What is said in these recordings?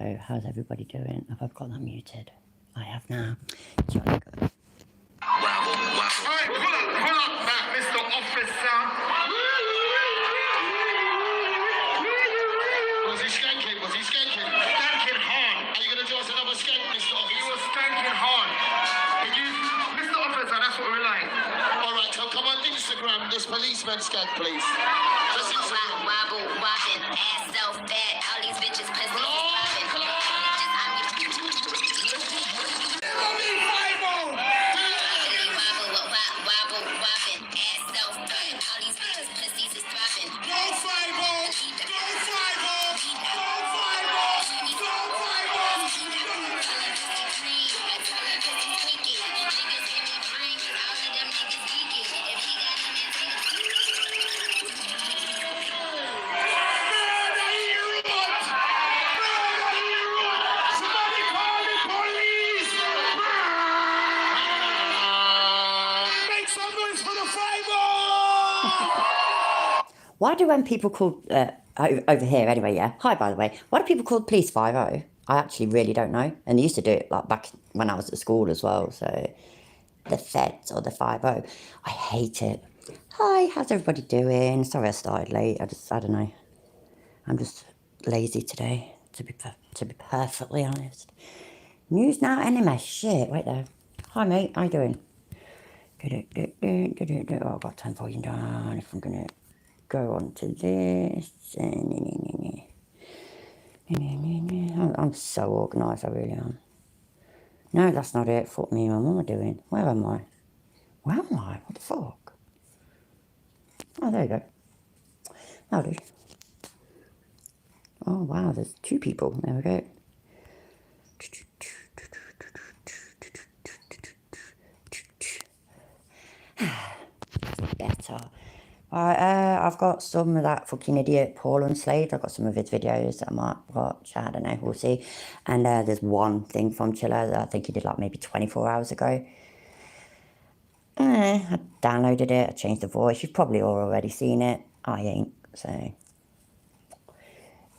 So, how's everybody doing? Have I got that muted? I have now. Jolly good. Alright, pull up that, Mr. Officer. Was he skanking? Skanking hard. Are you going to do us another skank, Mr. Officer? You were skanking hard. Mr. Officer, that's what we're like. Alright, so come on Instagram, this policeman skank, please. Wobble, wobbin', ass so fat, all these bitches pussy poppin'. Wobble, wobbin', ass so fat, all these bitches pussies is throbbing. Go Fireball! Go Fireball! Go Fireball! Go Fireball! Somebody call the police! Make some noise for the Fireball! Why do when people call, over here anyway, yeah? Hi, by the way. Why do people call the police 5-0? I actually really don't know. And they used to do it like back when I was at school as well. So, the feds or the 5-0. I hate it. Hi, how's everybody doing? Sorry I started late. I don't know. I'm just lazy today, to be perfectly honest. News now, NMS. Shit, wait there. Hi, mate. How you doing? Oh, I've got 10 volume down. If I'm going to go on to this. I'm so organised, I really am. No, that's not it. Fuck me, man. What am I doing? Where am I? Where am I? What the fuck? Oh, there you go. That'll do. Oh, wow, there's 2 people. There we go. Better. I've got some of that fucking idiot Paul Unslade. I've got some of his videos that I might watch. I don't know, we'll see. And there's one thing from Chiller that I think he did like maybe 24 hours ago. I downloaded it, I changed the voice. You've probably all already seen it. I ain't, so.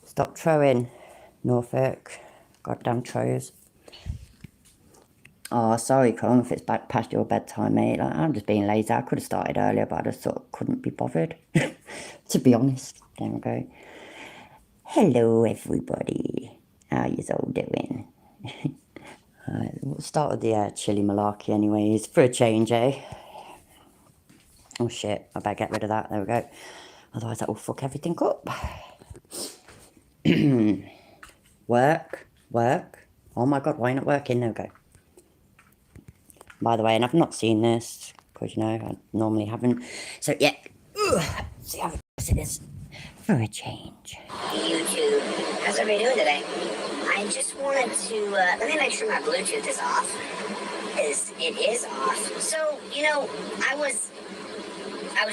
Stop trolling, Norfolk. Goddamn trolls. Oh, sorry, Colin, if it's back past your bedtime, mate. Like, I'm just being lazy. I could have started earlier, but I just sort of couldn't be bothered. To be honest. There we go. Hello, everybody. How you all doing? We'll start with the chilly malarkey anyways, for a change, eh? Oh, shit. I better get rid of that. There we go. Otherwise, that will fuck everything up. Work. Oh, my God, why not working? There we go. By the way, and I've not seen this, because, you know, I normally haven't. So, yeah. See how it is for a change. YouTube. How's everybody doing today? I just wanted to, let me make sure my Bluetooth is off. It is off. So, you know, I was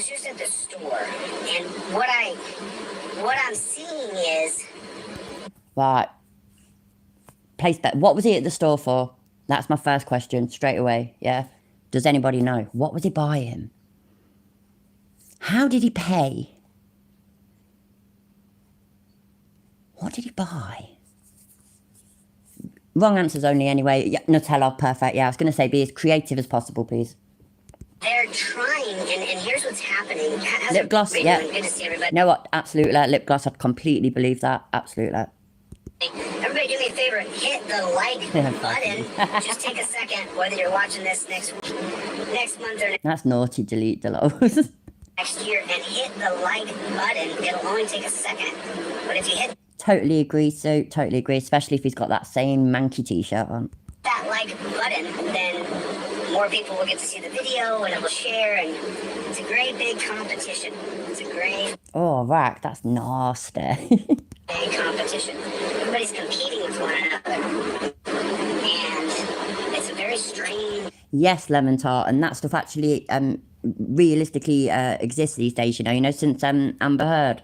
just at the store, and what I'm seeing is... Right. Place bet. What was he at the store for? That's my first question, straight away, yeah? Does anybody know? What was he buying? How did he pay? What did he buy? Wrong answers only anyway. Yeah, Nutella, perfect. Yeah, I was going to say be as creative as possible, please. They're trying, and here's what's happening. How's Lip gloss, yeah. Good to see everybody. You know what? Absolutely. Lip gloss, I'd completely believe that. Absolutely. Everybody do me a favor, hit the like button. Just take a second, whether you're watching this next month or That's naughty, delete the lows. next year, and hit the like button. It'll only take a second. But if you hit Totally agree, so totally agree, especially if he's got that same manky t-shirt on. that like button, then more people will get to see the video and it will share, and it's a great big competition. It's a great Oh, rack, that's nasty. big competition. Everybody's competing with one another. And it's a very strange... Yes, lemon tart, and that stuff actually realistically exists these days, you know, since Amber Heard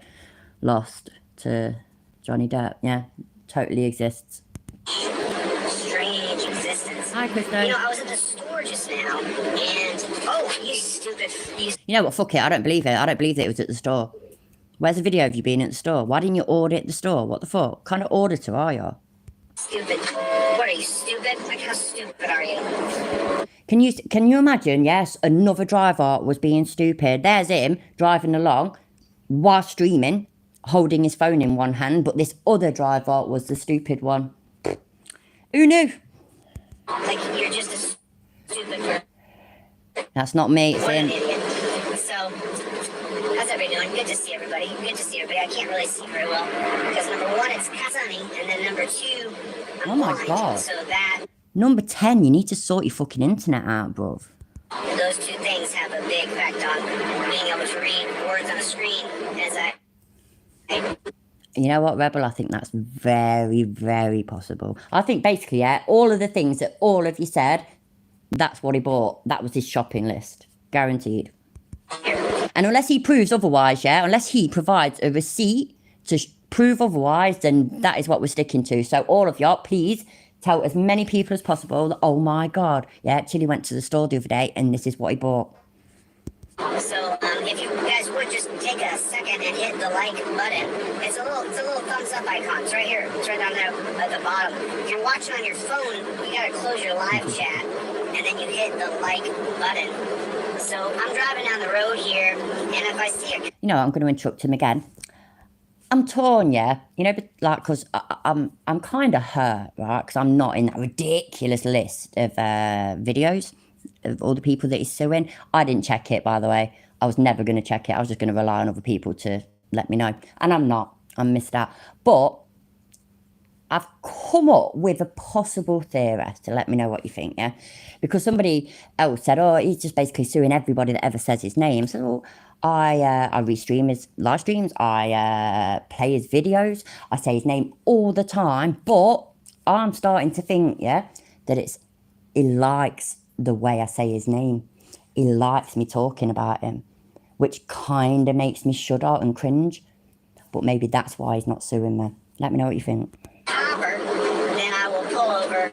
lost to Johnny Depp. Yeah, totally exists. Strange existence. Hi, Krista. You know, I was at the store just now, and... Oh, you stupid... You know what, fuck it, I don't believe it. I don't believe that it was at the store. Where's the video of you being at the store? Why didn't you order at the store? What the fuck? What kind of auditor are you? stupid. What are you, stupid? Like, how stupid are you? Can you imagine? Yes, another driver was being stupid. There's him driving along while streaming, holding his phone in one hand, but this other driver was the stupid one. Who knew? Like, you're just a stupid person. That's not me, it's What an him. idiot. So, how's everybody doing? Good to see everybody. Good to see everybody. I can't really see very well because number one, it's sunny, and then number two, I'm Oh my blind. God. So that Number 10, you need to sort your fucking internet out, bruv. those two things have a big effect on being able to read words on a screen. As You know what, Rebel? I think that's very, very possible. I think basically, yeah, all of the things that all of you said, that's what he bought. That was his shopping list. Guaranteed. And unless he proves otherwise, yeah, unless he provides a receipt to prove otherwise, then that is what we're sticking to. So all of y'all, please tell as many people as possible that, oh my God, yeah, Chili went to the store the other day and this is what he bought. So, if you guys would just take a second and hit the like button, it's a little thumbs up icon. It's right here. It's right down there at the bottom. If you're watching on your phone, you gotta close your live chat, and then you hit the like button. So I'm driving down the road here, and if I see a You know, I'm going to interrupt him again. I'm torn, yeah. You know, but like, because I'm kind of hurt, right? Because I'm not in that ridiculous list of videos of all the people that he's suing. I didn't check it, by the way. I was never going to check it. I was just going to rely on other people to let me know. And I'm not. I missed out. But I've come up with a possible theory to let me know what you think, yeah? Because somebody else said, oh, he's just basically suing everybody that ever says his name. So, well, I restream his live streams. I play his videos. I say his name all the time. But I'm starting to think, yeah, that he likes the way I say his name. He likes me talking about him, which kind of makes me shudder and cringe. But maybe that's why he's not suing me. Let me know what you think. copper, then I will pull over,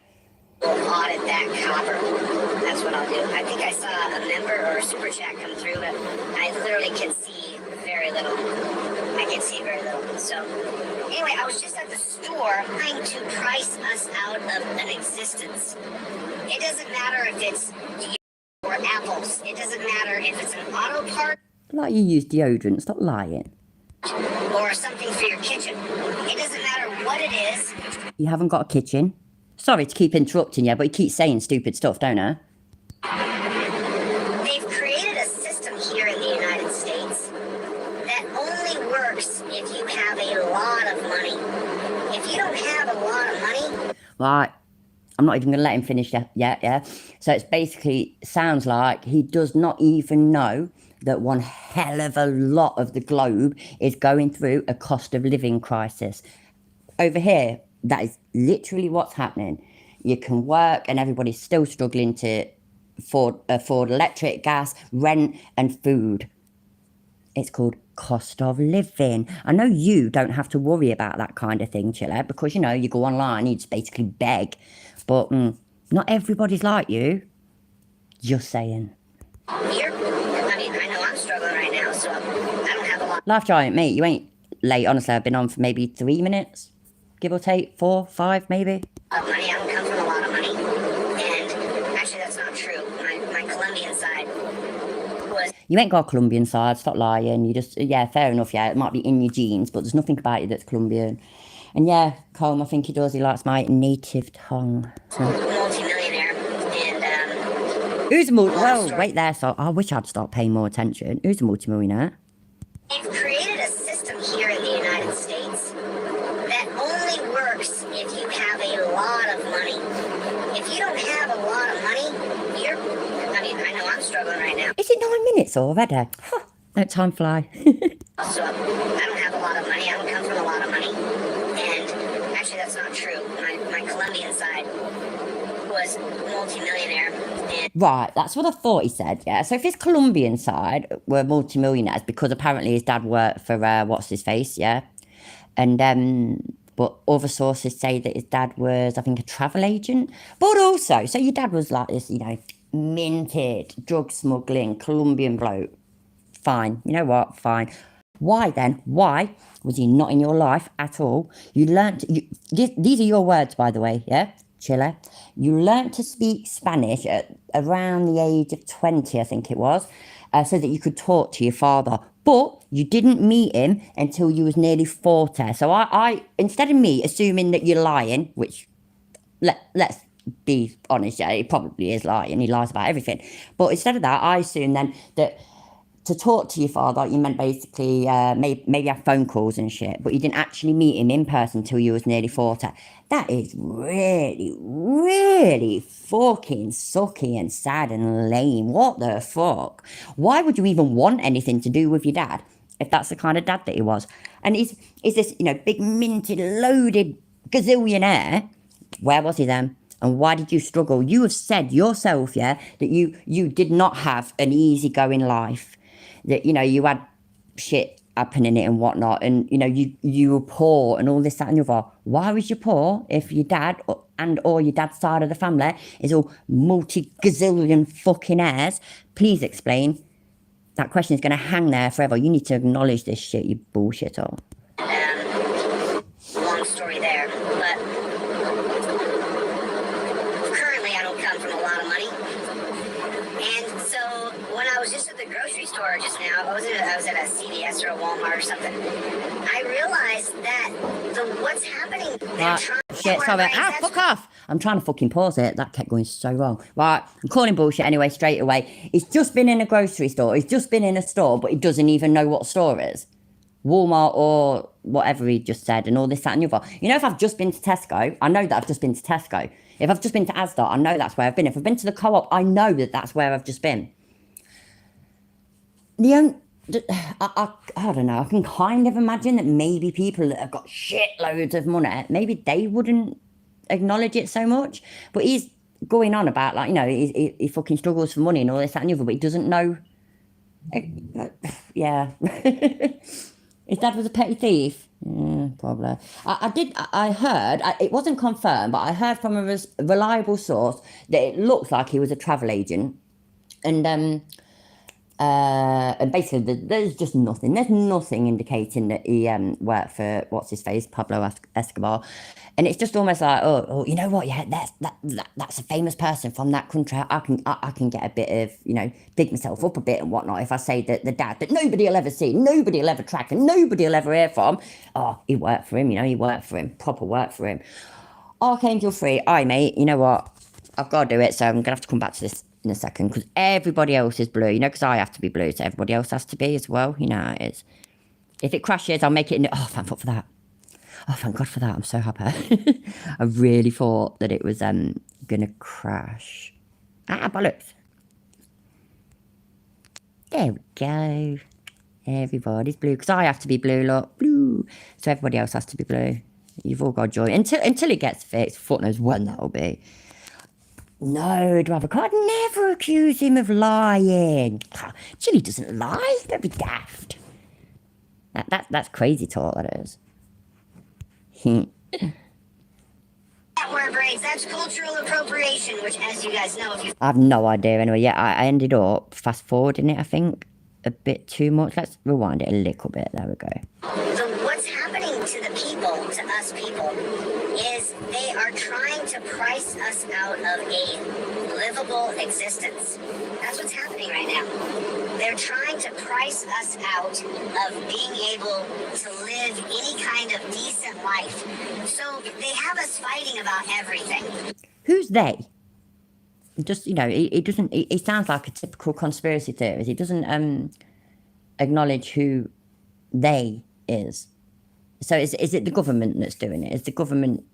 we'll audit that copper. That's what I'll do. I think I saw a member or a super chat come through, but I literally can see very little. I can see very little. So, anyway, I was just at the store trying to price us out of an existence. It doesn't matter if it's or apples. It doesn't matter if it's an auto part Like you use deodorant, stop lying. or something for your kitchen. It doesn't matter what it is. You haven't got a kitchen? Sorry to keep interrupting you, but you keep saying stupid stuff, don't you? They've created a system here in the United States that only works if you have a lot of money. If you don't have a lot of money, Right. I'm not even going to let him finish yet, yeah? So it's basically, sounds like he does not even know that one hell of a lot of the globe is going through a cost of living crisis. Over here, that is literally what's happening. You can work and everybody's still struggling to afford electric, gas, rent and food. It's called cost of living. I know you don't have to worry about that kind of thing, Chilla, because, you know, you go online, you just basically beg. But not everybody's like you. Just saying. here, I mean, I know I'm struggling right now, so I don't have a lot Life Giant, mate, you ain't late. Honestly, I've been on for maybe 3 minutes, give or take, 4, 5, maybe. of money. I don't come from a lot of money. And actually, that's not true. My Colombian side was You ain't got a Colombian side, stop lying. You just, yeah, fair enough, yeah, it might be in your genes, but there's nothing about you that's Colombian. And yeah, Colm, I think he does, he likes my native tongue. So. multi-millionaire. And Who's a well, wait there, so I wish I'd start paying more attention. Who's a multimillionaire? they've created a system here in the United States that only works if you have a lot of money. If you don't have a lot of money, I mean, I know I'm struggling right now. Is it 9 minutes already? Huh, let time fly. So I don't have a lot of money. I don't come from a lot of money. And actually, that's not true. My Colombian side was multi-millionaire. And Right, that's what I thought he said, yeah. So if his Colombian side were multimillionaires, because apparently his dad worked for, what's his face, yeah? And, but other sources say that his dad was, I think, a travel agent. But also, so your dad was like this, you know, minted, drug smuggling, Colombian bloke. Fine, you know what, fine. Why then? Why was he not in your life at all? You learnt, these are your words, by the way, yeah? Chile. You learnt to speak Spanish at around the age of 20, I think it was, so that you could talk to your father. But you didn't meet him until you was nearly 40. So I instead of me assuming that you're lying, which let's be honest, yeah, he probably is lying. He lies about everything. But instead of that, I assume then that to talk to your father, you meant basically maybe have phone calls and shit, but you didn't actually meet him in person until you was nearly 40. That is really, really fucking sucky and sad and lame. What the fuck? Why would you even want anything to do with your dad if that's the kind of dad that he was? And is this, big minted, loaded gazillionaire? Where was he then? And why did you struggle? You have said yourself, yeah, that you did not have an easygoing life. That, you had shit happening and whatnot, and, you were poor and all this, that and the other. Why was you poor if your dad or your dad's side of the family is all multi-gazillion fucking heirs? Please explain. That question is going to hang there forever. You need to acknowledge this shit, you bullshitter. Long story there, but currently I don't come from a lot of money. And so when I was just at the grocery store just now, I was at a CVS or a Walmart or something, I realized that what's happening, Shit, sorry. Fuck off. I'm trying to fucking pause it. That kept going so wrong. Right, I'm calling bullshit anyway, straight away. He's just been in a grocery store. He's just been in a store, but he doesn't even know what store it is. Walmart or whatever he just said and all this, that and the other. If I've just been to Tesco, I know that I've just been to Tesco. If I've just been to Asda, I know that's where I've been. If I've been to the Co-op, I know that that's where I've just been. I don't know, I can kind of imagine that maybe people that have got shitloads of money, maybe they wouldn't acknowledge it so much. But he's going on about, he fucking struggles for money and all this, that and the other, but he doesn't know. Yeah. His dad was a petty thief. Probably. I heard, it wasn't confirmed, but I heard from a reliable source that it looks like he was a travel agent. And basically, there's just nothing. There's nothing indicating that he worked for what's his face, Pablo Escobar, and it's just almost like, oh, you know what? Yeah, that's a famous person from that country. I can get a bit of, dig myself up a bit and whatnot if I say that the dad that nobody will ever see, nobody will ever track, and nobody will ever hear from. Oh, he worked for him. He worked for him. Proper work for him. Archangel 3. Aye, mate. You know what? I've got to do it, so I'm gonna have to come back to this in a second, because everybody else is blue, because I have to be blue, so everybody else has to be as well, how it is. If it crashes, I'll make it oh, thank God for that. Oh, thank God for that, I'm so happy. I really thought that it was gonna crash. Bollocks. There we go. Everybody's blue, because I have to be blue, look, blue. So everybody else has to be blue. You've all got joy. Until it gets fixed, fuck knows when that'll be. No, Dravik, I'd never accuse him of lying. Chili doesn't lie. Don't be daft. That's crazy talk, that is. That word breaks. That's cultural appropriation, which, as you guys know, if you... I have no idea anyway. Yeah, I ended up fast forwarding it, I think, a bit too much. Let's rewind it a little bit. There we go. So what's happening to the people, to us people, is they are trying to price us out of a livable existence. That's what's happening right now. They're trying to price us out of being able to live any kind of decent life. So they have us fighting about everything. Who's they? Just, he doesn't, he sounds like a typical conspiracy theorist. He doesn't acknowledge who they is. So is it the government that's doing it? Is the government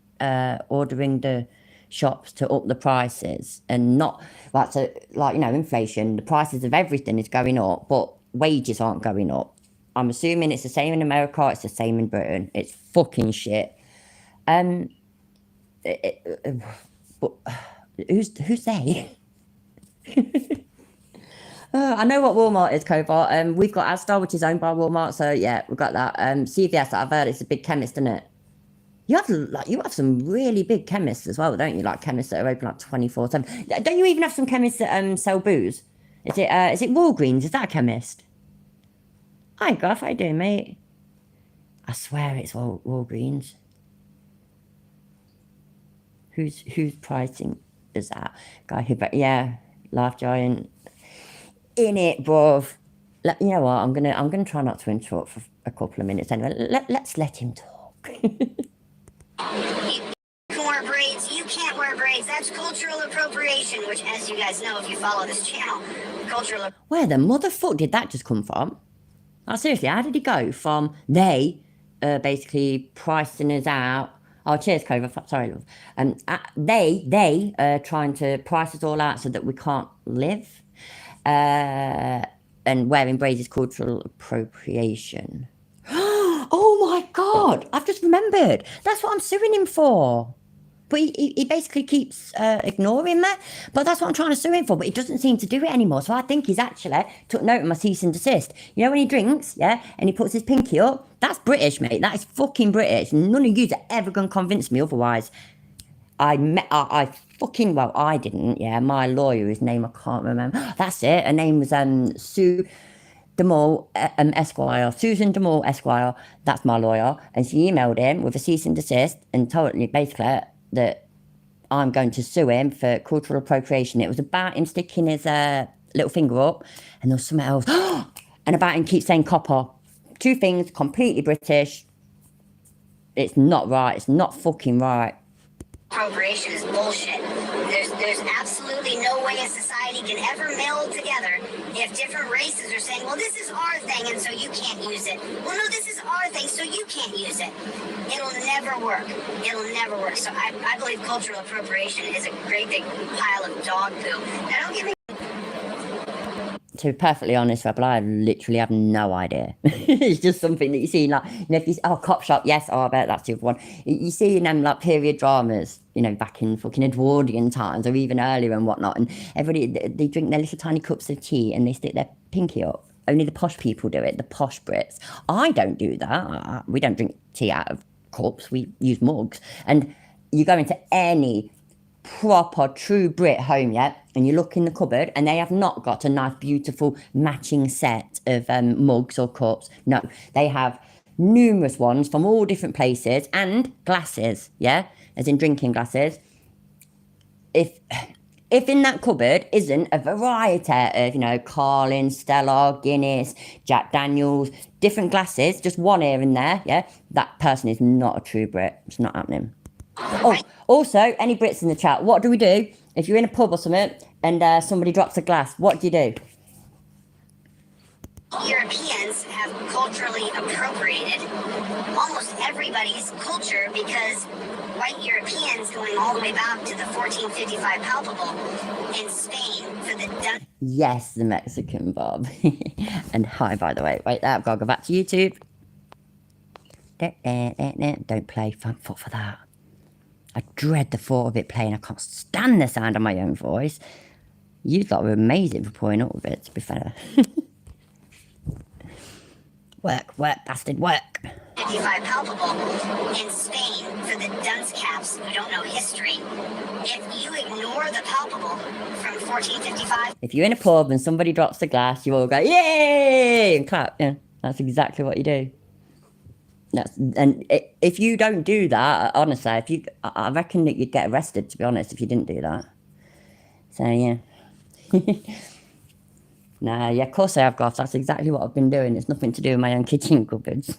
ordering the shops to up the prices and not inflation? The prices of everything is going up, but wages aren't going up. I'm assuming it's the same in America. It's the same in Britain. It's fucking shit. But who's they? I know what Walmart is, Cobalt. We've got Asda, which is owned by Walmart, so yeah, we've got that. CVS, I've heard it's a big chemist, isn't it? You have some really big chemists as well, don't you? Like chemists that are open 24/7. Don't you even have some chemists that sell booze? Is it Walgreens? Is that a chemist? Hi, Garth, how you doing, mate? I swear it's Walgreens. Who's pricing is that? Guy who, but yeah, Life Giant. In it, bruv. You know what? I'm gonna try not to interrupt for a couple of minutes anyway. Let's let him talk. You can wear braids. You can't wear braids. That's cultural appropriation, which, as you guys know, if you follow this channel, cultural. Where the motherfuck did that just come from? Oh, seriously, how did he go from they basically pricing us out? Oh, cheers, Cova. Sorry, love. They trying to price us all out so that we can't live. And wearing braids is cultural appropriation. Oh my God, I've just remembered. That's what I'm suing him for. But he basically keeps ignoring me. But that's what I'm trying to sue him for. But he doesn't seem to do it anymore. So I think he's actually took note of my cease and desist. You know when he drinks, yeah, and he puts his pinky up? That's British, mate. That is fucking British. None of you are ever going to convince me otherwise. I didn't, yeah. My lawyer, his name I can't remember. That's it. Her name was Sue DeMall, Esquire, Susan DeMall, Esquire. That's my lawyer. And she emailed him with a cease and desist and told me basically that I'm going to sue him for cultural appropriation. It was about him sticking his little finger up, and there was something else. And about him keep saying copper. Two things, completely British. It's not right. It's not fucking right. Appropriation is bullshit. There's absolutely no way a society can ever meld together if different races are saying, well, this is our thing, and so you can't use it. Well, no, this is our thing, so you can't use it. It'll never work. It'll never work. So I believe cultural appropriation is a great big pile of dog poo. Now, don't get me. To be perfectly honest, Rebel, I literally have no idea. It's just something that you see, like, you know, if you see, oh, Cop Shop, yes, oh, I bet that's the other one. You see in them, like, period dramas, you know, back in fucking Edwardian times or even earlier and whatnot, and everybody, they drink their little tiny cups of tea and they stick their pinky up. Only the posh people do it, the posh Brits. I don't do that. We don't drink tea out of cups, we use mugs. And you go into any proper true Brit home, yeah, and you look in the cupboard and they have not got a nice beautiful matching set of mugs or cups. No, they have numerous ones from all different places and glasses, yeah, as in drinking glasses. If in that cupboard isn't a variety of, you know, Carlin, Stella, Guinness, Jack Daniels, different glasses, just one here and there, yeah, that person is not a true Brit. It's not happening. Oh, also, any Brits in the chat, what do we do if you're in a pub or something and somebody drops a glass? What do you do? Europeans have culturally appropriated almost everybody's culture because white Europeans, going all the way back to the 1455 palpable in Spain for the... Yes, the Mexican Bob. And hi, by the way. Wait, I've got to go back to YouTube. Don't play front foot for that. I dread the thought of it playing. I can't stand the sound of my own voice. You lot were amazing for putting up with it, to be fair. Work, bastard, work. 55 palpable in Spain for the dunce caps who don't know history. If you ignore the palpable from 1455... If you're in a pub and somebody drops the glass, you all go, yay! And clap. Yeah, that's exactly what you do. If you don't do that, honestly, I reckon that you'd get arrested, to be honest, if you didn't do that. So, yeah. Nah, yeah, of course I have gloves. That's exactly what I've been doing. It's nothing to do with my own kitchen cupboards.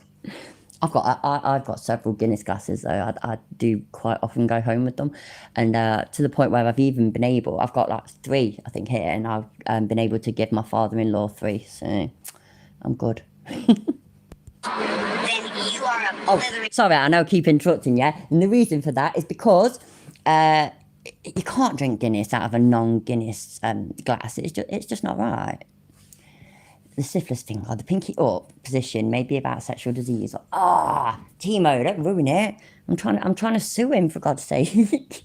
I've got several Guinness glasses, though. I do quite often go home with them. And to the point where I've even been able, I've got like 3, I think, here, and I've been able to give my father-in-law 3. So, I'm good. Then you are a Oh, sorry, I know I keep interrupting you. And the reason for that is because you can't drink Guinness out of a non-Guinness glass. It's just not right. The syphilis thing, or the pinky up position, may be about sexual disease. Timo, don't ruin it. I'm trying to sue him, for God's sake.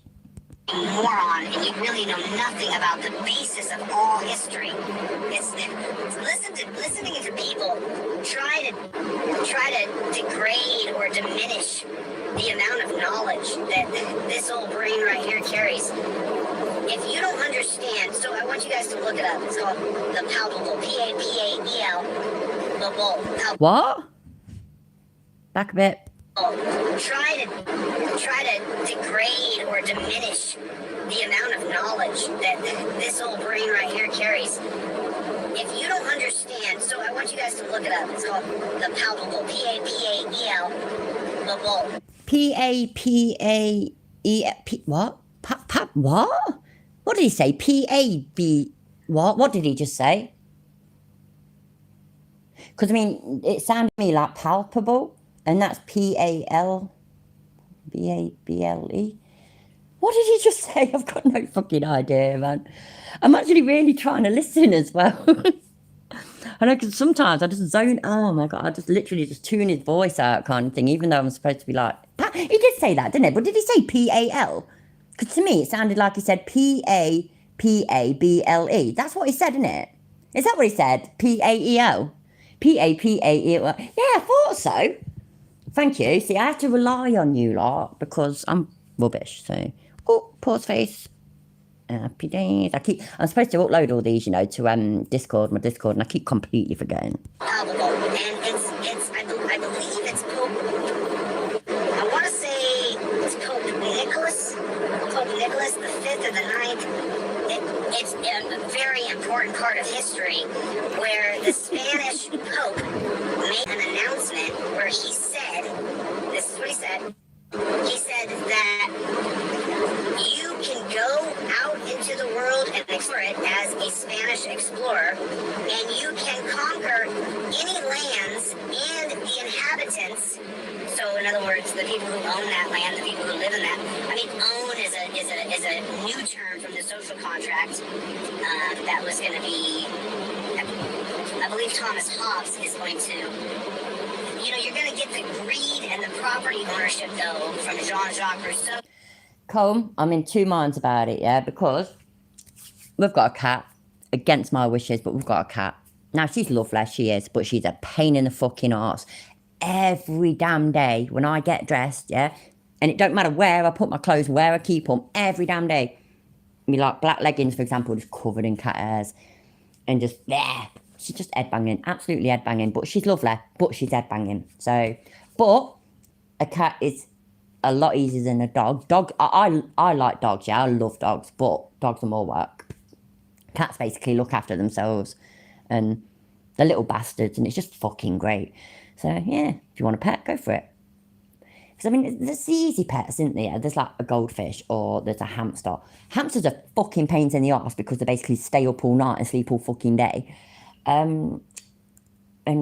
Moron, and you really know nothing about the basis of all history. It's listening to people try to degrade or diminish the amount of knowledge that this old brain right here carries. If you don't understand, so I want you guys to look it up. It's called the palpable, P-A-P-A-E-L. What? Back a bit. Try to degrade or diminish the amount of knowledge that this old brain right here carries. If you don't understand, so I want you guys to look it up. It's called the palpable, P-A-P-A-E-L, the bull. P-A-P-A-E... What? What? What did he say? P-A-B... What? What did he just say? Because, I mean, it sounded to me like palpable, and that's P-A-L... B-A-B-L-E. What did he just say? I've got no fucking idea, man. I'm actually really trying to listen as well. I know, because sometimes I just zone, oh my God, I just literally just tune his voice out kind of thing, even though I'm supposed to be like, he did say that, didn't he? But did he say P-A-L? Because to me, it sounded like he said P-A-P-A-B-L-E. That's what he said, isn't it? Is that what he said? P-A-E-L? P-A-P-A-E-L. Yeah, I thought so. Thank you. See, I have to rely on you lot because I'm rubbish, so... Oh, pause face. Happy days. I'm supposed to upload all these, you know, to my Discord, and I keep completely forgetting. Palpable, and I believe it's Pope. I want to say it's Pope Nicholas the 5th or the 9th. It's a very important part of history where the Spanish Pope made an announcement where he said, this is what he said. He said that you can go out into the world and explore it as a Spanish explorer, and you can conquer any lands and the inhabitants. So, in other words, the people who own that land, the people who live in that. I mean, own is a new term from the social contract that was going to be. I believe Thomas Hobbes is going to. You know, you're going to get the greed and the property ownership, though, from Jean-Jacques Rousseau. Colm, I'm in two minds about it, yeah, because we've got a cat, against my wishes, but we've got a cat. Now, she's lovely, she is, but she's a pain in the fucking arse. Every damn day when I get dressed, yeah, and it don't matter where I put my clothes, where I keep them, every damn day. I mean, like black leggings, for example, just covered in cat hairs, and just, yeah. She's just headbanging, absolutely headbanging, but she's lovely, but she's headbanging. So, but a cat is a lot easier than a dog. I like dogs, yeah, I love dogs, but dogs are more work. Cats basically look after themselves, and they're little bastards, and it's just fucking great. So, yeah, if you want a pet, go for it. Because, I mean, there's the easy pets, isn't there? There's like a goldfish, or there's a hamster. Hamsters are fucking pains in the arse because they basically stay up all night and sleep all fucking day. And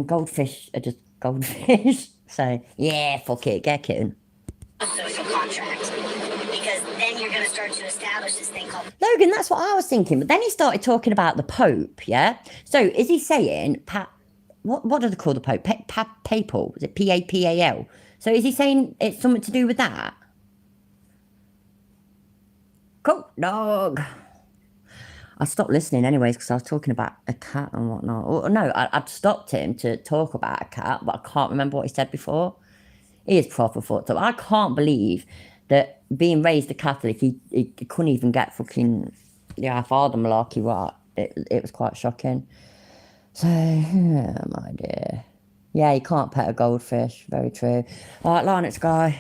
goldfish are just goldfish. So, yeah, fuck it, get a kitten. Social contract. Because then you're going to start to establish this thing called... Logan, that's what I was thinking. But then he started talking about the Pope, yeah? So, is he saying... What do they call the Pope? Papal? Is it P-A-P-A-L? So, is he saying it's something to do with that? Cool, dog. I stopped listening anyways because I was talking about a cat and whatnot. Or, no, I'd stopped him to talk about a cat, but I can't remember what he said before. He is proper fucked up. I can't believe that being raised a Catholic, he couldn't even get fucking the Our Father malarkey right. It was quite shocking. So, yeah, my dear. Yeah, you can't pet a goldfish. Very true. All right, Linux guy.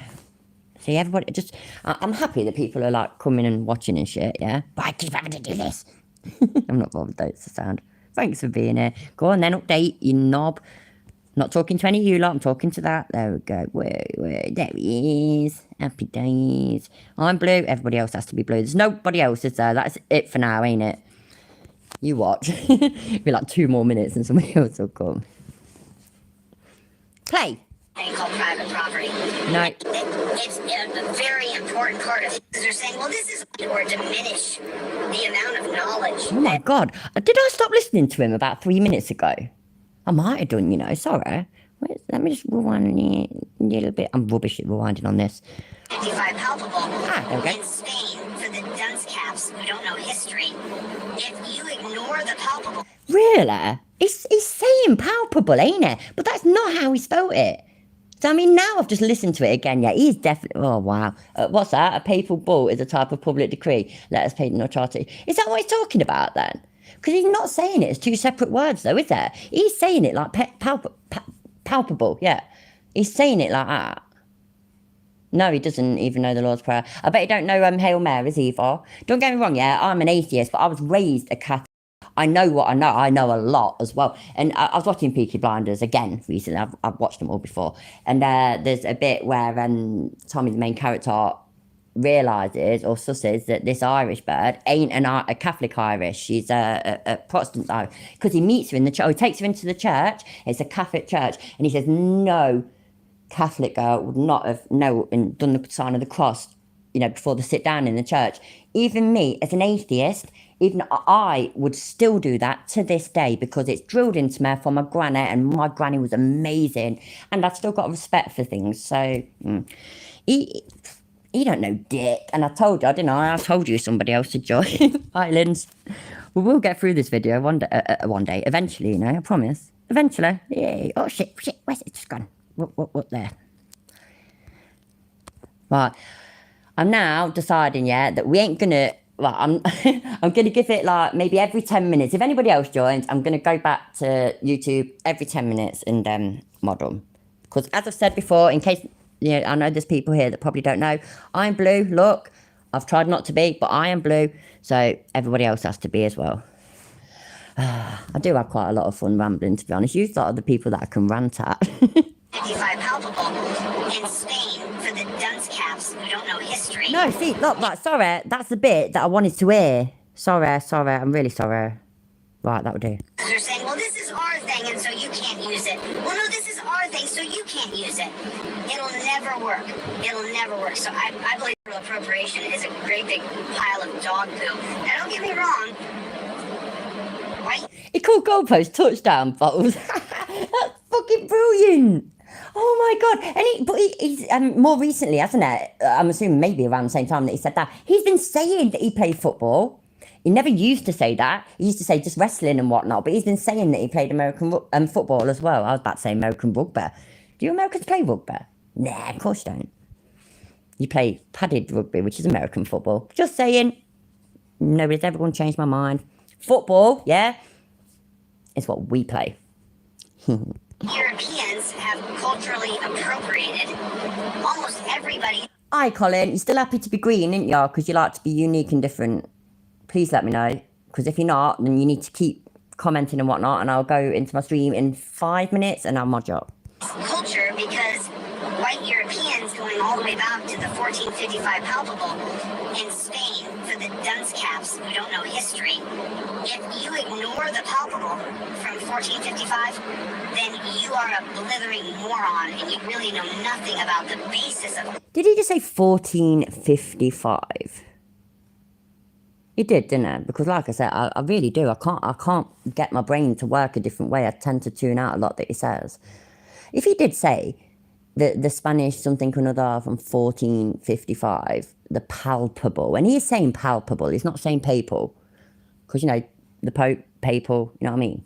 See, everybody just... I'm happy that people are, like, coming and watching and shit, yeah? But I keep having to do this. I'm not bothered though, it's the sound. Thanks for being here. Go on then, update, you knob. Not talking to any of you lot, I'm talking to that. There we go. Where, there he is. Happy days. I'm blue, everybody else has to be blue. There's nobody else, is there? That's it for now, ain't it? You watch. It'll be like 2 more minutes and somebody else will come. Play. Thing called private property. No. It's a very important part of it. They're saying, well, this is or diminish the amount of knowledge. Oh my God. Did I stop listening to him about 3 minutes ago? I might have done, you know, sorry. Let me just rewind a little bit. I'm rubbish at rewinding on this. 55 palpable. There we go. In Spain, for the dunce caps who don't know history, if you ignore the palpable... Really? He's saying palpable, ain't it? But that's not how he spelled it. So, I mean, now I've just listened to it again. Yeah, he's definitely... Oh, wow. What's that? A papal bull is a type of public decree. Let us pay no charity. Is that what he's talking about, then? Because he's not saying it as two separate words, though, is there? He's saying it like palpable, yeah. He's saying it like that. No, he doesn't even know the Lord's Prayer. I bet he don't know Hail Marys either. Don't get me wrong, yeah, I'm an atheist, but I was raised a Catholic. I know what I know. I know a lot as well. And I was watching Peaky Blinders again recently. I've watched them all before. And there's a bit where Tommy, the main character, realises or susses that this Irish bird ain't a Catholic Irish. She's a Protestant Irish. Because he meets her in the church. He takes her into the church. It's a Catholic church. And he says, no Catholic girl would not have and done the sign of the cross, before they sit down in the church. Even me, as an atheist, even I would still do that to this day because it's drilled into me from my granny, and my granny was amazing, and I've still got respect for things. So he don't know dick, and I told you, didn't I? I told you somebody else to join Islands. We'll get through this video one day, eventually. I promise. Eventually, yeah. Oh shit! Where's it just gone? What there? Right. I'm now deciding, that we ain't gonna, I'm gonna give it like maybe every 10 minutes. If anybody else joins, I'm gonna go back to YouTube every 10 minutes and model. Because as I've said before, in case, I know there's people here that probably don't know, I'm blue, look, I've tried not to be, but I am blue, so everybody else has to be as well. I do have quite a lot of fun rambling, to be honest. You thought of the people that I can rant at. 55 palpable in Spain for the dunce caps who don't know history. No, see, look, right, sorry, that's the bit that I wanted to hear. Sorry, I'm really sorry. Right, that would do. They're saying, well, this is our thing, and so you can't use it. Well, no, this is our thing, so you can't use it. It'll never work. It'll never work. So I believe appropriation is a great big pile of dog poo. Now, don't get me wrong. Right? He called goalpost touchdown bottles. That's fucking brilliant. Oh my god! And he's more recently, hasn't it? I'm assuming maybe around the same time that he said that. He's been saying that he played football. He never used to say that. He used to say just wrestling and whatnot. But he's been saying that he played American football as well. I was about to say American rugby. Do you Americans play rugby? Nah, of course you don't. You play padded rugby, which is American football. Just saying. Nobody's ever going to change my mind. Football, yeah, is what we play. Europeans have culturally appropriated almost everybody. Hi, Colin. You're still happy to be green, aren't you? Because you like to be unique and different. Please let me know. Because if you're not, then you need to keep commenting and whatnot, and I'll go into my stream in 5 minutes and I'll mod you up. Culture, because white Europeans going all the way back to the 1455 palpable in Spain for the dunce caps who don't know history. If you ignore the palpable from 1455, then you are a blithering moron and you really know nothing about the basis of. Did he just say 1455? He did, didn't it? Because like I said, I really do. I can't get my brain to work a different way. I tend to tune out a lot that he says. If he did say the Spanish something or another from 1455, the palpable, and he is saying palpable, he's not saying papal, because, the Pope, papal, you know what I mean?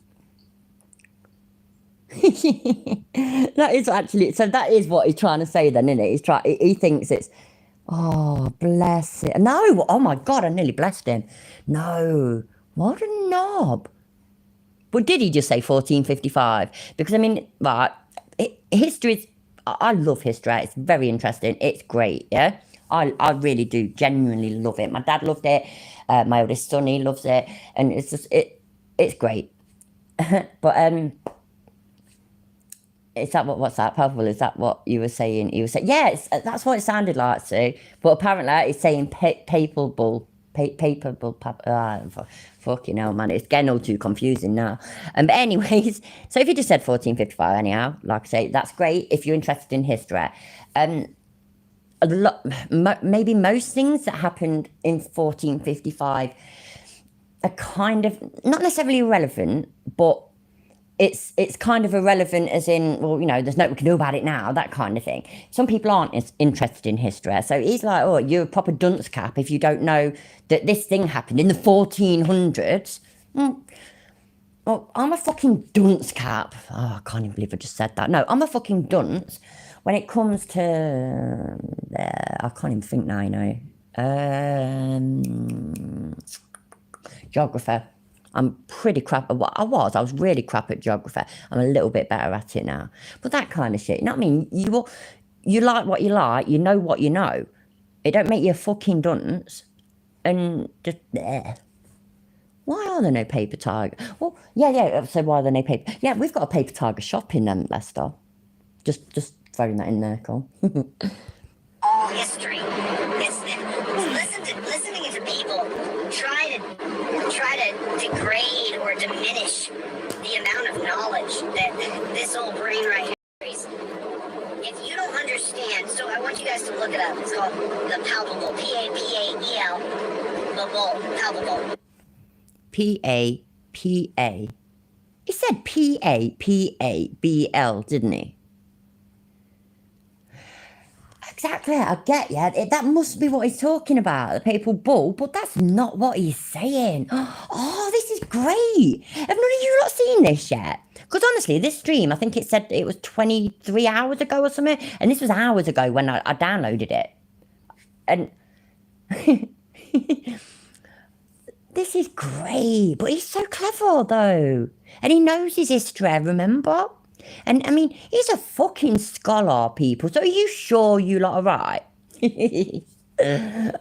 That is actually, so that is what he's trying to say then, isn't it? He thinks it's, oh, bless it. No, oh my God, I nearly blessed him. No, what a knob. But did he just say 1455? Because, right, history is, I love history. It's very interesting. It's great, yeah? I really do genuinely love it. My dad loved it. My oldest son, he loves it. And it's just, it's great. But, is that what's that, palpable? Is that what you were saying? You were saying, yeah, that's what it sounded like, Sue. But apparently it's saying papable. Fucking hell, man, it's getting all too confusing now. But anyways, so if you just said 1455 anyhow, like I say, that's great if you're interested in history. Maybe most things that happened in 1455 are kind of not necessarily irrelevant, but it's kind of irrelevant as in, well, there's nothing we can do about it now, that kind of thing. Some people aren't as interested in history. So he's like, oh, you're a proper dunce cap if you don't know that this thing happened in the 1400s. Well, I'm a fucking dunce cap. Oh, I can't even believe I just said that. No, I'm a fucking dunce when it comes to, I can't even think now, geography. I'm pretty crap at what I was really crap at geography. I'm a little bit better at it now. But that kind of shit, you know what I mean? You like what you like, you know what you know. It don't make you a fucking dunce. And just there. Why are there no paper tiger? Well, yeah. So why are there no paper? Yeah, we've got a paper tiger shop in Leicester. Just throwing that in there, Cole. All history. Listening to people try to degrade or diminish the amount of knowledge that this old brain right here carries. If you don't understand, so I want you guys to look it up. It's called the palpable. P-A-P-A-E-L. Palpable. P-A-P-A. He said P-A-P-A-B-L, didn't he? Exactly, I get you. That must be what he's talking about, the papal bull, but that's not what he's saying. Oh, this is great. Have none of you not seen this yet? Because honestly, this stream, I think it said it was 23 hours ago or something, and this was hours ago when I downloaded it. And this is great, but he's so clever though. And he knows his history, remember? And I mean, he's a fucking scholar, people. So are you sure you lot are right?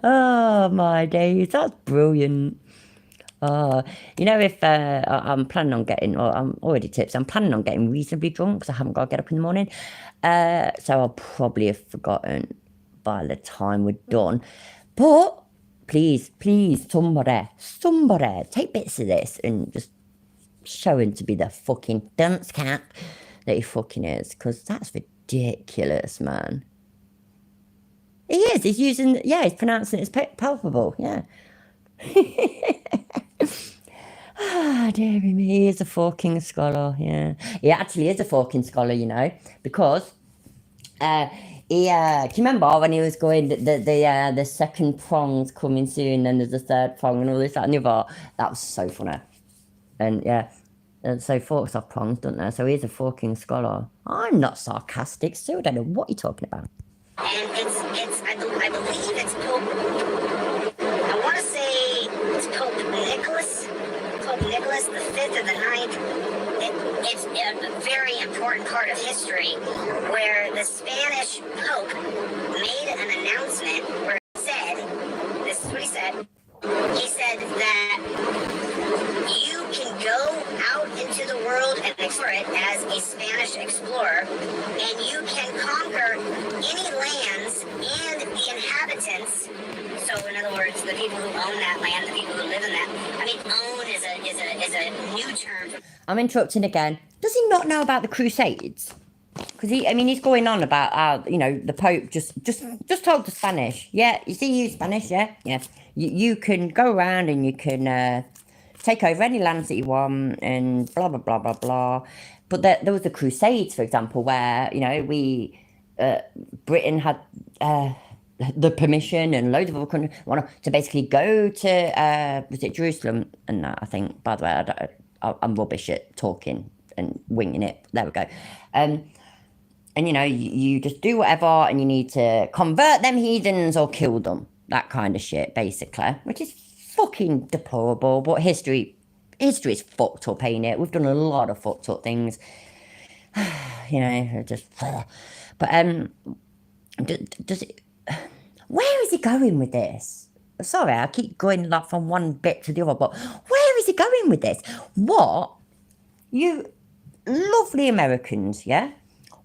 Oh my days, that's brilliant. You know, if I'm planning on getting, or I'm already tips, I'm planning on getting reasonably drunk because I haven't got to get up in the morning. So I'll probably have forgotten by the time we're done. But please, somebody, take bits of this and just show him to be the fucking dunce cat that he fucking is, because that's ridiculous, man. He is. He's using, he's pronouncing it as palpable, yeah. Dearie me, he is a fucking scholar, yeah. He actually is a fucking scholar, you know, because do you remember when he was going, the second prong's coming soon, and there's a third prong and all this, that and the other? That was so funny. And yeah, and so forks have prongs, don't they? So he's a fucking scholar. I'm not sarcastic, so I don't know what you're talking about. And I believe it's Pope, I want to say it's Pope Nicholas the 5th or the 9th. It's a very important part of history where the Spanish Pope made an announcement where he said, this is what he said. He said that you can go out into the world and explore it as a Spanish explorer, and you can conquer any lands and the inhabitants. So, in other words, the people who own that land, the people who live in that. I mean, own is a new term. I'm interrupting again. Does he not know about the Crusades? Because he's going on about how, the Pope just told the Spanish. Yeah, you see, you Spanish, yeah. You can go around and you can take over any lands that you want and blah, blah, blah, blah, blah. But there was the Crusades, for example, where, Britain had the permission and loads of other countries wanted to basically go to, was it Jerusalem? And I think, by the way, I'm rubbish at talking and winging it. There we go. And you just do whatever, and you need to convert them heathens or kill them. That kind of shit, basically, which is fucking deplorable. But history is fucked up, ain't it? We've done a lot of fucked up things. Just. But does it? Where is he going with this? Sorry, I keep going like from one bit to the other, but where is he going with this? What, you lovely Americans, yeah?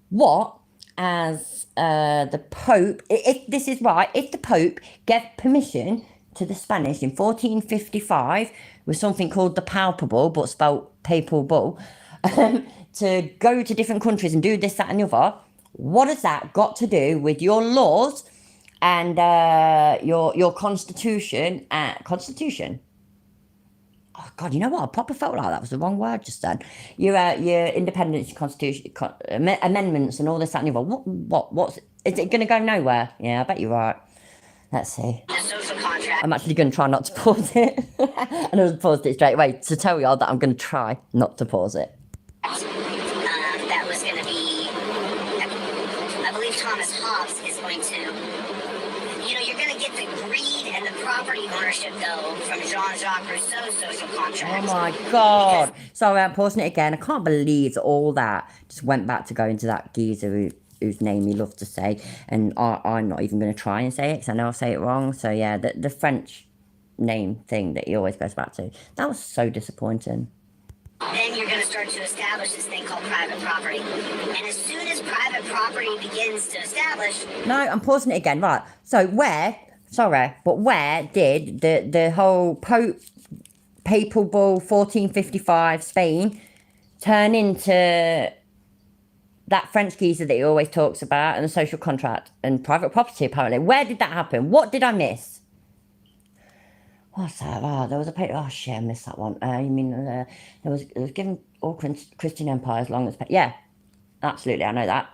What, as the Pope, if this is right, if the Pope gave permission to the Spanish in 1455 with something called the palpable, but spelled papal bull, to go to different countries and do this, that and the other, what has that got to do with your laws and your constitution? Constitution? Oh God, you know what? I proper felt like that was the wrong word just then. Your independence, constitution, amendments, and all this, that, and the other. What's is it going to go nowhere? Yeah, I bet you're right. Let's see. The social contract. I'm actually going to try not to pause it, and I paused it straight away to tell y'all that I'm going to try not to pause it. That was going to be. I believe Thomas Hobbes is going to. You're going to get the greed and the property ownership, though, from Jean-Jacques Rousseau's social contract. Oh my God. Sorry, I'm pausing it again. I can't believe that all that just went back to going to that geezer whose name he loved to say. And I'm not even going to try and say it because I know I'll say it wrong. So yeah, the French name thing that he always goes back to. That was so disappointing. Then you're going to start to establish this thing called private property. And as soon as private property begins to establish... No, I'm pausing it again. Right. So where did the whole Papal Bull 1455 Spain turn into that French geezer that he always talks about and the social contract and private property, apparently? Where did that happen? What did I miss? What's that? Oh, there was a paper. Oh, shit, I missed that one. You mean it was given all Christian Empire as long as... Yeah, absolutely, I know that.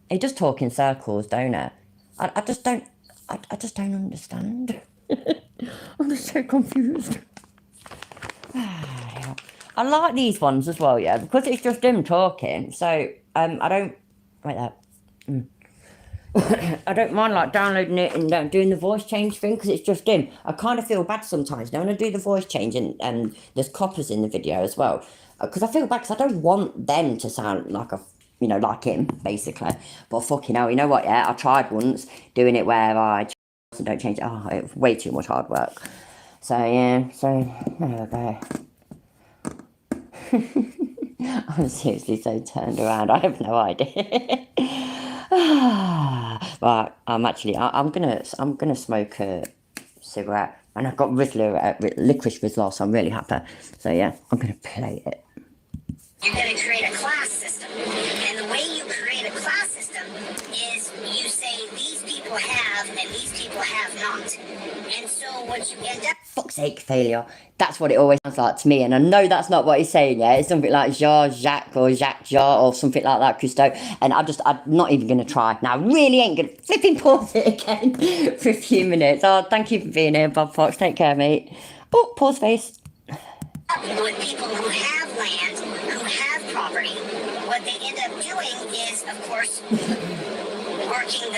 It does talk in circles, don't it? I just don't understand. I'm just so confused. I like these ones as well, yeah, because it's just him talking. So I don't... Wait there. I don't mind like downloading it and doing the voice change thing because it's just him. I kind of feel bad sometimes now when I do the voice change and there's coppers in the video as well because I feel bad because I don't want them to sound like like him basically. But fucking hell, you know what? Yeah, I tried once doing it where I don't change it. Oh, it was way too much hard work. So yeah, there we go. I'm seriously so turned around. I have no idea. Right, I'm gonna smoke a cigarette, and I've got Rizzler, licorice Rizzler, so I'm really happy. So yeah, I'm gonna play it. You're gonna create a class system, and the way you create a class system is you say these people have and these people have not, and so what you end up... Fuck's sake, failure. That's what it always sounds like to me, and I know that's not what he's saying, yeah? It's something like Jacques or Jacques or something like that, Cousteau, and I'm not even going to try. Now, I really ain't going to flipping pause it again for a few minutes. Oh, thank you for being here, Bob Fox. Take care, mate. Oh, pause face. With people who have land, who have property, what they end up doing is, of course, working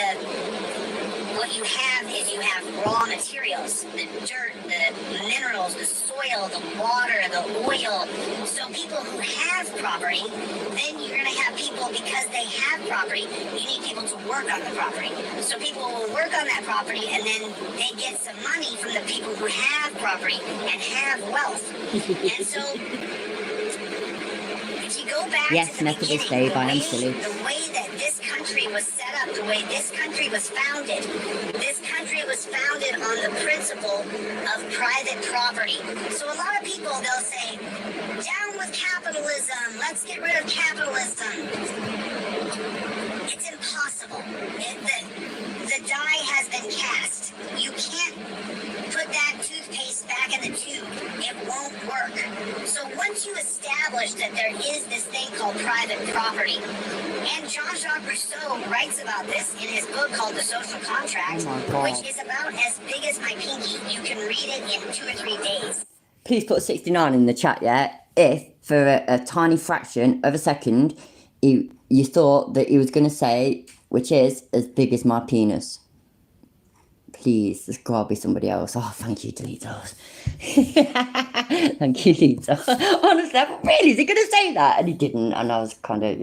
what you have is you have raw materials, the dirt, the minerals, the soil, the water, the oil. So people who have property, then you're going to have people, because they have property, you need people to work on the property. So people will work on that property and then they get some money from the people who have property and have wealth. And so if you go back to the Methodist beginning, Dave, I am silly. the way that this country was set up, the way this country was founded on the principle of private property. So a lot of people, they'll say, down with capitalism, let's get rid of capitalism. It's impossible. The die has been cast. You can't put that toothpaste back in the tube. It won't work. So once you establish that there is this thing called private property, and Jean-Jacques Rousseau writes about this in his book called The Social Contract, which is about as big as my pinky. You can read it in 2 or 3 days. Please put 69 in the chat, yeah? If, for a tiny fraction of a second, you thought that he was going to say, which is as big as my penis. Please, there's got to be somebody else. Oh, thank you, Deletos. Thank you, Lita. Honestly, I thought, really, is he going to say that? And he didn't, and I was kind of...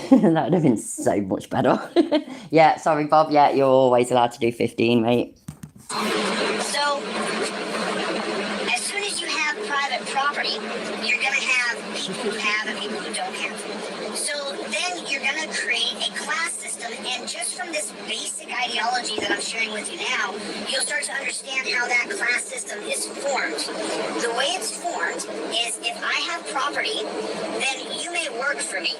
that would have been so much better. Yeah, sorry, Bob. Yeah, you're always allowed to do 15, mate. So, as soon as you have private property, you're going to have people who have and people who don't have. So then you're going to create a class system, and just from this basic ideology that I'm sharing with you now, you'll start to understand how that class system is formed. The way it's formed is if I have property, then you may work for me.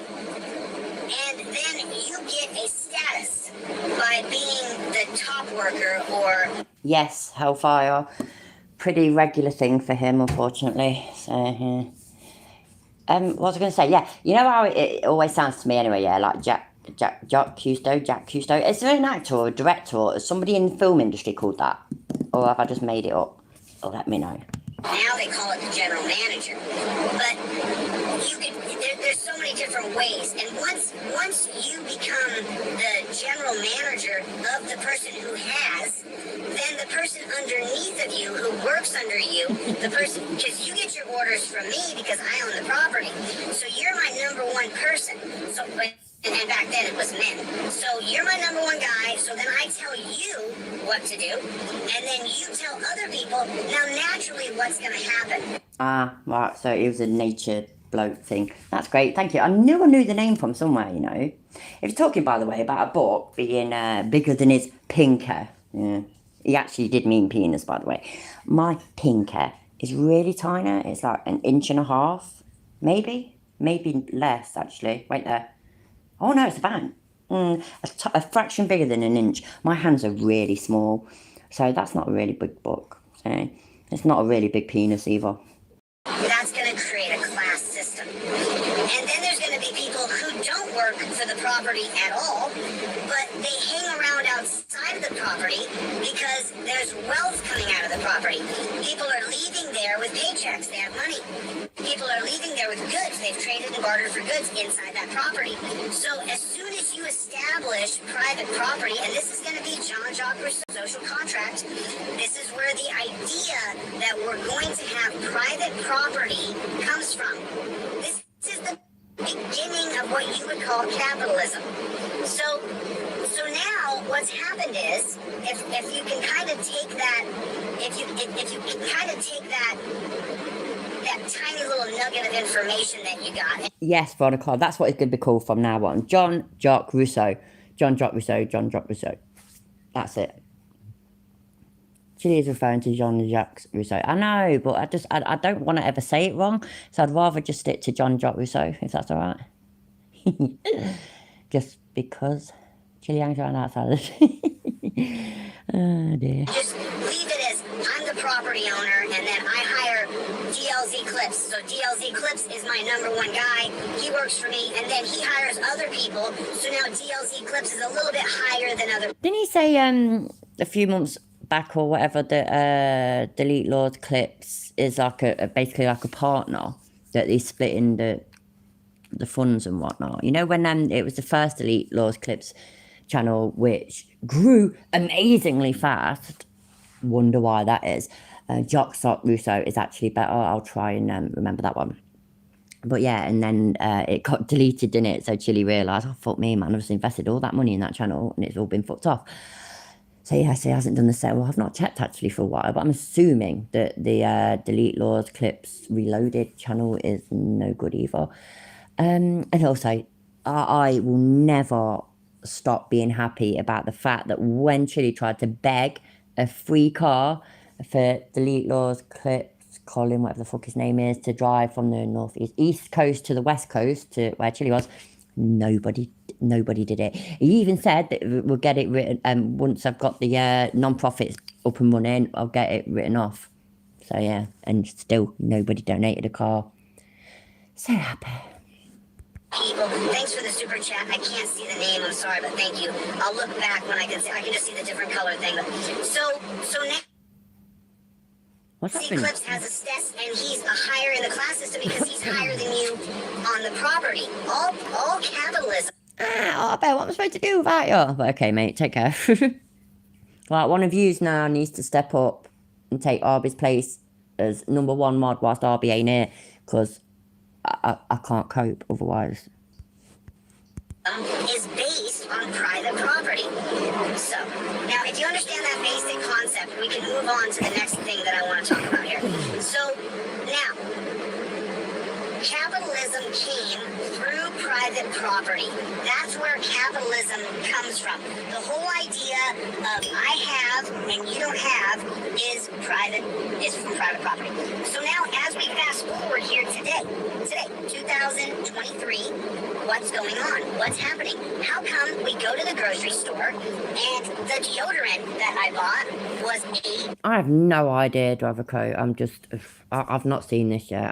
And then you get a status by being the top worker or... Yes, Hellfire. Pretty regular thing for him, unfortunately. So, yeah. What was I going to say? Yeah, you know how it always sounds to me anyway, yeah, like Jack Cousteau. Is there an actor or a director or somebody in the film industry called that? Or have I just made it up? Or let me know. Now they call it the general manager. But there's so many different ways. And once you become the general manager of the person who has, then the person underneath of you who works under you, the person, because you get your orders from me because I own the property. So you're my number one person. So, and back then it was men. So you're my number one guy. So then I tell you what to do, and then you tell other people. Now naturally, what's going to happen? Ah, right. So it was a nature bloke thing. That's great. Thank you. I knew the name from somewhere. You know. If you're talking, by the way, about a buck being bigger than his pinker, yeah, he actually did mean penis, by the way. My pinker is really tiny. It's like 1.5 inches, maybe less actually. Wait there. Oh no, it's about a fraction bigger than 1 inch. My hands are really small, so that's not a really big buck. So it's not a really big penis either. That's going to create a class system. And then there's going to be people who don't work for the property at all, but they hang around outside of the property because there's wealth coming out of the property. People are leaving there with paychecks. They have money. People are leaving there with goods. They've traded and bartered for goods inside that property. So as soon as you establish private property, and this is going to be Jean-Jacques Rousseau's social contract, this is where the idea that we're going to have private property comes from. This is the beginning of what you would call capitalism. So now what's happened is, if you can kind of take that, if you can kind of take that tiny little nugget of information that you got. Yes, Veronica, that's what it's going to be called from now on. Jean-Jacques Rousseau. Jean-Jacques Rousseau, Jean-Jacques Rousseau. That's it. She is referring to Jean-Jacques Rousseau. I know, but I don't want to ever say it wrong, so I'd rather just stick to Jean-Jacques Rousseau, if that's all right. Just because Chili hangs around outside of it. Oh, dear. Just leave it as I'm the property owner, and then I hire DLZ Clips. So DLZ Clips is my number one guy. He works for me, and then he hires other people. So now DLZ Clips is a little bit higher than other. Didn't he say a few months back or whatever that Delete Lord Clips is like basically like a partner that he's splitting the funds and whatnot? You know, when it was the first Delete Lord Clips channel, which grew amazingly fast. Wonder why that is. Jean-Jacques Rousseau is actually better. I'll try and remember that one. But yeah, and then it got deleted, didn't it? So Chili realised, oh, fuck me, man, I've just invested all that money in that channel and it's all been fucked off. So yeah, so he hasn't done the sale. Well, I've not checked actually for a while, but I'm assuming that the Delete Lord Clips Reloaded channel is no good either. And also, I will never stop being happy about the fact that when Chili tried to beg a free car for Delete Lord Clips, Colin, whatever the fuck his name is, to drive from the east coast to the west coast to where Chili was, nobody did it. He even said that we'll get it written, once I've got the non-profits up and running, I'll get it written off. So yeah, and still nobody donated a car. So happy. People, thanks for the super chat. I can't see the name, I'm sorry, but thank you. I'll look back when I can see. I can just see the different color thing. So now What's happening? Clips has a stats, and he's a higher in the class system because he's higher than you on the property. All capitalism. I bet what I'm supposed to do without you. But okay, mate, take care. Like, one of yous now needs to step up and take Arby's place as number one mod whilst Arby ain't here, because I can't cope otherwise. Is based on private property. So, now if you understand that basic concept, we can move on to the next thing that I want to talk about here. So, now, capitalism came through private property. That's where capitalism comes from. The whole idea of I have and you don't have is from private property. So now, as we fast forward here today, 2023, what's going on? What's happening? How come we go to the grocery store and the deodorant that I bought was $8? I have no idea, Driver Co. I've not seen this yet.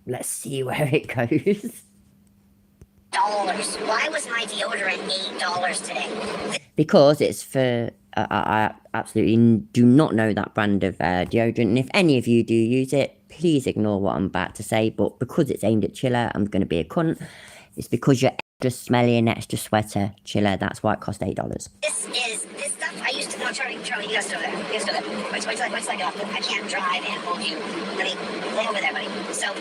Let's see where it goes. Why was my deodorant $8 today? Because it's for I absolutely do not know that brand of deodorant. And if any of you do use it, please ignore what I'm about to say. But because it's aimed at Chiller, I'm going to be a cunt. It's because you're extra smelly and extra sweater, Chiller. That's why it cost $8. This stuff I used to know. Charlie, you guys still there? You guys still there? Wait, I can't drive and hold you. Let me lay over there, buddy. So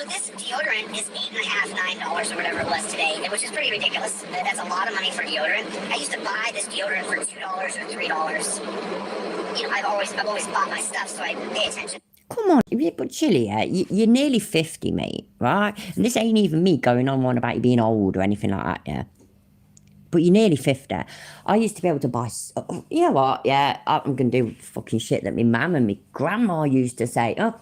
this deodorant is $8.50, $9 or whatever it was today, which is pretty ridiculous. That's a lot of money for deodorant. I used to buy this deodorant for $2 or $3. You know, I've always bought my stuff, so I pay attention. Come on, but Chilly, yeah, you're nearly 50, mate, right? And this ain't even me going on about you being old or anything like that, yeah? But you're nearly 50. I used to be able to buy, you know what, yeah, I'm going to do fucking shit that my mum and my grandma used to say. Oh,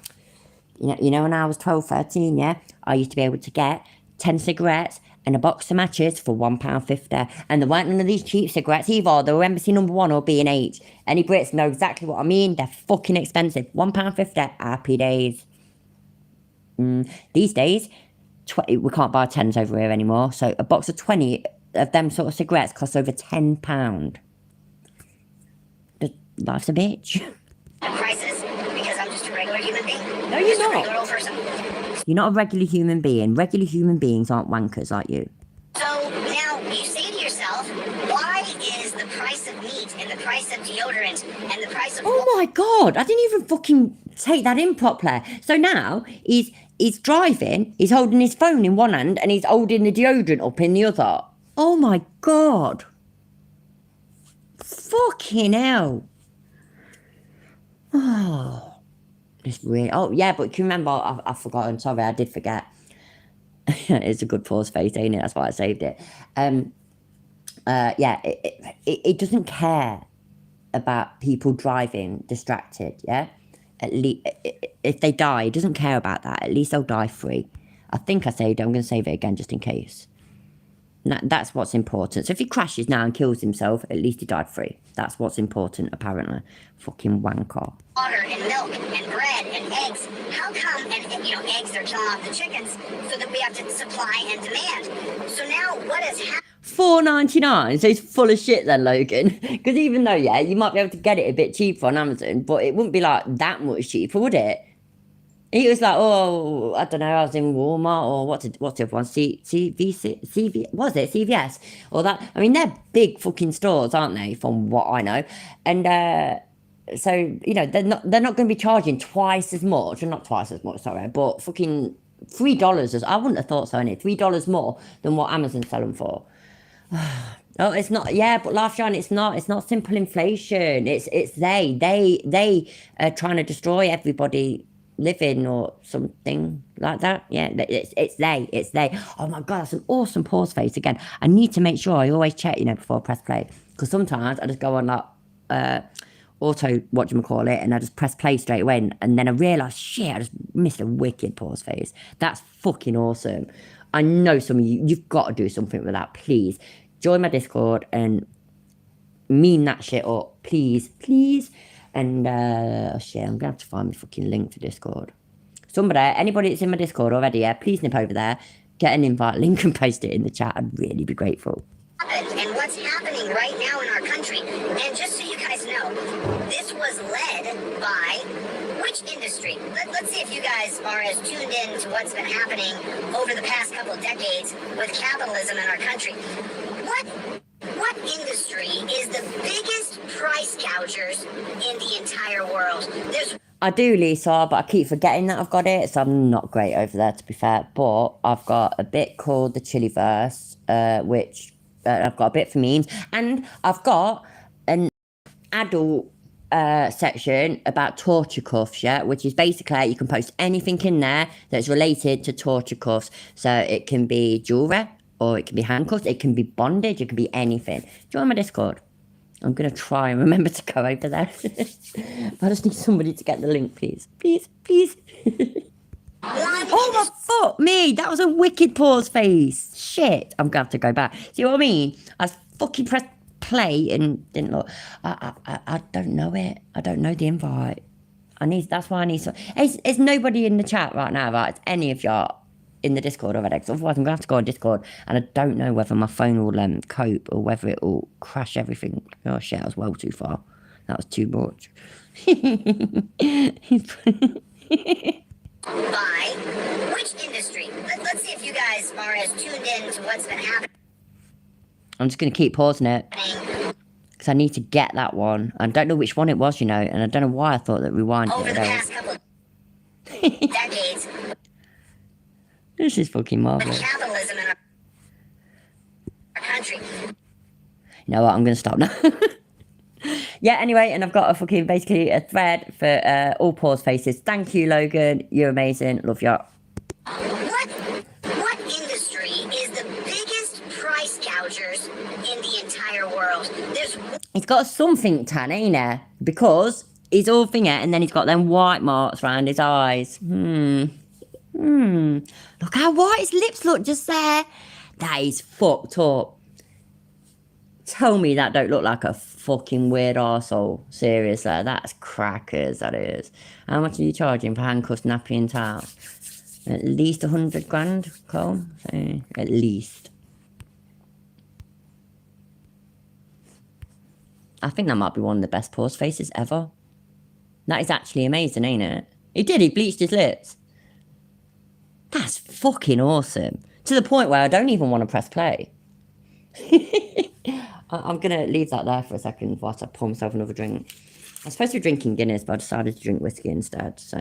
you know, when I was 12, 13, yeah, I used to be able to get 10 cigarettes and a box of matches for £1.50. And there weren't none of these cheap cigarettes either. They were Embassy No. 1 or B&H. Any Brits know exactly what I mean. They're fucking expensive. £1.50. Happy days. These days, we can't buy 10s over here anymore. So a box of 20 of them sort of cigarettes costs over £10. Life's a bitch. Prices, because I'm just a regular human being. No, you're Just a not. regular old person. You're not a regular human being. Regular human beings aren't wankers like you. So now you say to yourself, why is the price of meat and the price of deodorant and the price of... Oh my God, I didn't even fucking take that in properly. So now he's driving, he's holding his phone in one hand and he's holding the deodorant up in the other. Oh my God. Fucking hell. Oh. It's weird. Oh, yeah, but can you remember? I've forgotten. Sorry, I did forget. It's a good pause face, ain't it? That's why I saved it. Yeah, it doesn't care about people driving distracted, yeah? At least, if they die, it doesn't care about that. At least they'll die free. I think I saved it. I'm going to save it again just in case. That's what's important. So if he crashes now and kills himself, at least he died free. That's what's important, apparently. Fucking wanker. Water and milk and bread and eggs. How come, and you know, eggs are killing off the chickens, so that we have to supply and demand. So now what has happened? $4.99, so it's full of shit then, Logan. Because even though, yeah, you might be able to get it a bit cheaper on Amazon, but it wouldn't be like that much cheaper, would it? He was like, oh, I don't know, I was in Walmart, or what's the other one? Was it CVS? Or that, I mean, they're big fucking stores, aren't they, from what I know? And so, you know, they're not going to be charging twice as much, or not twice as much, sorry, but fucking $3, I wouldn't have thought so, innit? $3 more than what Amazon's selling for. Oh, it's not, yeah, but Laugh Shine, it's not simple inflation. It's they are trying to destroy everybody living or something like that. Yeah, it's they. Oh my God, that's an awesome pause face again. I need to make sure I always check, you know, before I press play, because sometimes I just go on like auto whatchamacallit and I just press play straight away, and then I realise, shit, I just missed a wicked pause face. That's fucking awesome. I know some of you've got to do something with that. Please join my Discord and meme that shit up, please. And shit, I'm gonna have to find my fucking link to Discord. Anybody that's in my Discord already, yeah, please nip over there, get an invite link and post it in the chat. I'd really be grateful. And what's happening right now in our country. And just so you guys know, this was led by which industry? Let's see if you guys are as tuned in to what's been happening over the past couple of decades with capitalism in our country. What industry is the biggest price gougers in the entire world? I do, Lisa, but I keep forgetting that I've got it, so I'm not great over there, to be fair. But I've got a bit called the Chilliverse, which I've got a bit for memes, and I've got an adult section about torture cuffs, yeah, which is basically you can post anything in there that's related to torture cuffs. So it can be jewelry, or it can be handcuffs, it can be bondage, it can be anything. Join my Discord. I'm going to try and remember to go over there. I just need somebody to get the link, please. Please. Oh my fuck me, that was a wicked pause face. Shit, I'm going to have to go back. See what I mean? I fucking pressed play and didn't look. I don't know it. I don't know the invite. That's why I need some. It's nobody in the chat right now, right? It's any of y'all. in the Discord already, because otherwise I'm going to have to go on Discord, and I don't know whether my phone will cope or whether it will crash everything. Oh shit, that was well too far. That was too much. By which industry? Let's see if you guys are as tuned in to what's been happening. I'm just going to keep pausing it, because I need to get that one. I don't know which one it was, you know, and I don't know why I thought that rewind Over it. the past couple of decades, This is fucking with marvelous. capitalism in our country. You know what, I'm going to stop now. Yeah, anyway, and I've got a fucking, basically a thread for all pause faces. Thank you, Logan. You're amazing. Love you. What industry is the biggest price gougers in the entire world? He's got something tan, ain't he? Because he's all finger, and then he's got them white marks around his eyes. Look how white his lips look just there. That is fucked up. Tell me that don't look like a fucking weird arsehole. Seriously, that's crackers, that is. How much are you charging for handcuffs, nappy and towel? At least 100 grand, Cole? So, at least. I think that might be one of the best pause faces ever. That is actually amazing, ain't it? He bleached his lips. That's fucking awesome. To the point where I don't even want to press play. I'm going to leave that there for a second whilst I pour myself another drink. I was supposed to be drinking Guinness, but I decided to drink whiskey instead, so...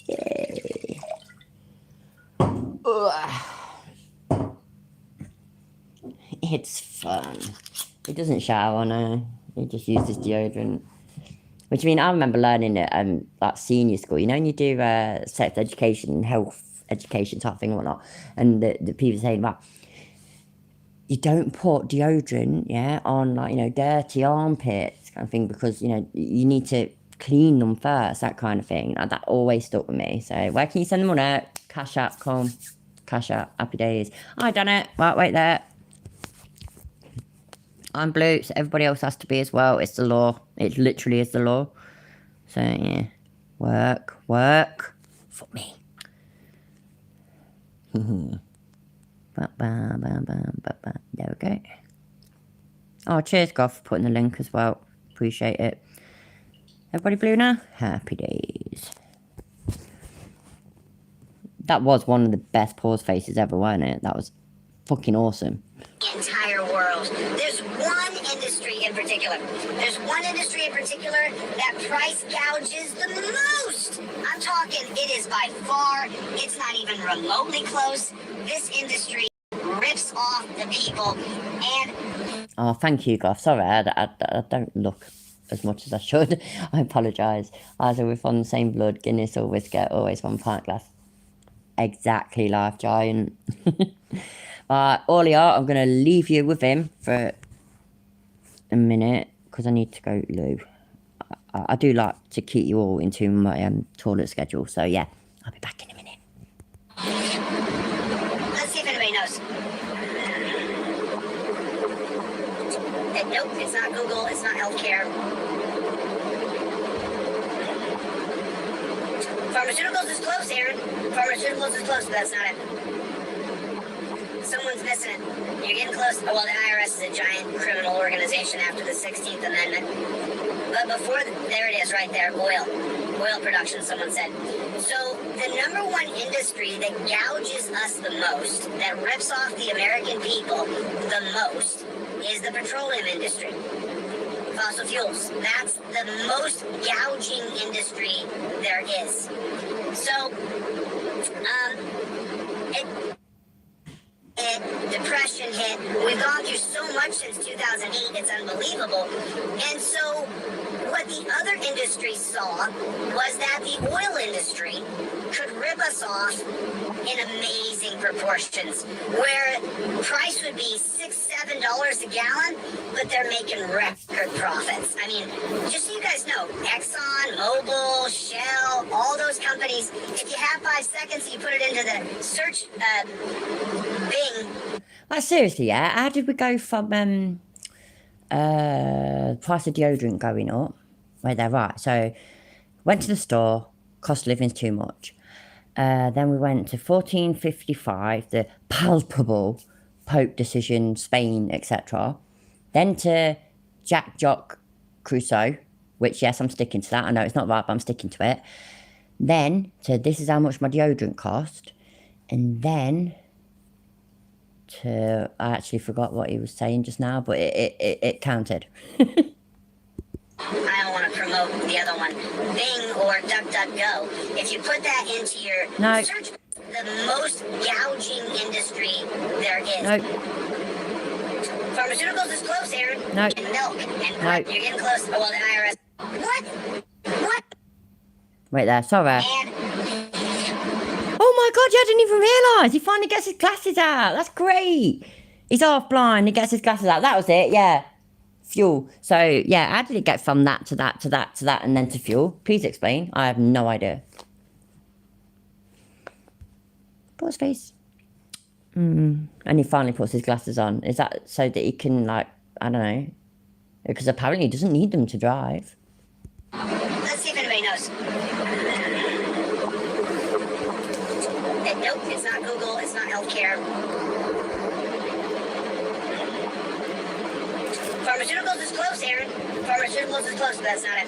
Yay. It's fun. He doesn't shower, no. He just uses deodorant. Which, I mean, I remember learning it at senior school. You know, when you do sex education, health education type thing and whatnot, and the people saying about... You don't put deodorant, yeah, on, like, you know, dirty armpits kind of thing, because, you know, you need to clean them first, that kind of thing. That always stuck with me. So, where can you send them on out? Cash App, come. Cash App, happy days. I done it. Right, wait there. I'm blue, so everybody else has to be as well. It's the law. It literally is the law. So, yeah. Work. For me. There we go. Oh, cheers, Goff, for putting the link as well. Appreciate it. Everybody blue now? Happy days. That was one of the best pause faces ever, wasn't it? That was fucking awesome. The entire world. There's one industry in particular. That price gouges the most. I'm talking, it is by far, it's not even remotely close. This industry rips off the people and... Oh, thank you, Goff. Sorry, I don't look as much as I should. I apologise. Either we're from the same blood, Guinness or whiskey, always one pint glass. Exactly, Life Giant. Ollie, I'm going to leave you with him for a minute, because I need to go loo. I do like to keep you all into my toilet schedule, so yeah, I'll be back in a minute. Let's see if anybody knows. Nope, it's not Google, it's not healthcare. Pharmaceuticals is close, Aaron. Pharmaceuticals is close, but that's not it. Someone's missing it. You're getting close. Oh, well, the IRS is a giant criminal organization after the 16th Amendment. But before, there it is right there, oil. Oil production, someone said. So the number one industry that gouges us the most, that rips off the American people the most, is the petroleum industry. Fossil fuels. That's the most gouging industry there is. So, depression hit. We've gone through so much since 2008, it's unbelievable. And so what the other industries saw was that the oil industry could rip us off in amazing proportions, where price would be $6-7 a gallon, but they're making record profits. I mean, just so you guys know, Exxon, Mobil, Shell, all those companies, if you have 5 seconds and you put it into the search Bing. Like, seriously, yeah? How did we go from price of deodorant going up? Wait, they're right. So, went to the store, cost of living's too much. Then we went to 1455, the palpable Pope decision, Spain, etc. Then to Jack Jock Crusoe, which, yes, I'm sticking to that. I know it's not right, but I'm sticking to it. Then to this is how much my deodorant cost. And then to, I actually forgot what he was saying just now, but it counted. I don't want to promote the other one, Bing or DuckDuckGo. If you put that into your No. search, the most gouging industry there is. No, Pharmaceuticals is close, Aaron. No. And milk. And No. you're getting close. Oh, well, the IRS. What? wait there, sorry. And Oh my God, yeah, I didn't even realise. He finally gets his glasses out. That's great. He's half blind. He gets his glasses out. That was it, yeah. Fuel. So, yeah, how did it get from that to that to that to that and then to fuel? Please explain. I have no idea. Pause face. And he finally puts his glasses on. Is that so that he can, like, I don't know. Because apparently he doesn't need them to drive. let's see if anybody knows. Nope, it's not Google. It's not healthcare. Pharmaceuticals is close, Aaron. Pharmaceuticals is close, but that's not it.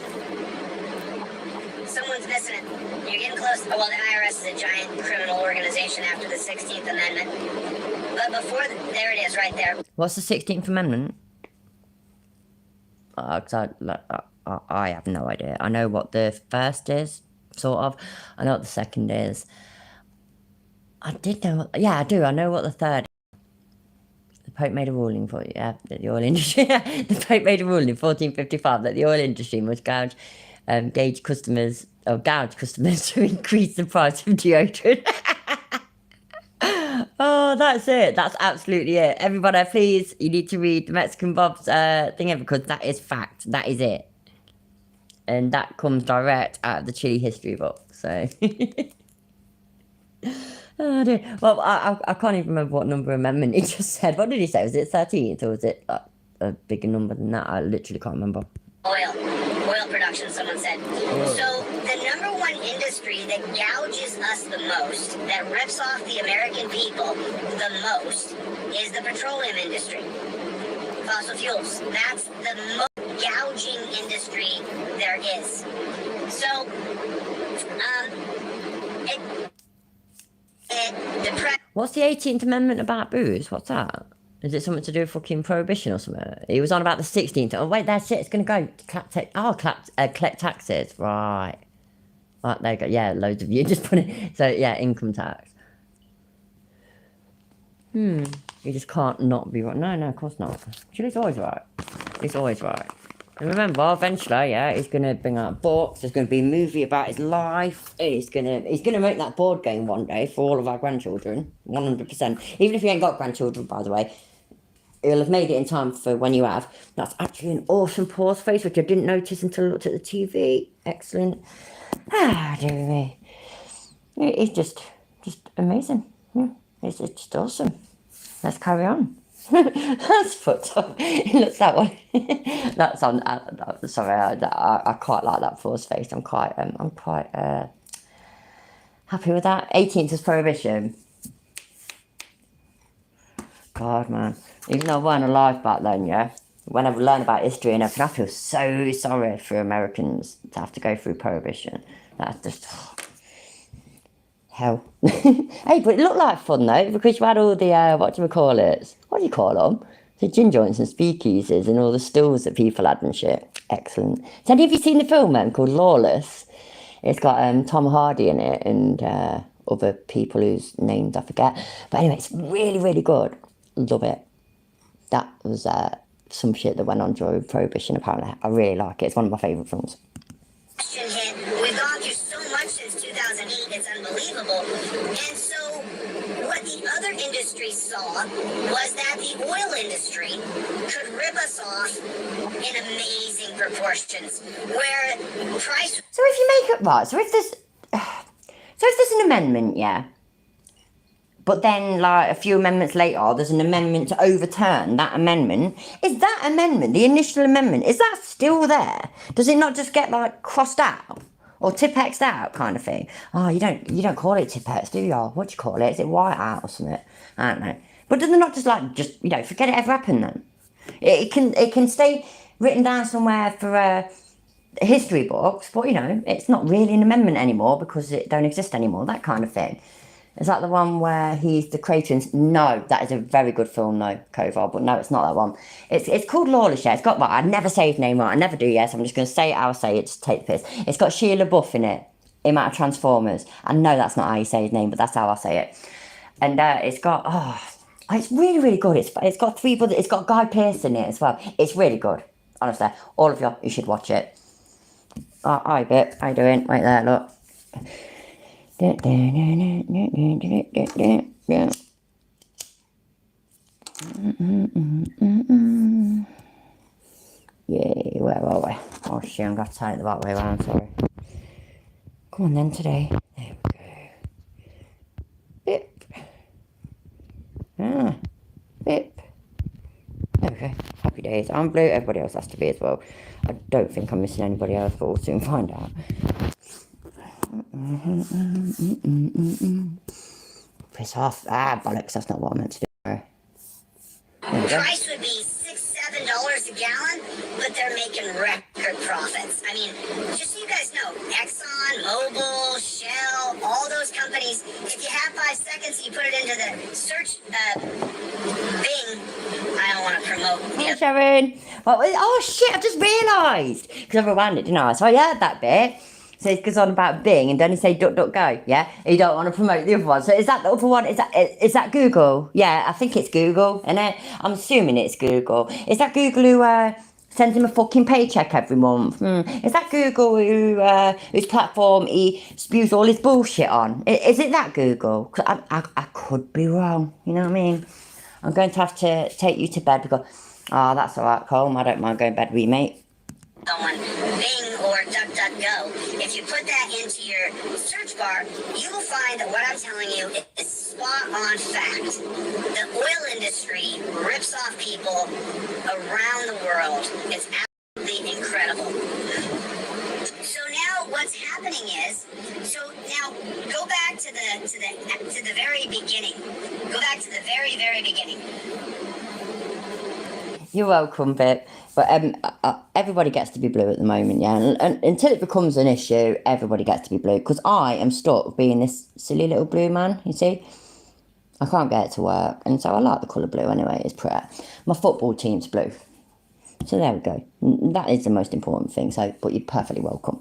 Someone's missing it. You're getting close. Oh, well, the IRS is a giant criminal organization after the 16th Amendment. But before, there it is, right there. What's the 16th Amendment? I have no idea. I know what the first is, sort of. I know what the second is. I did know. Yeah, I do. I know what the third is. The Pope made a ruling for you. Yeah, that the oil industry. The Pope made a ruling in 1455 that the oil industry must gauge customers to increase the price of deodorant. Oh, that's it. That's absolutely it. Everybody, please, you need to read the Mexican Bob's thing because that is fact. That is it. And that comes direct out of the Chile history book. So, oh, dear. Well, I can't even remember what number amendment he just said. What did he say? Was it 13th or was it like, a bigger number than that? I literally can't remember. Oil production, someone said. So the number one industry that gouges us the most, that rips off the American people the most, is the petroleum industry. Fossil fuels. That's the most gouging industry there is. So, it depresses. What's the 18th Amendment about booze? What's that? Is it something to do with fucking prohibition or something? He was on about the 16th. Oh, wait, that's it. It's going to go. Collect taxes. Right. Right, there you go. Yeah, loads of you just put it. So, yeah, income tax. You just can't not be right. No, of course not. Chile's always right. He's always right. And remember, eventually, yeah, he's going to bring out books. There's going to be a movie about his life. He's gonna make that board game one day for all of our grandchildren. 100%. Even if you ain't got grandchildren, by the way. He'll have made it in time for when you have. That's actually an awesome pause face, which I didn't notice until I looked at the TV. Excellent. Ah, dear me. It's just amazing. Yeah, it's just awesome. Let's carry on. That's fucked up. It looks that way. That's on. Sorry, I quite like that pause face. I'm quite happy with that. 18th is prohibition. God, man. Even though I weren't alive back then, yeah. When I learn about history and everything, I feel so sorry for Americans to have to go through prohibition. That's just hell. Hey, but it looked like fun though, because you had all the what do you call them? The gin joints and speakeasies and all the stills that people had and shit. Excellent. So have you seen the film called Lawless? It's got Tom Hardy in it and other people whose names I forget. But anyway, it's really, really good. Love it. That was some shit that went on during Prohibition, apparently. I really like it. It's one of my favourite films. We've gone through so much since 2008, it's unbelievable. And so, what the other industry saw was that the oil industry could rip us off in amazing proportions, where price... So if you make it right, so if there's an amendment, yeah, but then, like, a few amendments later, there's an amendment to overturn that amendment. Is that amendment, the initial amendment, is that still there? Does it not just get, like, crossed out? Or Tipp-Ex'd out kind of thing. Oh, you don't call it Tipp-Ex, do you? What do you call it? Is it white out or something? I don't know. But does it not just forget it ever happened then? It can stay written down somewhere for history books, but it's not really an amendment anymore because it don't exist anymore. That kind of thing. Is that the one where he's the creator? No, that is a very good film, though, Kovar, but no, it's not that one. It's called Lawless, yeah. It's got, well, I never say his name right, I never do, yes. I'm just going to say it how I say it, just take the piss. It's got Shia LaBeouf in it, him out of Transformers. I know that's not how you say his name, but that's how I say it. And it's got, it's really, really good. It's got three brothers, it's got Guy Pearce in it as well. It's really good, honestly. All of you should watch it. Hi, Bit, how you doing? Right there, look. Yeah, where are we? Oh shit, I'm gonna turn it the right way around, sorry. Come on then today. There we go. Bip. Bip. There we go. Happy days. I'm blue, everybody else has to be as well. I don't think I'm missing anybody else, but we'll soon find out. Piss off. Bollocks, that's not what I meant to do. The price would be $6-7 a gallon, but they're making record profits. I mean, just so you guys know, Exxon, Mobil, Shell, all those companies, if you have 5 seconds and you put it into the search Bing, I don't want to promote. Hi, Sharon. Oh shit, I just realised. Because I rewound it, didn't I? So I heard that bit. So it goes on about Bing, and then he say DuckDuckGo, yeah? You don't want to promote the other one. So is that the other one? Is that Google? Yeah, I think it's Google, and I'm assuming it's Google. Is that Google who sends him a fucking paycheck every month? Is that Google whose platform he spews all his bullshit on? Is it that Google? 'Cause I could be wrong, you know what I mean? I'm going to have to take you to bed because, that's alright, Colm, I don't mind going to bed with you, mate. On Bing or DuckDuckGo, if you put that into your search bar, you will find that what I'm telling you is spot on fact. The oil industry rips off people around the world. It's absolutely incredible. So now what's happening is, now go back to the very beginning. Go back to the very, very beginning. You're welcome, Bit. But everybody gets to be blue at the moment, yeah. And until it becomes an issue, everybody gets to be blue. Because I am stuck being this silly little blue man, you see. I can't get it to work. And so I like the colour blue anyway, it's pretty. My football team's blue. So there we go. That is the most important thing. So, but you're perfectly welcome.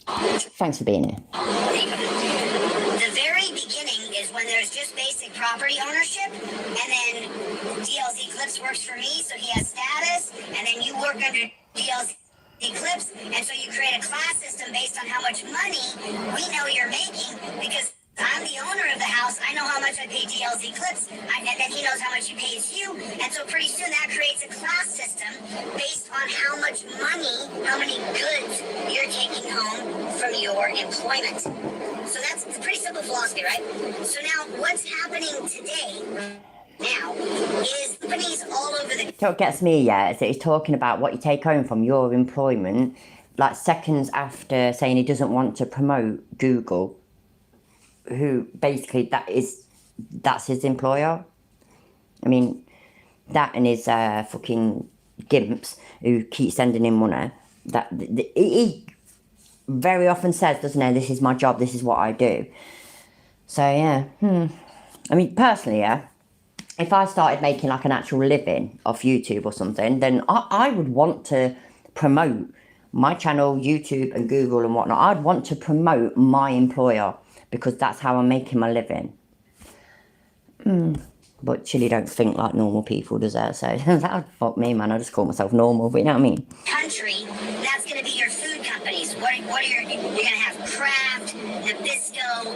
Thanks for being here. The very beginning is when there's just basic property ownership, and then DLZ Clips works for me, so he has status, and then you work under DLZ Clips, and so you create a class system based on how much money we know you're making, because I'm the owner of the house. I know how much I pay DLZ Clips, and then he knows how much he pays you. And so pretty soon that creates a class system based on how much money, how many goods you're taking home from your employment. So that's a pretty simple philosophy, right? So now what's happening today now is companies all over the... What gets me, yeah, is that he's talking about what you take home from your employment, like seconds after saying he doesn't want to promote Google, who basically that's his employer. I mean, that and his fucking gimps who keep sending him money. He very often says, doesn't he, this is my job, this is what I do. So yeah, I mean, personally, yeah, if I started making like an actual living off YouTube or something, then I would want to promote my channel, YouTube and Google and whatnot. I'd want to promote my employer, because that's how I'm making my living. But Chile don't think like normal people, does it? So that would fuck me, man. I just call myself normal, but you know what I mean? Country, that's going to be your food companies. What are you're going to have Kraft, Nabisco,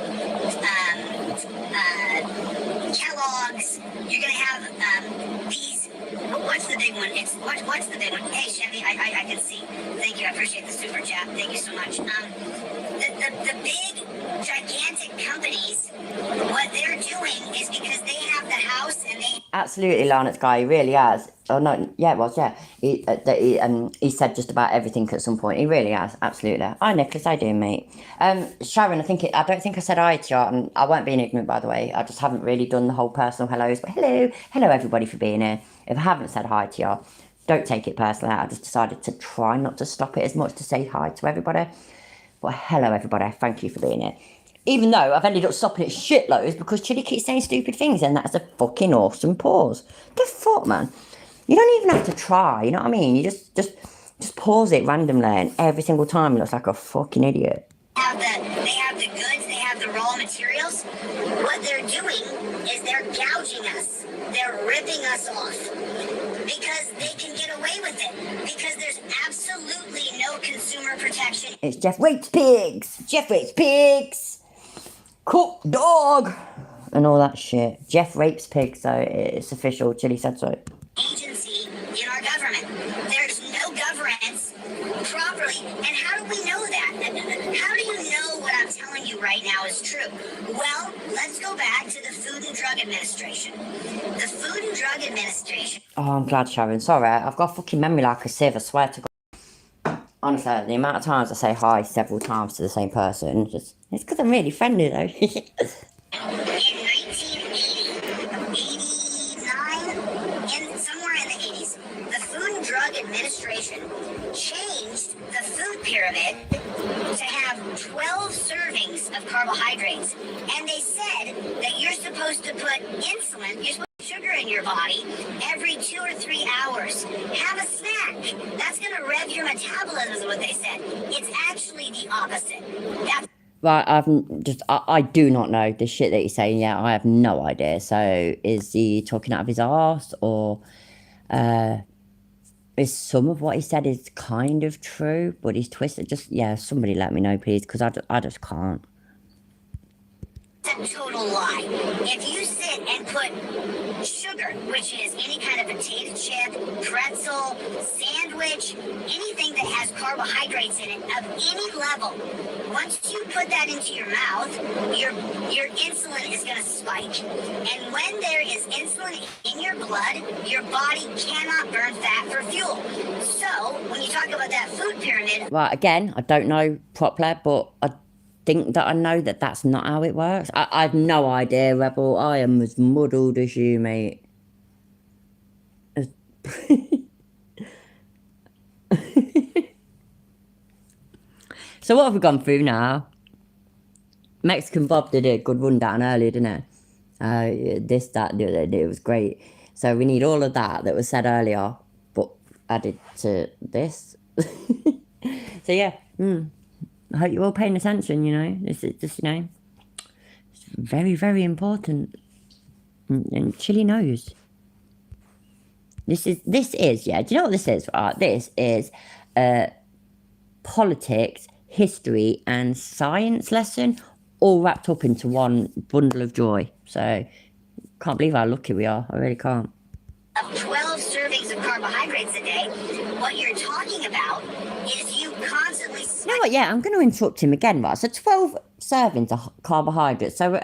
Kellogg's. You're going to have these. What's the big one? What's the big one? Hey, Chevy, I can see. Thank you. I appreciate the super chat. Thank you so much. The big, gigantic companies, what they're doing is because they have the house and they... absolutely, Larnet's guy, he really has. Oh no, yeah, it was, yeah. He said just about everything at some point. He really has, absolutely. Hi, Nicholas, how you doing, mate? Sharon, I don't think I said hi to you, and I weren't being ignorant, by the way. I just haven't really done the whole personal hellos. But hello, everybody for being here. If I haven't said hi to you, don't take it personally. I just decided to try not to stop it as much to say hi to everybody. But hello, everybody. Thank you for being here. Even though I've ended up stopping it shitloads because Chili keeps saying stupid things, and that's a fucking awesome pause. The fuck, man? You don't even have to try. You know what I mean? You just pause it randomly, and every single time it looks like a fucking idiot. They have the goods, they have the raw materials. What they're doing is they're gouging us. They're ripping us off. Because they can get away with it. Because there's absolutely no consumer protection. It's Jeff Rapes Pigs. Jeff Rapes Pigs. Cook dog. And all that shit. Jeff Rapes Pigs, so it's official. Chili said so. Agency in our government. There's no governance properly. And how do we know that? How do you know what I'm telling you right now is true? Well, let's go back to the Food and Drug Administration. The Food and Drug Administration. Oh, I'm glad, Sharon. Sorry, I've got a fucking memory like a sieve, I swear to God. Honestly, the amount of times I say hi several times to the same person, it's because I'm really friendly, though. In 1980, 89, and somewhere in the 80s, the Food and Drug Administration changed the food pyramid to have 12 servings of carbohydrates. And they said that you're supposed to put insulin, you're supposed to put sugar in your body every 2 or 3 hours. Have a snack. That's going to rev your metabolism is what they said. It's actually the opposite. That's Right, I do not know the shit that he's saying. Yeah, I have no idea. So, is he talking out of his arse, or is some of what he said is kind of true, but he's twisted? Somebody let me know, please, because I just can't. a total lie. If you sit and put sugar, which is any kind of potato chip, pretzel, sandwich, anything that has carbohydrates in it of any level, once you put that into your mouth, your insulin is going to spike. And when there is insulin in your blood, your body cannot burn fat for fuel. So when you talk about that food pyramid... Right, again, I don't know properly, but I think that I know that that's not how it works. I have no idea, Rebel. I am as muddled as you, mate. So what have we gone through now? Mexican Bob did a good rundown earlier, didn't it? This, that, the other, it was great. So we need all of that was said earlier, but added to this. So yeah, I hope you're all paying attention, you know. This is just, you know, it's very, very important. And Chili knows. This is, yeah, do you know what this is? Right, this is politics, history, and science lesson all wrapped up into one bundle of joy. So, can't believe how lucky we are. I really can't. 12 servings of carbohydrates a day. What you're talking about is you constantly... You know what, yeah, I'm going to interrupt him again, right? So 12 servings of carbohydrates. So,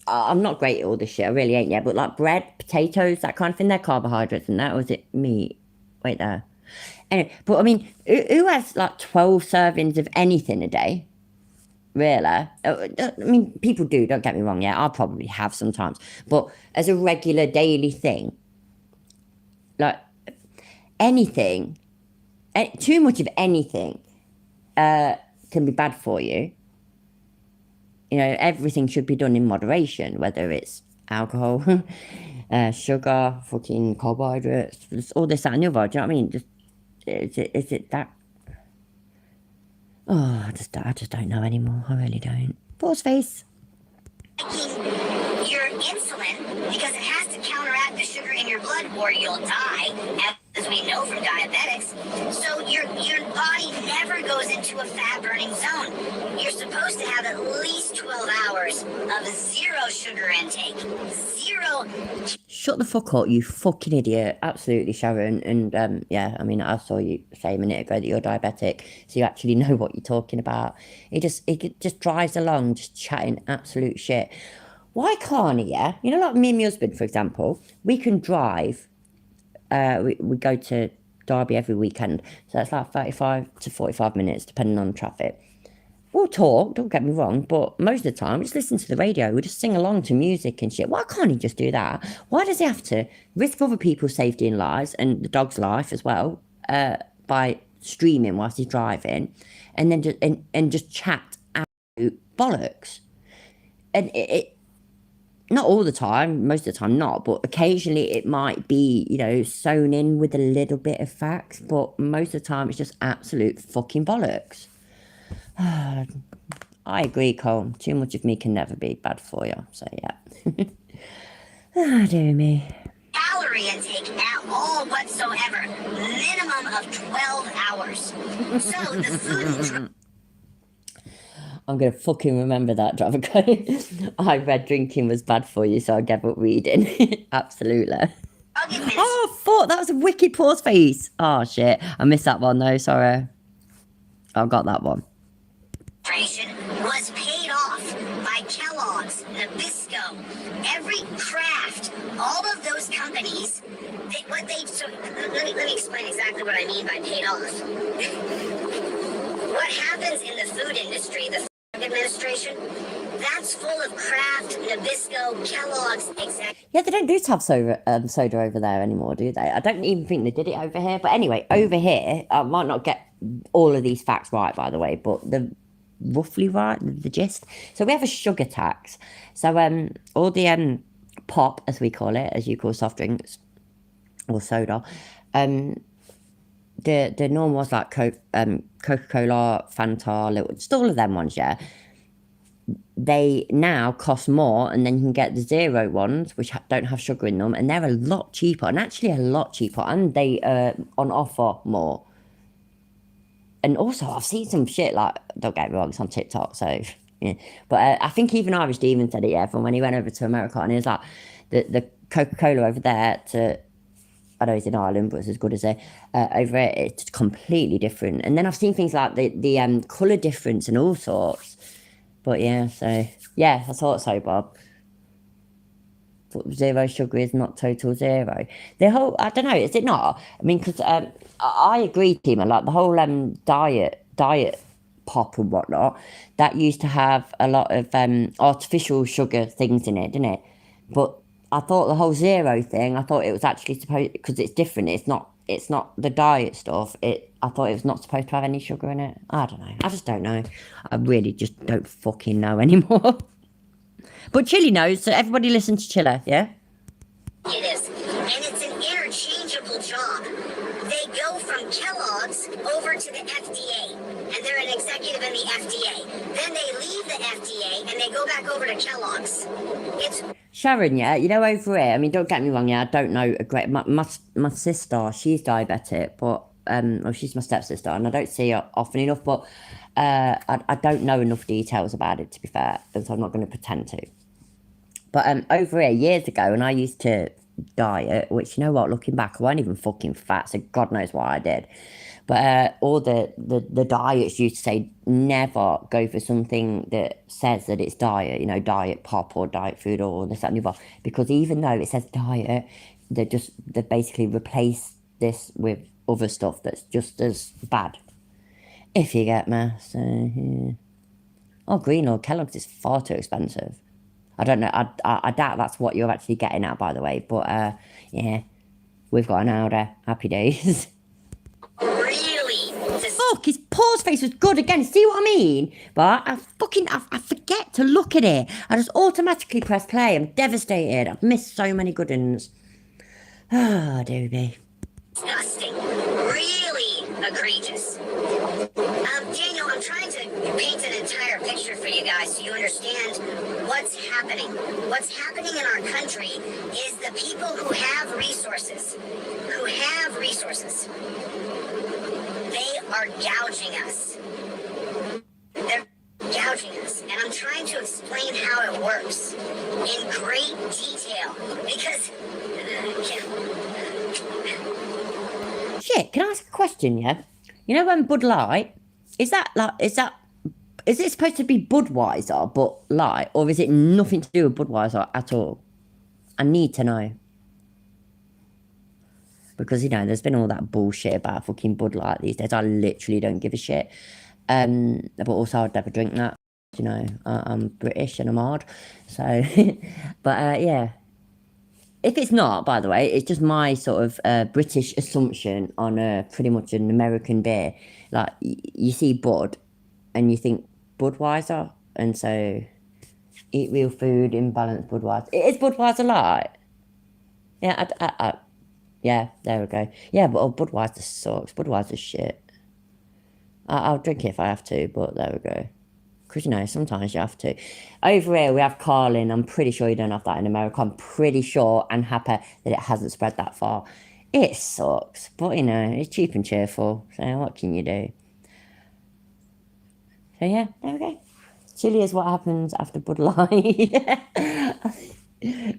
I'm not great at all this shit, I really ain't yet, but like bread, potatoes, that kind of thing, they're carbohydrates, and that was it, meat. Wait there. Anyway, but I mean, who has like 12 servings of anything a day? Really? I mean, people do, don't get me wrong, yeah, I'll probably have sometimes, but as a regular daily thing, like anything, too much of anything can be bad for you. You know, everything should be done in moderation, whether it's alcohol, sugar, fucking carbohydrates, all this, that, and the other. Do you know what I mean? Just, is it that? Oh, I just don't know anymore. I really don't. Pause face. Your insulin, because it has to counteract the sugar in your blood or you'll die, as we know from diabetics. So your body never goes into a fat-burning zone. You're supposed to have at least 12 hours of zero sugar intake. Zero. Shut the fuck up, you fucking idiot. Absolutely, Sharon. And yeah, I mean, I saw you say a minute ago that you're diabetic, so you actually know what you're talking about. It just drives along, just chatting absolute shit. Why can't he, yeah? You know, like me and my husband, for example, we can drive. We go to Derby every weekend. So that's like 35 to 45 minutes, depending on traffic. We'll talk, don't get me wrong, but most of the time, we just listen to the radio. We just sing along to music and shit. Why can't he just do that? Why does he have to risk other people's safety and lives and the dog's life as well by streaming whilst he's driving and then just chat absolute bollocks? And it not all the time, most of the time not, but occasionally it might be, you know, sewn in with a little bit of facts, but most of the time it's just absolute fucking bollocks. I agree, Cole. Too much of me can never be bad for you. So, yeah. Dear me. Calorie intake at all whatsoever. Minimum of 12 hours. So the food... I'm going to fucking remember that, driver guy. I read drinking was bad for you, so I gave up reading. Absolutely. Oh, fuck, that was a wicked pause face. Oh, shit. I missed that one, though. Sorry. I got that one. Was paid off by Kellogg's, Nabisco, every Kraft, all of those companies. Let me explain exactly what I mean by paid off. What happens in the food industry, the administration, that's full of Kraft, Nabisco, Kellogg's, exactly. Yeah, they don't do have soda over there anymore, do they? I don't even think they did it over here. But anyway, over here, I might not get all of these facts right, by the way, but the roughly right, the gist. So we have a sugar tax. So all the pop, as we call it, as you call soft drinks or soda, the normal ones like Coca-Cola, Fanta, just all of them ones, yeah. They now cost more, and then you can get the zero ones, which don't have sugar in them, and they're a lot cheaper, and actually a lot cheaper, and they on offer more. And also, I've seen some shit, like, don't get me wrong, it's on TikTok, so, yeah. But I think even Irish Steven said it, yeah, from when he went over to America, and he was like, the Coca-Cola over there to, I know he's in Ireland, but it's as good as it, over it, it's completely different. And then I've seen things like the colour difference and all sorts. But yeah, so, yeah, I thought so, Bob. But zero sugar is not total zero. The whole, I don't know, is it not? I mean, because I agree, Tima, like the whole diet pop and whatnot, that used to have a lot of artificial sugar things in it, didn't it? But I thought the whole zero thing, I thought it was actually supposed, because it's different, it's not the diet stuff, I thought it was not supposed to have any sugar in it. I don't know, I just don't know. I really just don't fucking know anymore. But Chili knows, so everybody listen to Chiller, yeah? It is, and it's an interchangeable job. They go from Kellogg's over to the FDA, and they're an executive in the FDA. Then they leave the FDA, and they go back over to Kellogg's. It's... Sharon, yeah, you know, over here, I mean, don't get me wrong, yeah, I don't know a great, my sister, she's diabetic, but, well, she's my stepsister, and I don't see her often enough, but I don't know enough details about it, to be fair, and so I'm not going to pretend to. But over here, years ago, when I used to diet, which, you know what, looking back, I wasn't even fucking fat, so God knows what I did. But all the diets used to say never go for something that says that it's diet, you know, diet pop or diet food or this, that, and the other. Because even though it says diet, they basically replace this with other stuff that's just as bad. If you get me. So, yeah. Oh, green or Kellogg's is far too expensive. I don't know. I doubt that's what you're actually getting at, by the way. But, yeah, we've got an order. Happy days. Really? Fuck, his pause face was good again. See what I mean? But I forget to look at it. I just automatically press play. I'm devastated. I've missed so many good ones. Ah, Doobie. Disgusting. Really egregious. Daniel, I'm trying to paint an entire picture for you guys so you understand what's happening. What's happening in our country is the people who have resources, they are gouging us. They're gouging us. And I'm trying to explain how it works in great detail because... Shit, can I ask a question, yeah? You know when Bud Light, is that Is it supposed to be Budweiser, but light, or is it nothing to do with Budweiser at all? I need to know. Because, you know, there's been all that bullshit about fucking Bud Light these days. I literally don't give a shit. But also, I'd never drink that. You know, I'm British and I'm hard. So, but yeah. If it's not, by the way, it's just my sort of British assumption on pretty much an American beer. Like, you see Bud and you think Budweiser. And so, eat real food, imbalanced Budweiser. It is Budweiser Light. Yeah, yeah, there we go. Yeah, but Budweiser sucks. Budweiser's shit. I'll drink it if I have to, but there we go. Because, you know, sometimes you have to. Over here, we have Carlin. I'm pretty sure you don't have that in America. I'm pretty sure and happy that it hasn't spread that far. It sucks, but, you know, it's cheap and cheerful. So what can you do? So, yeah, there we go. Chili is what happens after Bud Light.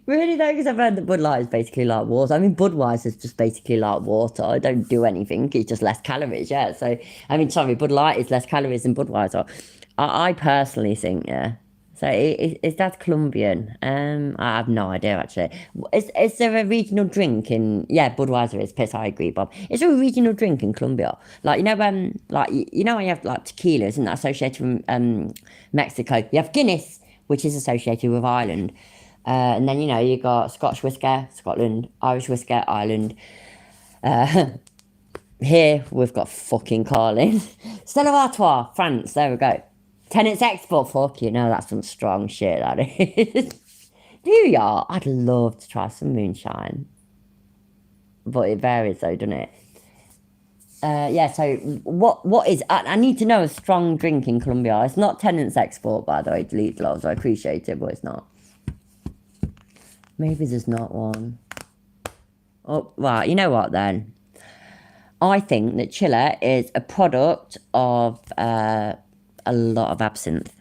Really though, because I've heard that Bud Light is basically like water. I mean, Budweiser is just basically like water. I don't do anything. It's just less calories, yeah. So, I mean, sorry, Bud Light is less calories than Budweiser. I personally think, yeah. So, is that Colombian? I have no idea, actually. Is there a regional drink in... Yeah, Budweiser is piss, I agree, Bob. Is there a regional drink in Colombia? Like, you know, you know, you have, like, tequila, isn't that associated with Mexico? You have Guinness, which is associated with Ireland. And then, you know, you got Scotch whiskey, Scotland, Irish whiskey, Ireland. Here, we've got fucking Carlin. Stella Artois, France, there we go. Tenants Export, fuck you know, that's some strong shit, that is. New York, I'd love to try some moonshine. But it varies though, doesn't it? Yeah, so what is... I need to know a strong drink in Colombia. It's not Tenants Export, by the way, delete loves. I appreciate it, but it's not. Maybe there's not one. Oh, right, you know what then? I think that Chile is a product of a lot of absinthe.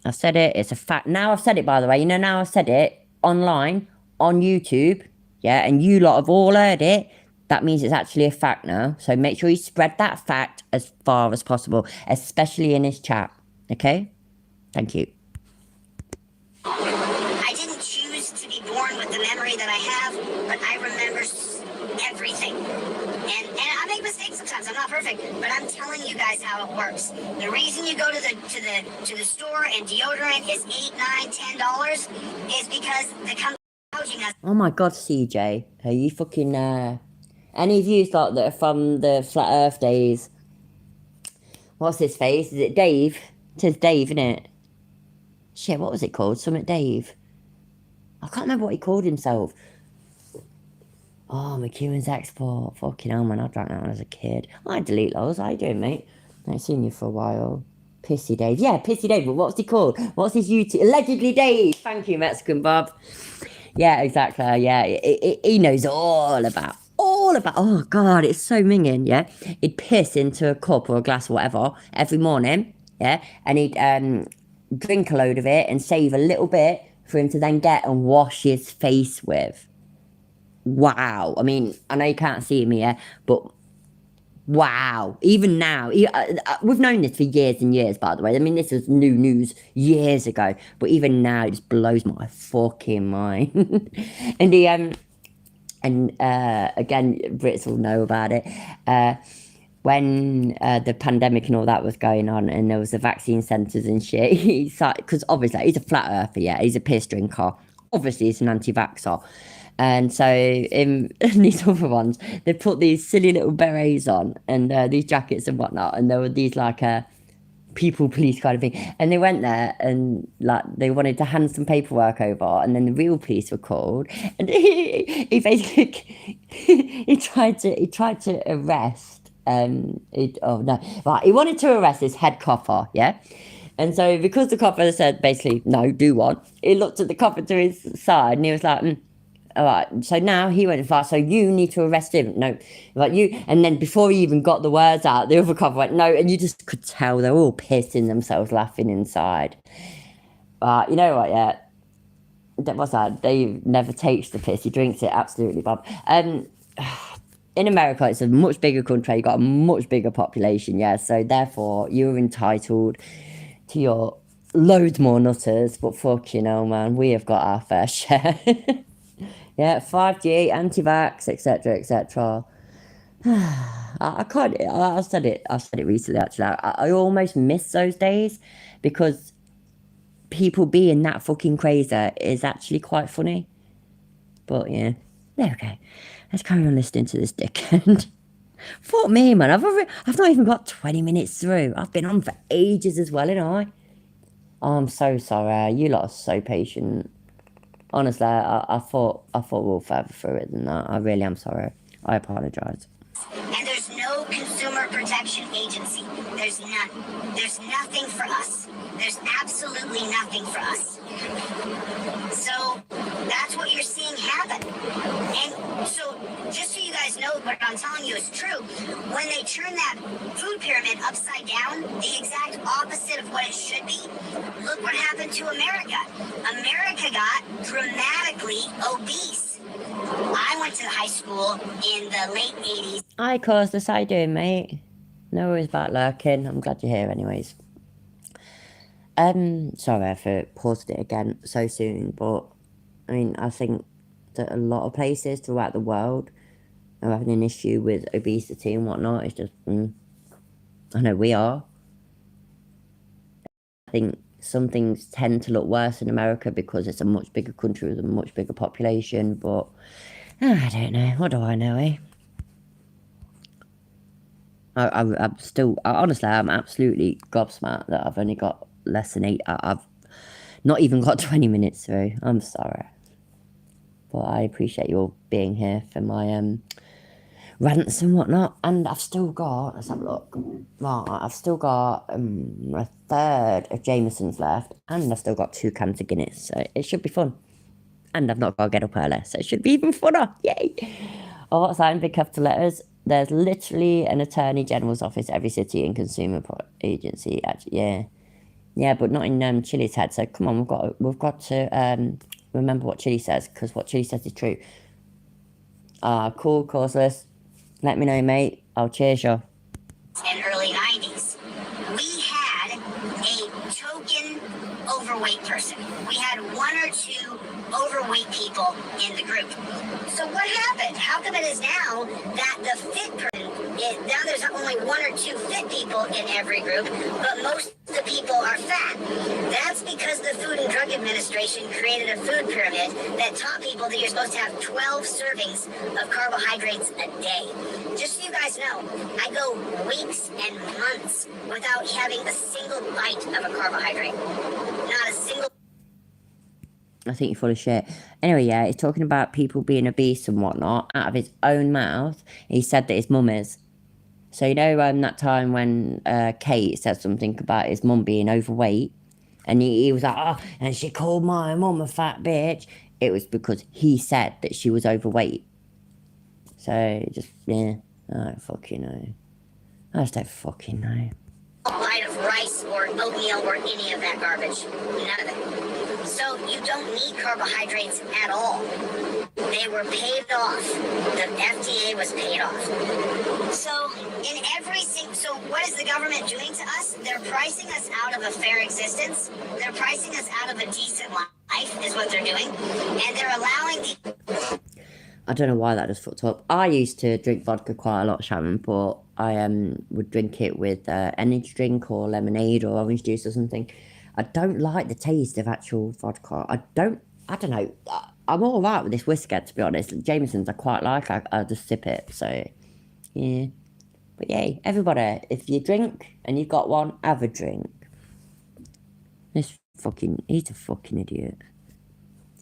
I've said it, it's a fact. Now I've said it, by the way. You know, now I've said it online, on YouTube, yeah, and you lot have all heard it. That means it's actually a fact now. So make sure you spread that fact as far as possible, especially in this chat, okay? Thank you. I didn't choose to be born with the memory that I have, but I remember everything. And I make mistakes sometimes. I'm not perfect, but I'm telling you guys how it works. The reason you go to the store and deodorant is $8, $9, $10 is because the company gouging us. Oh my God, CJ, are you fucking any of you thought that are from the Flat Earth days? What's his face? Is it Dave? It says Dave, innit? Shit, what was it called? Summit Dave. I can't remember what he called himself. Oh, McEwen's Export. Fucking hell, man. I drank that when I was a kid. I delete those. How you doing, mate? I ain't seen you for a while. Pissy Dave. Yeah, Pissy Dave. But what's he called? What's his YouTube? Allegedly Dave. Thank you, Mexican Bob. Yeah, exactly. Yeah, he knows all about. Oh, God, it's so minging, yeah? He'd piss into a cup or a glass or whatever every morning, yeah? And he'd drink a load of it and save a little bit for him to then get and wash his face with. Wow. I mean, I know you can't see me here, but wow. Even now, we've known this for years and years, by the way. I mean, this was new news years ago, but even now, it just blows my fucking mind. And he, again, Brits will know about it. When the pandemic and all that was going on, and there was the vaccine centres and shit, because obviously he's a flat earther, yeah, he's a piss drinker. Obviously, he's an anti-vaxxer. And so in these other ones, they put these silly little berets on and these jackets and whatnot, and there were these like people police kind of thing. And they went there and like they wanted to hand some paperwork over, and then the real police were called, and he basically he tried to arrest he wanted to arrest this head copper, yeah. And so because the copper said basically no, do one, he looked at the copper to his side and he was like. All right, so now he went fast, so you need to arrest him. No, like you, and then before he even got the words out, the other couple went, no, and you just could tell they're all pissing themselves, laughing inside. You know what, yeah, what's that? Dave never takes the piss, he drinks it, absolutely, Bob. in America, it's a much bigger country. You got a much bigger population, yeah. So therefore, you're entitled to your loads more nutters. But fucking hell, man, we have got our fair share. Yeah, 5G, anti-vax, etc., etc. I can't. I said it. I said it recently. Actually, I almost miss those days because people being that fucking crazy is actually quite funny. But yeah, there we go. Let's carry on listening to this dickhead. Fuck me, man. I've not even got 20 minutes through. I've been on for ages as well, ain't I? Oh, I'm so sorry. You lot are so patient. Honestly, I thought we'll further through it than that. I really am sorry. I apologise. And there's no consumer protection agency. There's none. There's nothing for us. There's absolutely nothing for us. So that's what you're seeing happen. And so just so you guys know what I'm telling you is true, when they turn that food pyramid upside down, the exact opposite of what it should be, look what happened to America. America got dramatically obese. I went to high school in the late 80s. Hi, Costas. How you doing, mate? No worries about lurking. I'm glad you're here anyways. Sorry for pausing it again so soon, but I mean, I think that a lot of places throughout the world are having an issue with obesity and whatnot. It's just, I know we are. I think some things tend to look worse in America because it's a much bigger country with a much bigger population, but I don't know. What do I know, eh? I'm still, honestly, I'm absolutely gobsmacked that I've only got less than 8. I've not even got 20 minutes through. I'm sorry. But I appreciate you all being here for my rants and whatnot. And I've still got, let's have a look. Right, I've still got a third of Jameson's left. And I've still got 2 cans of Guinness. So it should be fun. And I've not got to get up early. So it should be even funner. Yay! Oh, what's that in big capital letters? There's literally an attorney general's office every city and consumer agency. Actually, yeah. Yeah, but not in Chile's head. So come on, we've got to remember what Chile says, because what Chile says is true. Cool, courseless. Let me know, mate. I'll cheers you. And early 90s, we had a token overweight person. We had 1 or 2 overweight people in the group. So what happened? How come it is now that the fit person, now there's only 1 or 2 fit people in every group, but most of the people are fat? That's because the Food and Drug Administration created a food pyramid that taught people that you're supposed to have 12 servings of carbohydrates a day. Just so you guys know, I go weeks and months without having a single bite of a carbohydrate. Not a single. I think you're full of shit. Anyway, yeah, he's talking about people being obese and whatnot. Out of his own mouth, he said that his mum is. So, you know, that time when Kate said something about his mum being overweight, and he was like, oh, and she called my mum a fat bitch. It was because he said that she was overweight. So, just, yeah, I don't fucking know. I just don't fucking know. Bite of rice or oatmeal or any of that garbage. None of it. So you don't need carbohydrates at all. They were paid off. The FDA was paid off. So in every so what is the government doing to us? They're pricing us out of a fair existence. They're pricing us out of a decent life is what they're doing. And they're allowing the... I don't know why that just fucked up. I used to drink vodka quite a lot, Sharon, but I would drink it with energy drink or lemonade or orange juice or something. I don't like the taste of actual vodka. I don't know. I'm all right with this whiskey, to be honest. Jameson's I quite like. I just sip it, so yeah. But yeah, everybody, if you drink and you've got one, have a drink. He's a fucking idiot.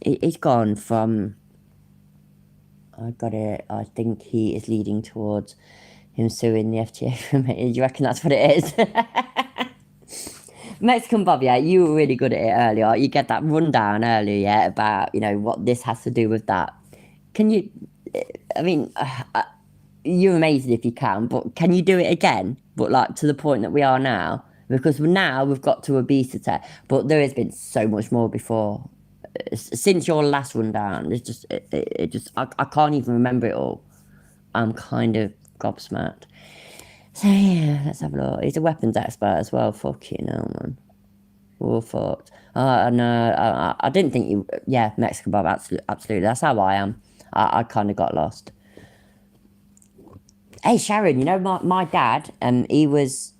He's gone from... I got it. I think he is leading towards him suing the FTA. Do you reckon that's what it is? Mexican Bob, yeah, you were really good at it earlier. You get that rundown earlier, yeah, about, you know, what this has to do with that. Can you, I mean, you're amazing if you can, but can you do it again? But like to the point that we are now? Because now we've got to obesity, but there has been so much more before. Since your last rundown, it's just, I can't even remember it all. I'm kind of gobsmacked. So yeah, let's have a look. He's a weapons expert as well. Fucking hell, man. All fucked. No, I didn't think you. Yeah, Mexican Bob. Absolutely. That's how I am. I kind of got lost. Hey Sharon, you know my dad, he was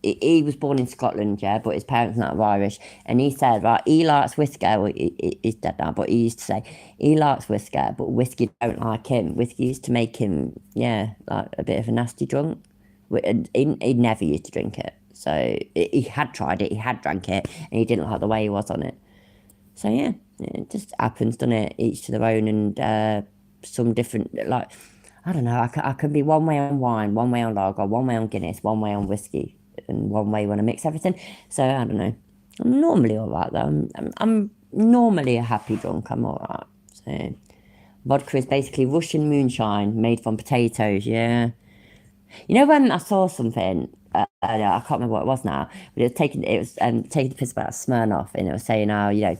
born in Scotland, yeah, but his parents are Irish, and he said, right, he likes whiskey. Well, he's dead now, but he used to say he likes whiskey, but whiskey don't like him. Whiskey used to make him, yeah, like a bit of a nasty drunk. He never used to drink it, so he had tried it, he had drank it, and he didn't like the way he was on it. So yeah, it just happens, doesn't it? Each to their own, and some different, like, I don't know, I can be one way on wine, one way on lager, one way on Guinness, one way on whiskey, and one way when I mix everything. So I don't know. I'm normally all right though. I'm normally a happy drunk. I'm all right. So vodka is basically Russian moonshine made from potatoes. Yeah. You know when I saw something. I can't remember what it was now, but it was taking the piss about Smirnoff, and it was saying, "Oh, you know,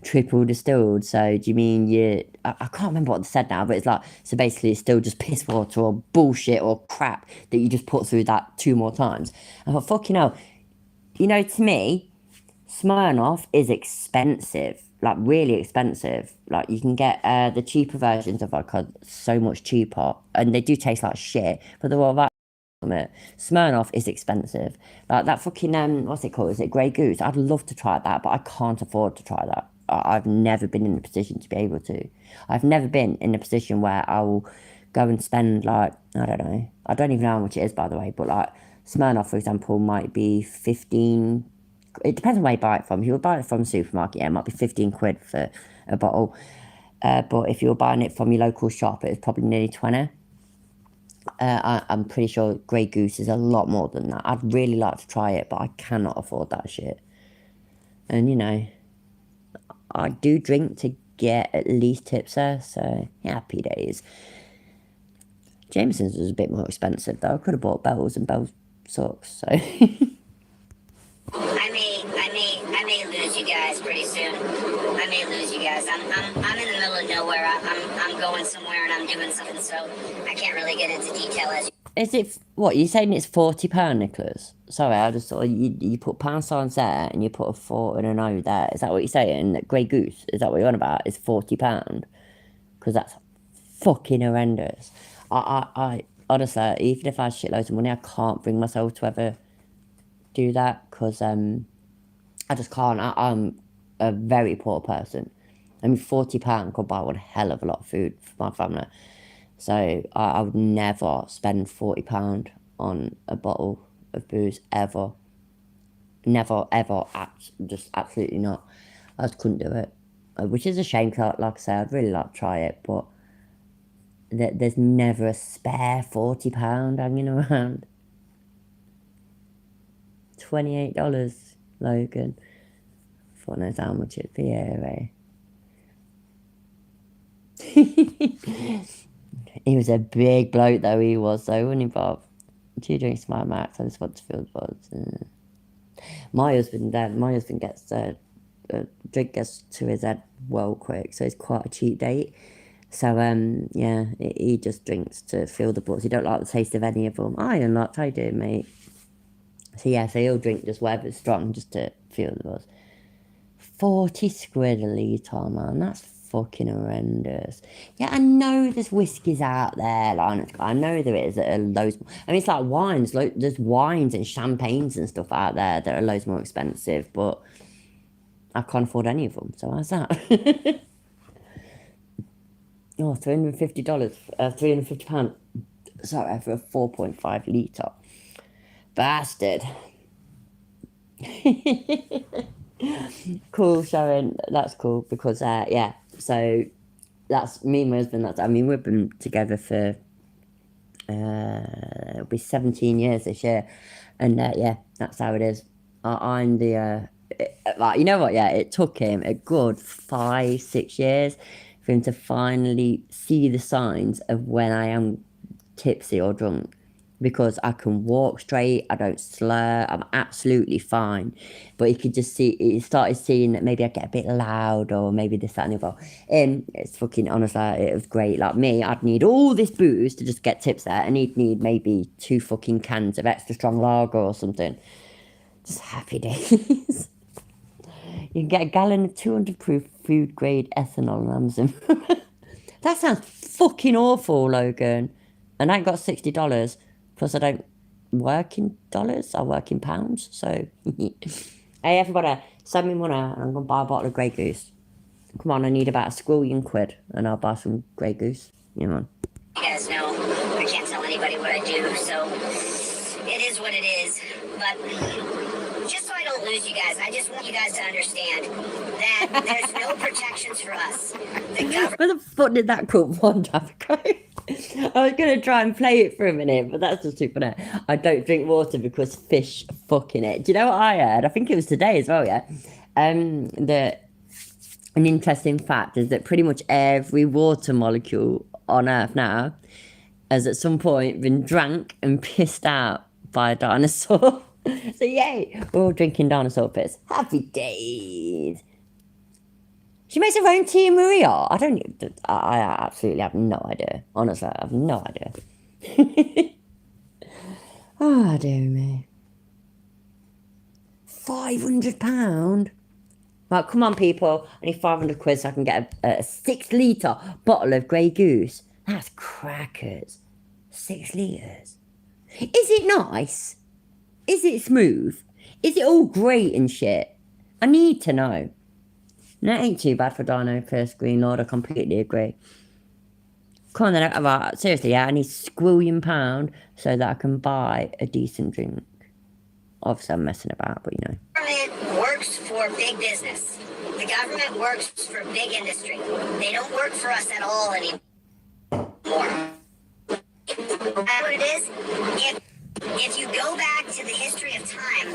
triple distilled." So do you mean I can't remember what they said now, but it's like, so basically it's still just piss water or bullshit or crap that you just put through that 2 more times. I thought, fucking hell, you know, to me, Smirnoff is expensive, like really expensive. Like you can get the cheaper versions of vodka so much cheaper, and they do taste like shit, but they're all right. It. Smirnoff is expensive. Like that fucking what's it called? Is it Grey Goose? I'd love to try that, but I can't afford to try that. I've never been in a position to be able to. I've never been in a position where I will go and spend, like, I don't know. I don't even know how much it is, by the way, but like Smirnoff, for example, might be 15. It depends on where you buy it from. If you buy it from a supermarket, yeah, it might be 15 quid for a bottle. But if you're buying it from your local shop, it's probably nearly 20. I'm pretty sure Grey Goose is a lot more than that. I'd really like to try it, but I cannot afford that shit. And, you know, I do drink to get at least tipser, so happy days. Jameson's was a bit more expensive, though. I could have bought Bells, and Bells sucks, so... I may lose you guys pretty soon. I may lose you guys. I'm in the middle of nowhere. I'm going somewhere and I'm doing something, so I can't really get into detail as. Is it, what, you're saying it's £40, Nicholas? Sorry, I just thought you put pound signs there and you put a 4 and an O there. Is that what you're saying? Grey Goose, is that what you're on about? It's £40? Because that's fucking horrendous. I honestly, even if I had shitloads of money, I can't bring myself to ever do that, because I just can't. I'm a very poor person. I mean, £40 could buy one hell of a lot of food for my family. So I would never spend £40 on a bottle of booze, ever. Never, ever, just absolutely not. I just couldn't do it. Which is a shame, because, like I say, I'd really like to try it, but there's never a spare £40 hanging around. $28, Logan. God knows how much it'd be here, eh? He was a big bloke, though, he was, though, wasn't he, Bob? 2 drinks to my max, I just want to feel the buzz. My husband gets, drink gets to his head well quick, so it's quite a cheap date. So, yeah, he just drinks to feel the buzz. He don't like the taste of any of them. I don't like, how you doing, mate? So, yeah, so he'll drink just whatever's strong, just to feel the buzz. 40 squid a litre, man, that's fucking horrendous. Yeah, I know there's whiskies out there, like, I know there is loads more. I mean, it's like wines, there's wines and champagnes and stuff out there that are loads more expensive, but I can't afford any of them, so how's that? Oh, $350, £350, sorry, for a 4.5 litre. Bastard. Cool, Sharon, that's cool, because yeah, so that's me and my husband. I mean, we've been together for it'll be 17 years this year, and yeah, that's how it is. I'm the like, you know what, yeah, it took him a good 5-6 years for him to finally see the signs of when I am tipsy or drunk. because I can walk straight, I don't slur, I'm absolutely fine. But he started seeing that maybe I get a bit loud or maybe this, that, and the other. It's fucking, honestly, it was great. Like me, I'd need all this booze to just get tips there, and he'd need maybe 2 fucking cans of extra strong lager or something. Just happy days. You can get a gallon of 200 proof food grade ethanol and Amazon. That sounds fucking awful, Logan. And I ain't got $60. Plus, I don't work in dollars, I work in pounds. So, hey, everybody, send me money and I'm going to buy a bottle of Grey Goose. Come on, I need about £1 and I'll buy some Grey Goose. Yeah, man. You guys know I can't tell anybody what I do, so it is what it is. But just so I don't lose you guys, I just want you guys to understand that there's no protections for us. The government. Where the fuck did that come one time ago? I was going to try and play it for a minute, but that's just too funny. I don't drink water because fish fucking it. Do you know what I heard? I think it was today as well, yeah? An interesting fact is that pretty much every water molecule on Earth now has at some point been drank and pissed out by a dinosaur. So yay, we're all drinking dinosaur piss. Happy days. She makes her own Tia Maria. I absolutely have no idea. Honestly, I have no idea. Oh, dear me. £500? Right, come on, people. I need 500 quid so I can get a 6 litre bottle of Grey Goose. That's crackers. 6 litres. Is it nice? Is it smooth? Is it all great and shit? I need to know. That ain't too bad for Dino First Green Lord, I completely agree. Come on then, right, seriously, yeah, I need £1 so that I can buy a decent drink. Obviously, I'm messing about, but you know. The government works for big business. The government works for big industry. They don't work for us at all anymore. That's what it is. If you go back to the history of time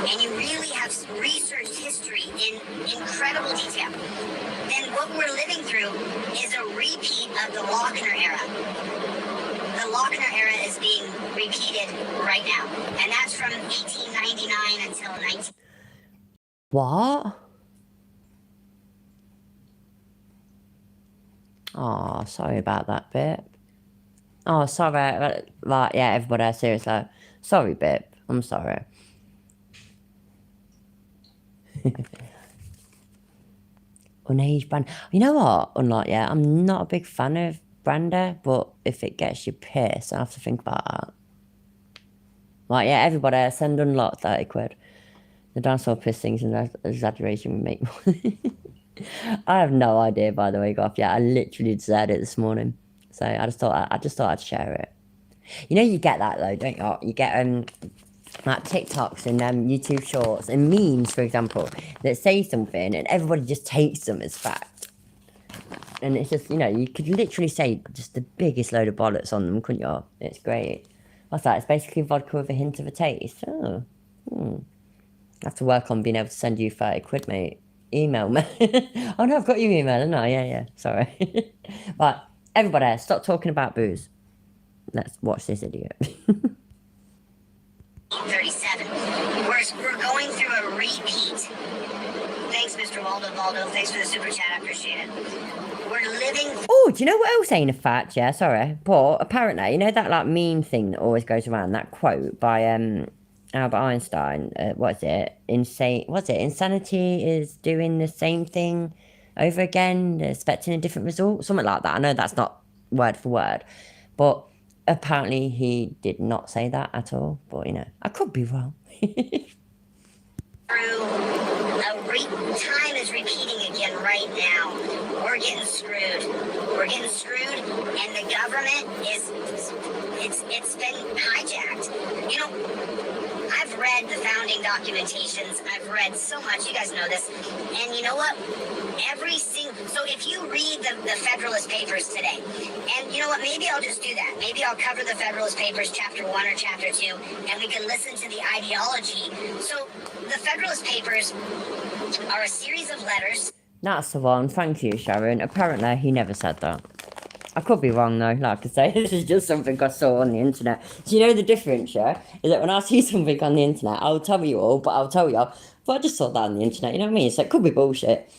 and you really have researched history in incredible detail, then what we're living through is a repeat of the Lochner era. The Lochner era is being repeated right now, and that's from 1899 until 19. What? Oh, sorry about that bit. Oh, sorry. Right, yeah, everybody, seriously. Sorry, babe. I'm sorry. Unaged brand. You know what? Unlike, yeah, I'm not a big fan of Brandy, but if it gets you pissed, I have to think about that. Right, yeah, everybody, send unlocked 30 quid. The dinosaur piss thing's an exaggeration we make. I have no idea, by the way, Goff. Yeah, I literally said it this morning. So I just thought I'd share it. You know, you get that though, don't you? You get like TikToks and YouTube shorts and memes, for example, that say something and everybody just takes them as fact. And it's just, you know, you could literally say just the biggest load of bollocks on them, couldn't you? It's great. What's that? It's basically vodka with a hint of a taste. Oh, I have to work on being able to send you 30 quid, mate. Email me. Oh no, I've got your email, haven't I? Yeah, sorry. Right. Everybody, stop talking about booze. Let's watch this idiot. 37. We're going through a repeat. Thanks, Mr. Waldo. Thanks for the super chat. I appreciate it. We're living. Oh, do you know what else ain't a fact? Yeah, sorry. But apparently, you know that like meme thing that always goes around, that quote by Albert Einstein. What is it? Insanity is doing the same thing over again, expecting a different result, something like that. I know that's not word for word, but apparently he did not say that at all. But you know, I could be wrong. Time is repeating again right now. We're getting screwed. And the government it's been hijacked. You know, I've read the founding documentations. I've read so much. You guys know this. And you know what? So if you read the Federalist Papers today, and you know what? Maybe I'll just do that. Maybe I'll cover the Federalist Papers, Chapter 1 or Chapter 2, and we can listen to the ideology. So the Federalist Papers are a series of letters. That's the one. Thank you, Sharon. Apparently, he never said that. I could be wrong though, like I say, this is just something I saw on the internet. Do you know the difference, yeah? Is that when I see something on the internet, I'll tell you all, but I'll tell you, but I just saw that on the internet, you know what I mean? So it could be bullshit.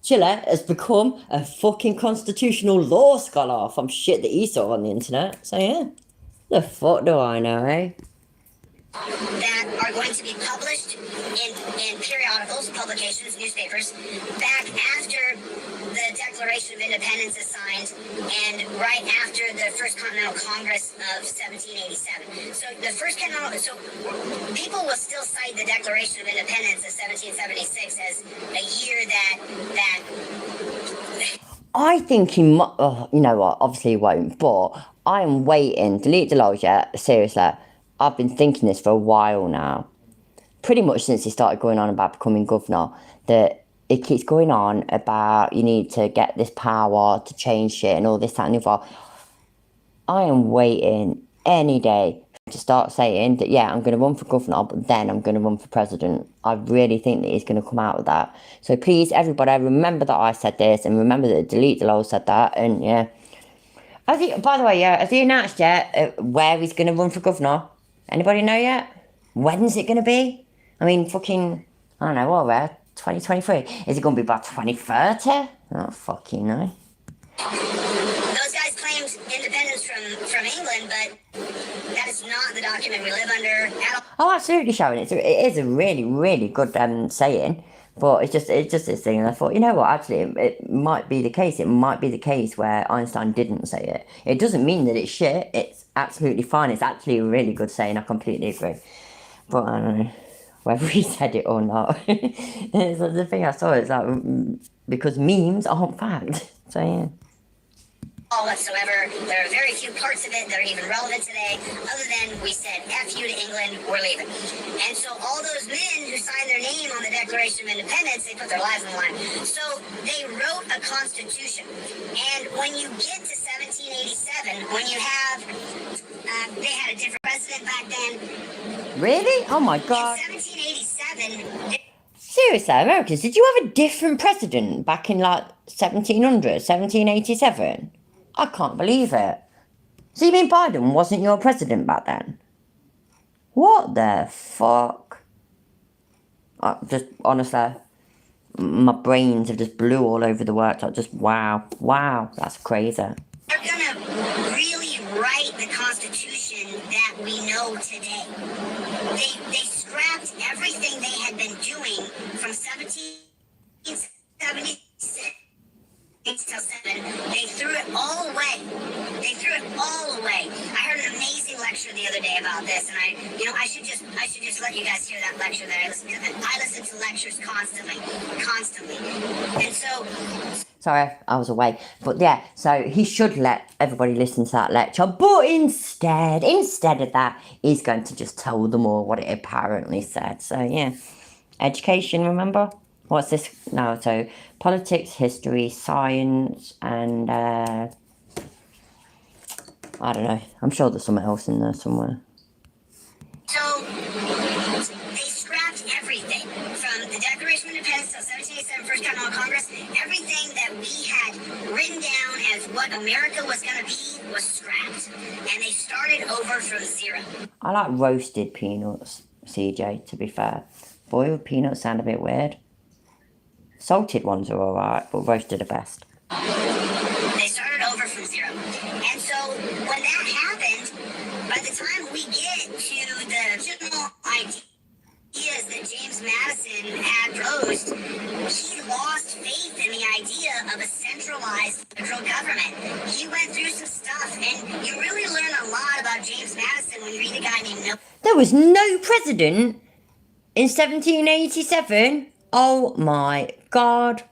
Chile has become a fucking constitutional law scholar from shit that he saw on the internet. So yeah, the fuck do I know, eh? That are going to be published in periodicals, publications, newspapers, back after the Declaration of Independence is signed and right after the First Continental Congress of 1787. So the First Continental, so people will still cite the Declaration of Independence of 1776 as a year that I think he might, oh, you know what, obviously he won't, but I'm waiting, delete the lols yet, seriously, I've been thinking this for a while now, pretty much since he started going on about becoming governor, that it keeps going on about you need to get this power to change shit and all this, that and the other. I am waiting any day to start saying that, yeah, I'm going to run for governor, but then I'm going to run for president. I really think that he's going to come out with that. So please, everybody, remember that I said this and remember that Delete the Lol said that. And yeah. By the way, yeah, has he announced yet where he's going to run for governor? Anybody know yet? When's it going to be? I mean, fucking, I don't know, what we're 2023. Is it going to be by 2030? Oh, fucking no. those guys claimed independence from England, but that is not the document we live under at all. Oh, absolutely, Sharon. It is a really, really good saying. But it's just this thing, and I thought, you know what, actually, it might be the case. It might be the case where Einstein didn't say it. It doesn't mean that it's shit. It's absolutely fine. It's actually a really good saying. I completely agree. But I don't know whether he said it or not. It's like, the thing I saw is like, because memes aren't fact. So yeah. Whatsoever. There are very few parts of it that are even relevant today, other than we said F you to England, we're leaving. And so all those men who signed their name on the Declaration of Independence, they put their lives on the line. So they wrote a constitution. And when you get to 1787, when you have, they had a different president back then. Really? Oh my god. In 1787, Seriously, Americans, did you have a different president back in like 1700, 1787? I can't believe it. So you mean Biden wasn't your president back then? What the fuck? Just, honestly, my brains have just blew all over the works. Like, just, wow, that's crazy. they're gonna really write the Constitution that we know today. They scrapped everything they had been doing from 1776 until 7. They threw it all away. I heard an amazing lecture the other day about this, and I should just let you guys hear that lecture that I listen to. I listen to lectures constantly, and so. Sorry, I was away. But yeah, so he should let everybody listen to that lecture. But instead of that, he's going to just tell them all what it apparently said. So yeah, education, remember? What's this? No, so politics, history, science, and I don't know. I'm sure there's something else in there somewhere. So they scrapped everything from the Declaration of Independence till 1787 First Continental Congress. Everything that we had written down as what America was going to be was scrapped, and they started over from zero. I like roasted peanuts, CJ, to be fair. Boiled peanuts sound a bit weird. Salted ones are alright, but roasted are best. They started over from zero. And so when that happened, by the time we get to the original ideas that James Madison had proposed, he lost faith in the idea of a centralized federal government. He went through some stuff, and you really learn a lot about James Madison when you read a guy named Noah. There was no president in 1787? Oh my god.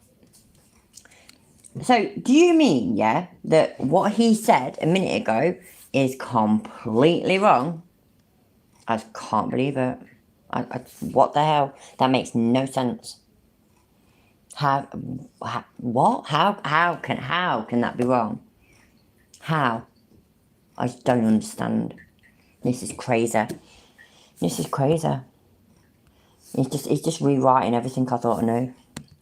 So, do you mean, yeah, that what he said a minute ago is completely wrong? I can't believe it. What the hell? That makes no sense. What? How can that be wrong? How? I just don't understand. This is crazy. He's just rewriting everything I thought I knew.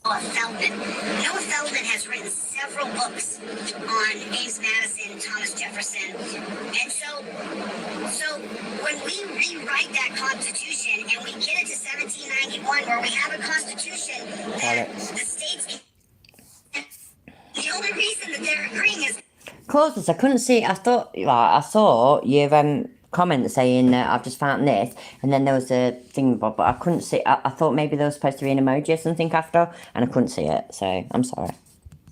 Noah Feldman has written several books on James Madison Thomas Jefferson. And so when we rewrite that Constitution and we get it to 1791, where we have a Constitution that the states, the only reason that they're agreeing is. Causes, I couldn't see. I saw your comment saying I've just found this, and then there was a thing, but I couldn't see. I thought maybe there was supposed to be an emoji or something after, and I couldn't see it. So I'm sorry.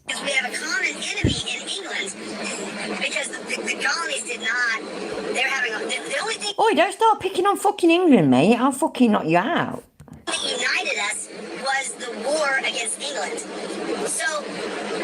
Because we have a common enemy in England, because the colonies did not. They're having the only thing. Oi, don't start picking on fucking England, mate. I'll fucking knock you out. That united us was the war against England. So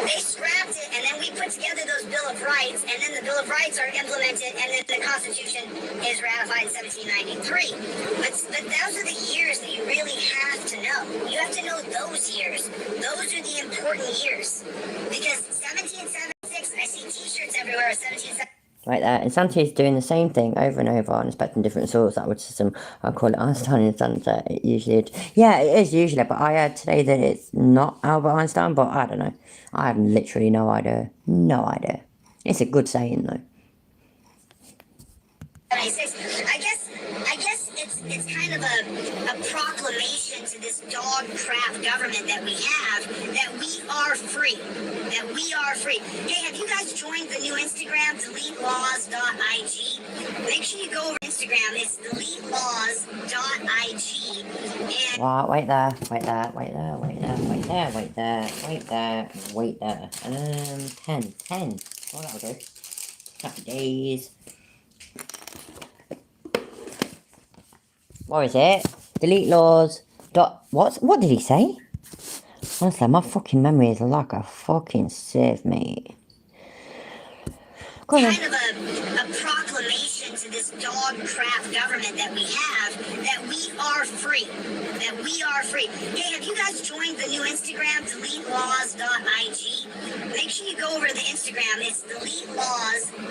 they scrapped it, and then we put together those Bill of Rights, and then the Bill of Rights are implemented, and then the Constitution is ratified in 1793. But those are the years that you really have to know. You have to know those years. Those are the important years. Because 1776, I see T-shirts everywhere, 1776. Right there, Insanity is doing the same thing over and over and expecting different sorts. That would system, I call it Einstein Insanity. It usually, yeah, it is usually, but I heard today that it's not Albert Einstein, but I don't know. I have literally no idea. No idea. It's a good saying though. 76. I guess it's kind of a proclamation to this dog crap government that we have, that we are free. That we are free. Hey, have you guys joined the new Instagram, deletelaw's.ig? Make sure you go over to Instagram. It's deletelaw's.ig. And Right, wait there, wait there, wait there, wait there, wait there, wait there, wait there, wait there. 10. Oh, that'll do. Happy days. What is it? Delete laws. What did he say? Honestly, my fucking memory is like a fucking sieve, mate. kind of a proclamation to this dog crap government that we have, that we are free. That we are free. Hey, have you guys joined the new Instagram, deletelaw's.ig? Make sure you go over to the Instagram. It's deletelaw's.ig.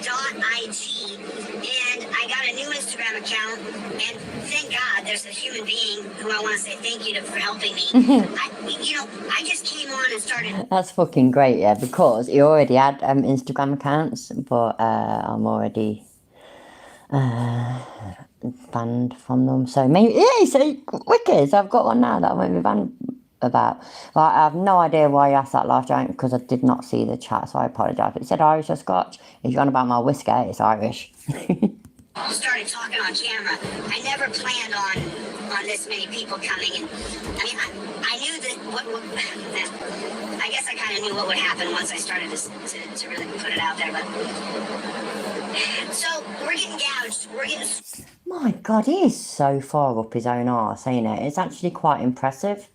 And I got a new Instagram account, and thank God there's a human being who I want to say thank you to for helping me. I just came on and started. That's fucking great, yeah, because he already had Instagram accounts, but I'm already banned from them. So maybe, yeah, so wicked. So I've got one now that I won't be banned about. Like, I have no idea why you asked that last joke because I did not see the chat, so I apologise. It said Irish or Scotch. If you're on about my whiskey, it's Irish. Started talking on camera. I never planned on this many people coming in. I mean, I knew that I guess I kind of knew what would happen once I started to really put it out there. But so we're getting gouged. We're getting. My God, he is so far up his own arse, ain't it? It's actually quite impressive.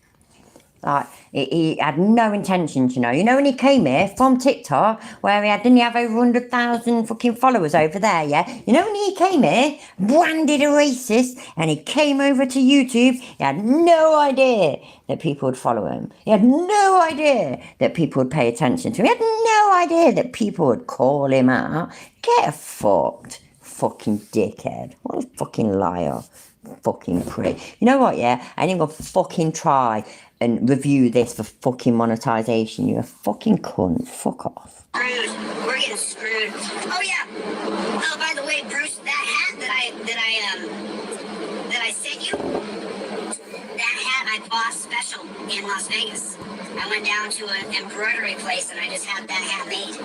Like, he had no intentions, you know. You know when he came here from TikTok, where didn't he have over 100,000 fucking followers over there, yeah? You know when he came here, branded a racist, and he came over to YouTube, he had no idea that people would follow him. He had no idea that people would pay attention to him. He had no idea that people would call him out. Get fucked, fucking dickhead. What a fucking liar. Fucking prick. You know what, yeah? I ain't gonna fucking try and review this for fucking monetization. You're a fucking cunt. Fuck off. Screwed. We're getting screwed. Oh yeah. Oh, by the way, Bruce, that hat that I sent you, that hat I bought special in Las Vegas. I went down to an embroidery place and I just had that hat made.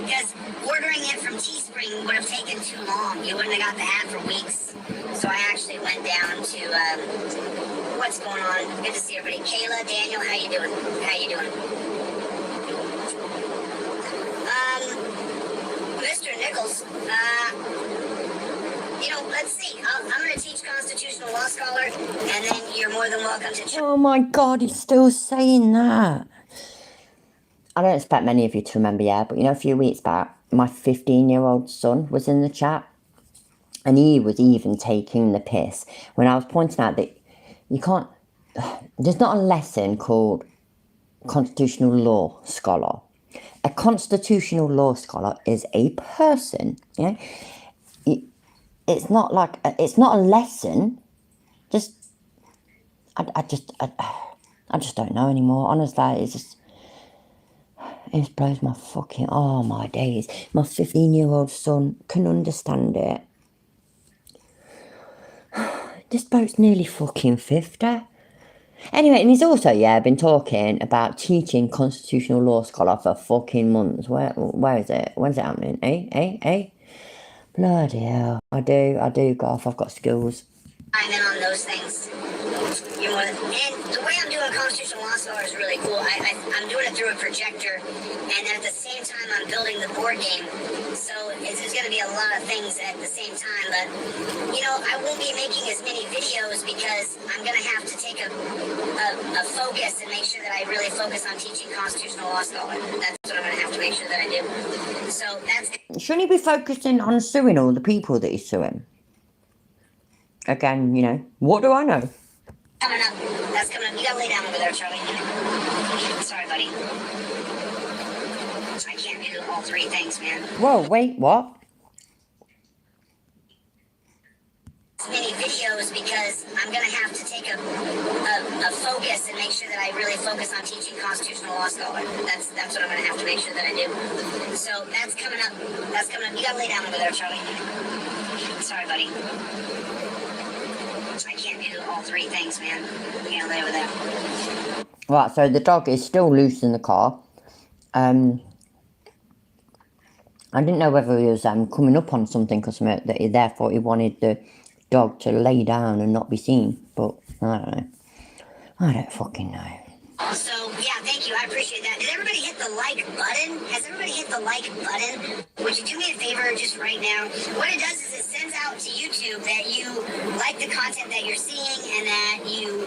Because ordering it from Teespring would have taken too long. You wouldn't have got the hat for weeks. So I actually went down to what's going on? Good to see everybody. Kayla, Daniel, how you doing? How you doing? Mr. Nichols, let's see. I'm going to teach constitutional law scholar, and then you're more than welcome to. Oh my God, he's still saying that. I don't expect many of you to remember, yeah, but a few weeks back, my 15-year-old son was in the chat, and he was even taking the piss when I was pointing out that you can't, there's not a lesson called constitutional law scholar. A constitutional law scholar is a person, It's not like, it's not a lesson. I just don't know anymore. Honestly, It blows my fucking, oh my days. My 15-year-old son can understand it. This bloke's nearly fucking 50. Anyway, and he's also, been talking about teaching constitutional law scholar for fucking months. Where is it? When's it happening? Bloody hell. I do, Garth. I've got skills. I'm in on those things. You're more than, and the way I'm doing constitutional law scholar is really cool. I'm doing it through a projector, and then at the same time I'm building the board game. So there's going to be a lot of things at the same time. But I won't be making as many videos because I'm going to have to take a focus and make sure that I really focus on teaching constitutional law scholar. That's what I'm going to have to make sure that I do. So that's. Shouldn't he be focusing on suing all the people that he's suing? Again, what do I know? Coming up. That's coming up. You gotta lay down over there, Charlie. Sorry, buddy. I can't do all three things, man. Whoa, wait, what? Many videos because I'm gonna have to take a focus and make sure that I really focus on teaching constitutional law scholar. That's what I'm gonna have to make sure that I do. So that's coming up. That's coming up. You gotta lay down over there, Charlie. Sorry, buddy. I can't do all three things, man. You gotta lay over there. Right, so the dog is still loose in the car. I didn't know whether he was coming up on something because therefore he wanted the dog to lay down and not be seen. But I don't know. I don't fucking know. So, yeah, thank you. I appreciate that. Did everybody hit the like button? Has everybody hit the like button? Would you do me a favor just right now? What it does is it sends out to YouTube that you like the content that you're seeing and that you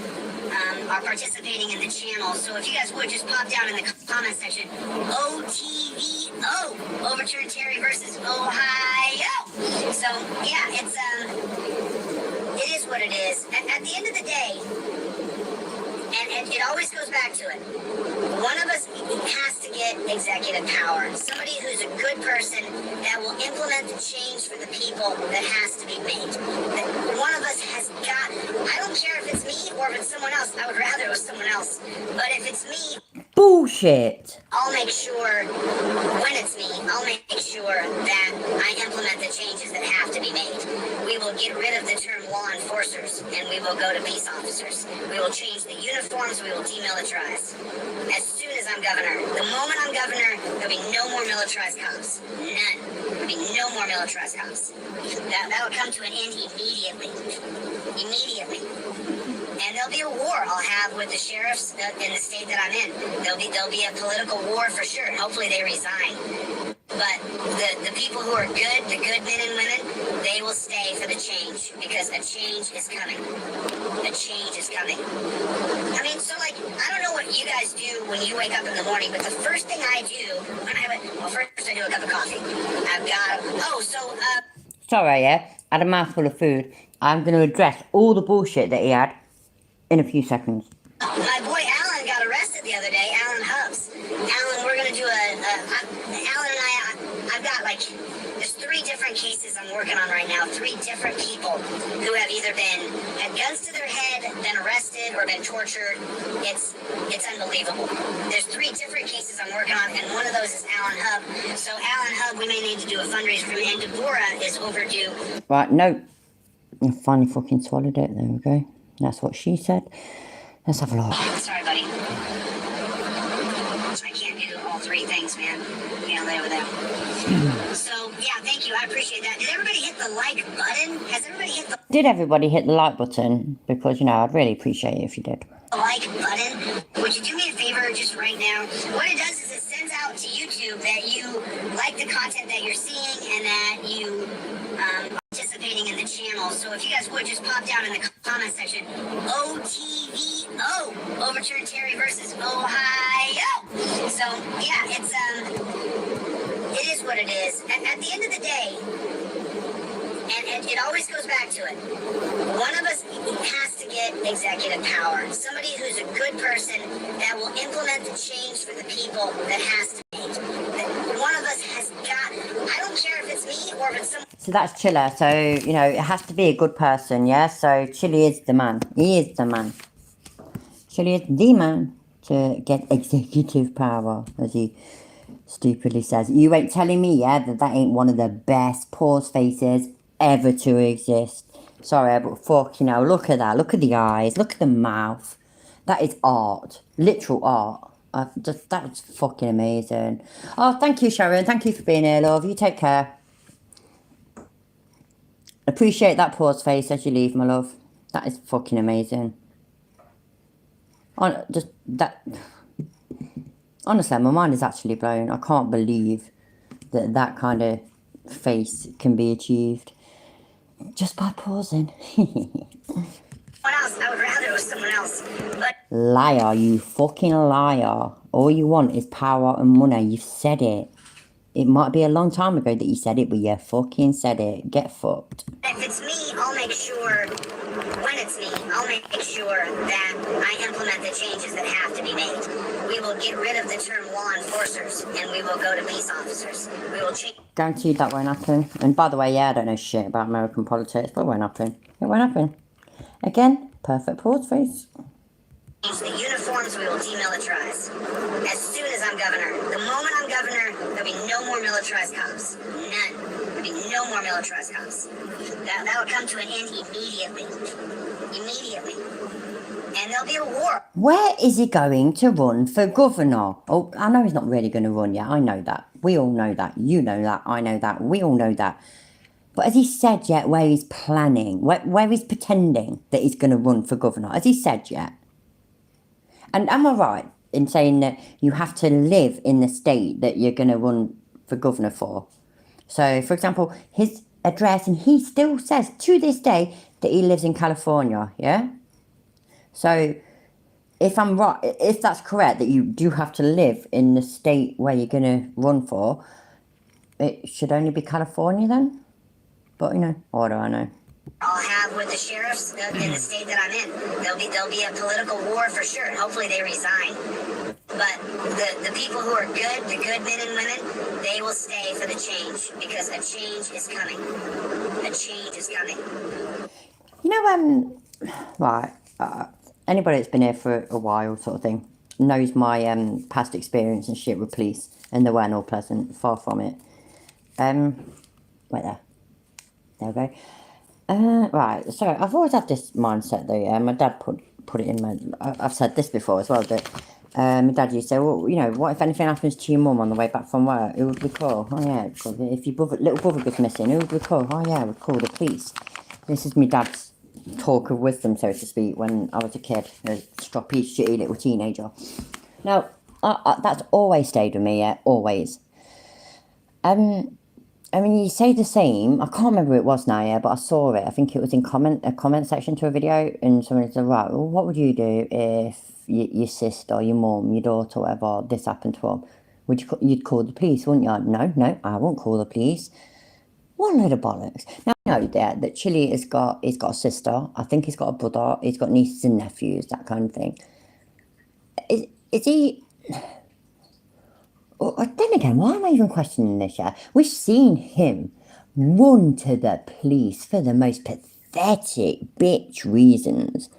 are participating in the channel. So if you guys would just pop down in the comment section, OTVO, Overturn Terry versus Ohio. So, yeah, it is what it is. At the end of the day, and it always goes back to it. One of us has to get executive power. Somebody who's a good person that will implement the change for the people that has to be made. One of us has got, I don't care if it's me or if it's someone else. I would rather it was someone else. But if it's me, bullshit. I'll make sure, when it's me, I'll make sure that I implement the changes that have to be made. We will get rid of the term law enforcers, and we will go to peace officers. We will change the uniforms, we will demilitarize. As soon as I'm governor, the moment I'm governor, there'll be no more militarized cops. None. There'll be no more militarized cops. That'll come to an end immediately. Immediately. And there'll be a war I'll have with the sheriffs in the state that I'm in. There'll be a political war for sure, and hopefully they resign. But the people who are good, the good men and women, they will stay for the change because a change is coming. A change is coming. I mean, so I don't know what you guys do when you wake up in the morning, but the first thing I do when first I do a cup of coffee. Sorry, I had a mouthful of food. I'm going to address all the bullshit that he had in a few seconds. My boy Alan got arrested the other day, Alan Hubs. Alan, we're going to do Alan and I've got there's 3 different cases I'm working on right now. 3 different people who have either had guns to their head, been arrested, or been tortured. It's unbelievable. There's 3 different cases I'm working on, and one of those is Alan Hub. So Alan Hub, we may need to do a fundraiser for him, and Deborah is overdue. Right, no. I finally fucking swallowed it. There we go. That's what she said. Let's have a look. Sorry, buddy. I can't do all 3 things, man. You gotta lay over there. So, yeah, thank you. I appreciate that. Did everybody hit the like button? Has everybody hit the... Did everybody hit the like button? Because, I'd really appreciate it if you did. Like button? Would you do me a favor just right now? What it does is it sends out to YouTube that you like the content that you're seeing and that you participating in the channel. So if you guys would just pop down in the comment section, OTVO, Overturn Terry versus Ohio. So yeah, it is what it is. At the end of the day, and it always goes back to it. One of us has to get executive power. Somebody who's a good person that will implement the change for the people that has to be made. One of us has got, I don't care if it's me or if it's someone. So that's Chiller. So, it has to be a good person, yeah? So Chili is the man. He is the man. Chili is the man to get executive power, as he Stupidly says, you ain't telling me, yeah, that ain't one of the best pause faces ever to exist. Sorry, but fucking hell, look at that. Look at the eyes. Look at the mouth. That is art. Literal art. That's fucking amazing. Oh, thank you, Sharon. Thank you for being here, love. You take care. Appreciate that pause face as you leave, my love. That is fucking amazing. Just that. Honestly, my mind is actually blown. I can't believe that kind of face can be achieved just by pausing. else. I would rather it was someone else. But Liar, you fucking liar. All you want is power and money. You've said it. It might be a long time ago that you said it, but you fucking said it. Get fucked. if it's me, I'll make sure, when it's me, I'll make sure that I implement the changes that have to be made. We will get rid of the term law enforcers and we will go to peace officers. We will change. Guaranteed that won't happen. And by the way, yeah, I don't know shit about American politics, but it won't happen. It won't happen. Again, perfect pause face. The uniforms we will demilitarize. As soon as I'm governor. The moment I'm governor, there'll be no more militarized cops. None. There'll be no more militarized cops. That will come to an end immediately. Immediately. And there'll be a war. Where is he going to run for governor? Oh, I know he's not really going to run yet. I know that. We all know that. You know that. I know that. We all know that. But has he said yet where he's planning, where he's pretending that he's going to run for governor? Has he said yet? And am I right in saying that you have to live in the state that you're going to run for governor for? So, for example, his address, and he still says to this day that he lives in California, yeah? So, if I'm right, if that's correct, that you do have to live in the state where you're going to run for, it should only be California then? But, you know, what do I know? I'll have with the sheriffs in the state that I'm in. There'll be a political war for sure, and hopefully they resign. But the people who are good, the good men and women, they will stay for the change because a change is coming. A change is coming. You know, right, anybody that's been here for a while, sort of thing, knows my past experience and shit with police, and they weren't all pleasant, far from it. Wait there. There we go. Right, so I've always had this mindset though, yeah, my dad put it in my, I've said this before as well, that my dad used to say, well, you know, what if anything happens to your mum on the way back from work, who would we call? Oh yeah, if your little brother goes missing, who would we call? Oh yeah, we'd call the police. This is my dad's talk of wisdom, so to speak, when I was a kid, a stroppy, shitty little teenager. Now, that's always stayed with me, yeah, always. I mean, you say the same. I can't remember who it was now, yeah, but I saw it. I think it was in a comment section to a video, and someone said, right, well, what would you do if your sister, your mum, your daughter, whatever, this happened to them? You'd call the police, wouldn't you? No, I won't call the police. What a load of bollocks. Now, I know that Chili he's got a sister. I think he's got a brother. He's got nieces and nephews, that kind of thing. Is he... Then again, why am I even questioning this, yeah? We've seen him run to the police for the most pathetic bitch reasons.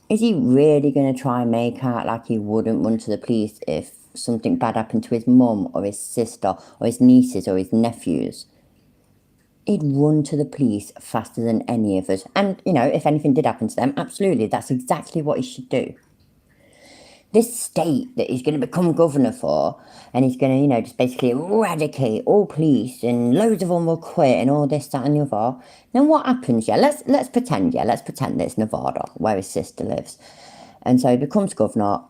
Is he really going to try and make out like he wouldn't run to the police if something bad happened to his mum or his sister or his nieces or his nephews? He'd run to the police faster than any of us. And, you know, if anything did happen to them, absolutely, that's exactly what he should do. This state that he's going to become governor for, and he's going to, you know, just basically eradicate all police, and loads of them will quit, and all this, that, and the other. Then what happens? Yeah, let's pretend that it's Nevada, where his sister lives, and so he becomes governor.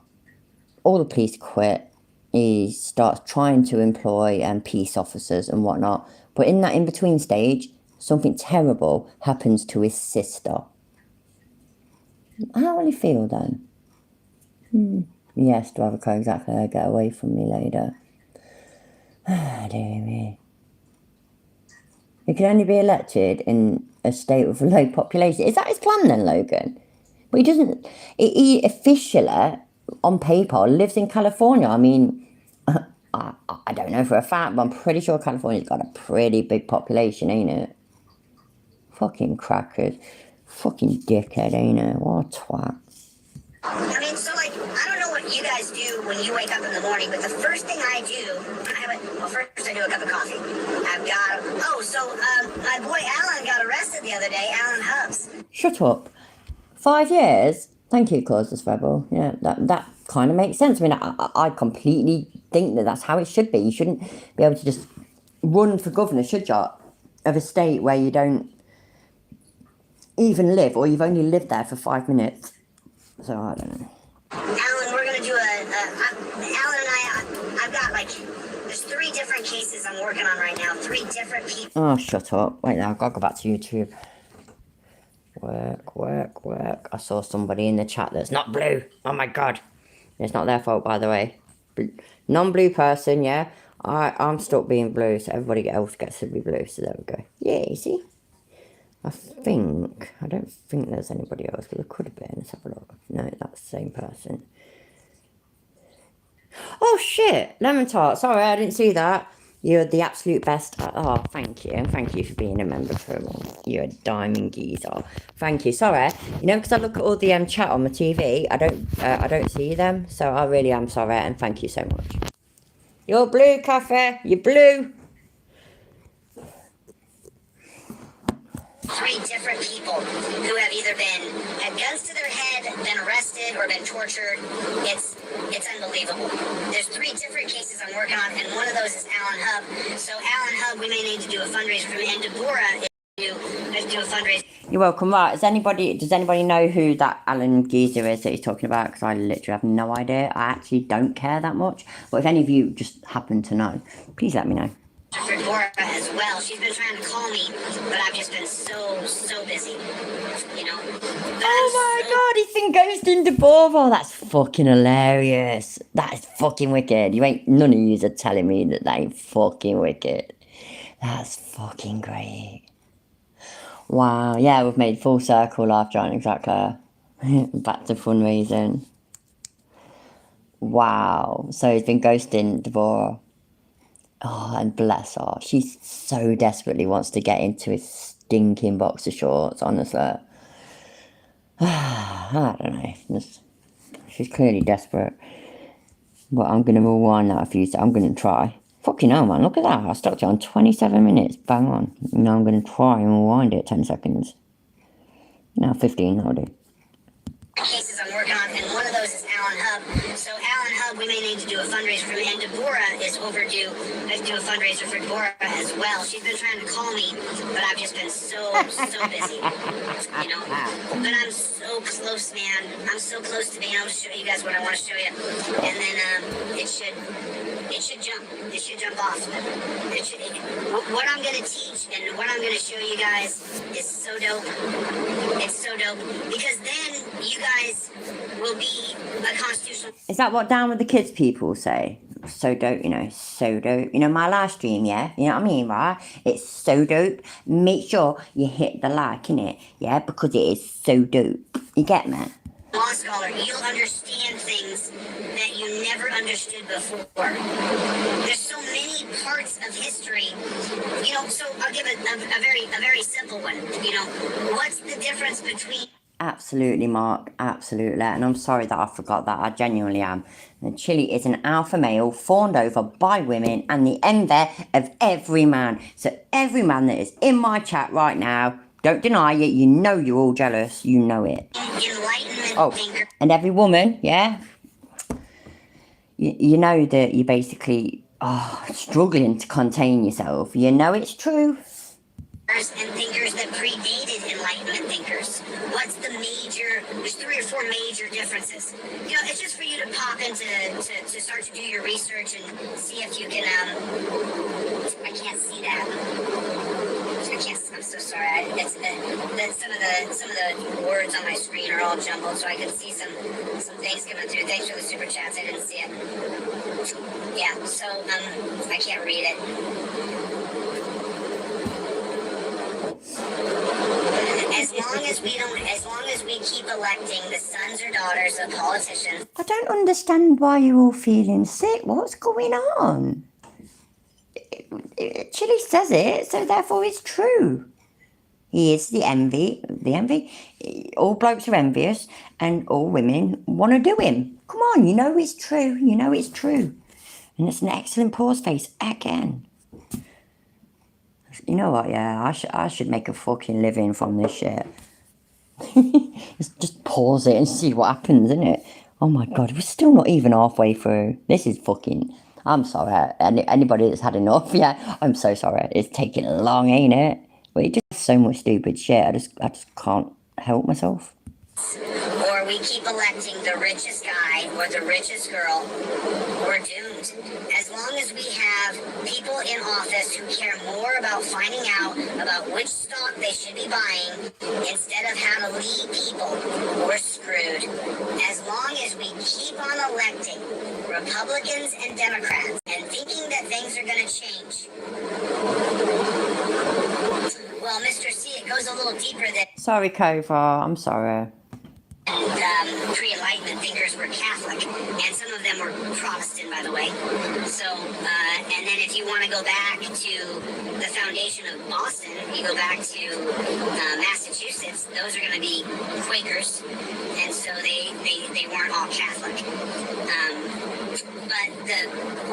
All the police quit. He starts trying to employ peace officers and whatnot. But in that in-between stage, something terrible happens to his sister. How will he feel then? Yes, Dravko, exactly. Get away from me later. Ah, dear me. He can only be elected in a state with a low population. Is that his plan then, Logan? But he doesn't... He officially, on paper, lives in California. I mean, I don't know for a fact, but I'm pretty sure California's got a pretty big population, ain't it? Fucking crackers. Fucking dickhead, ain't it? What a twat. I mean, so like, I don't know what you guys do when you wake up in the morning, but the first thing I do, first I do a cup of coffee. My boy Alan got arrested the other day, Alan Hubs. Shut up. 5 years? Thank you, Causeless Rebel. Yeah, that kind of makes sense. I mean, I completely think that that's how it should be. You shouldn't be able to just run for governor, should you? Of a state where you don't even live, or you've only lived there for 5 minutes. So, I don't know. Alan, we're going to do Alan and I've got there's 3 different cases I'm working on right now. 3 different people. Oh, shut up. Wait, now I've got to go back to YouTube. Work. I saw somebody in the chat that's not blue. Oh my god. It's not their fault, by the way. Non-blue person, yeah. I'm stuck being blue, so everybody else gets to be blue. So there we go. Yeah, you see? I don't think there's anybody else, but there could have been. Let's have a look. No, that's the same person. Oh shit, Lemon Tart. Sorry, I didn't see that. You're the absolute best. Oh, thank you. And thank you for being a member for a month. You're a diamond geezer. Thank you. Sorry. You know, because I look at all the chat on my TV, I don't see them. So I really am sorry, and thank you so much. You're blue, Cafe. You're blue. 3 different people who have either had guns to their head, been arrested, or been tortured. It's unbelievable. There's 3 different cases I'm working on, and one of those is Alan Hub. So Alan Hub, we may need to do a fundraiser for him, and Deborah is do a fundraiser. You're welcome. Right, does anybody know who that Alan Geezer is that he's talking about? Because I literally have no idea. I actually don't care that much. But if any of you just happen to know, please let me know. For Deborah as well. She's been trying to call me, but I've just been so busy, you know. Oh my god, he's been ghosting Deborah. That's fucking hilarious. That is fucking wicked. None of you are telling me that ain't fucking wicked. That's fucking great. Wow, yeah, we've made full circle after John, exactly. Back to fundraising. Wow, so he's been ghosting Deborah. Oh, and bless her. She so desperately wants to get into his stinking boxer shorts, honestly. I don't know. She's clearly desperate. But I'm going to rewind that a few seconds. I'm going to try. Fucking hell, man. Look at that. I stopped it on 27 minutes. Bang on. Now I'm going to try and rewind it 10 seconds. Now 15, I'll do. Cases I'm working on, and one of those is Alan Hub. So Alan Hub, we may need to do a fundraiser for him, and Deborah is overdue. Let's do a fundraiser for Deborah as well. She's been trying to call me, but I've just been so busy, you know. But I'm so close, man. I'm so close to being able to show you guys what I want to show you, and then it should jump. It should jump off. What I'm gonna teach and what I'm gonna show you guys is so dope. It's so dope because then you guys will be a constitutional. Is that what Down with the Kids people say? So dope, so dope. My live stream, yeah? You know what I mean, right? It's so dope. Make sure you hit the like, innit? Yeah, because it is so dope. You get me? Law scholar, you'll understand things that you never understood before. There's so many parts of history, so I'll give it a very simple one. What's the difference between... Absolutely, Mark. Absolutely. And I'm sorry that I forgot that. I genuinely am. And Chili is an alpha male fawned over by women and the envy of every man. So every man that is in my chat right now, don't deny it. You know you're all jealous. You know it. Enlightenment and every woman, yeah? You know that you're basically struggling to contain yourself. You know it's true. And thinkers that predated Enlightenment thinkers. What's the there's 3 or 4 major differences. It's just for you to pop into, to start to do your research and see if you can, I can't see that. I'm so sorry. Some of the words on my screen are all jumbled, so I can see some things coming through. Thanks for the super chats. I didn't see it. Yeah, so I can't read it. As long as we keep electing the sons or daughters of politicians. I don't understand why you're all feeling sick. What's going on? Chili says it, so therefore it's true. He is the envy. All blokes are envious, and all women want to do him. Come on, you know it's true. You know it's true. And it's an excellent pause face again. You know what? Yeah, I should make a fucking living from this shit. Just pause it and see what happens, isn't it? Oh my god, we're still not even halfway through. This is fucking. I'm sorry. Anybody that's had enough, yeah, I'm so sorry. It's taking long, ain't it? But it just so much stupid shit. I just can't help myself. Or we keep electing the richest guy or the richest girl, we're doomed. As long as we have people in office who care more about finding out about which stock they should be buying instead of how to lead people, we're screwed. As long as we keep on electing Republicans and Democrats and thinking that things are going to change. Well, Mr. C, it goes a little deeper than... Sorry, Kova. I'm sorry. Pre-Enlightenment thinkers were Catholic, and some of them were Protestant, by the way. So, and then if you want to go back to the foundation of Boston, you go back to Massachusetts, those are going to be Quakers, and so they weren't all Catholic. But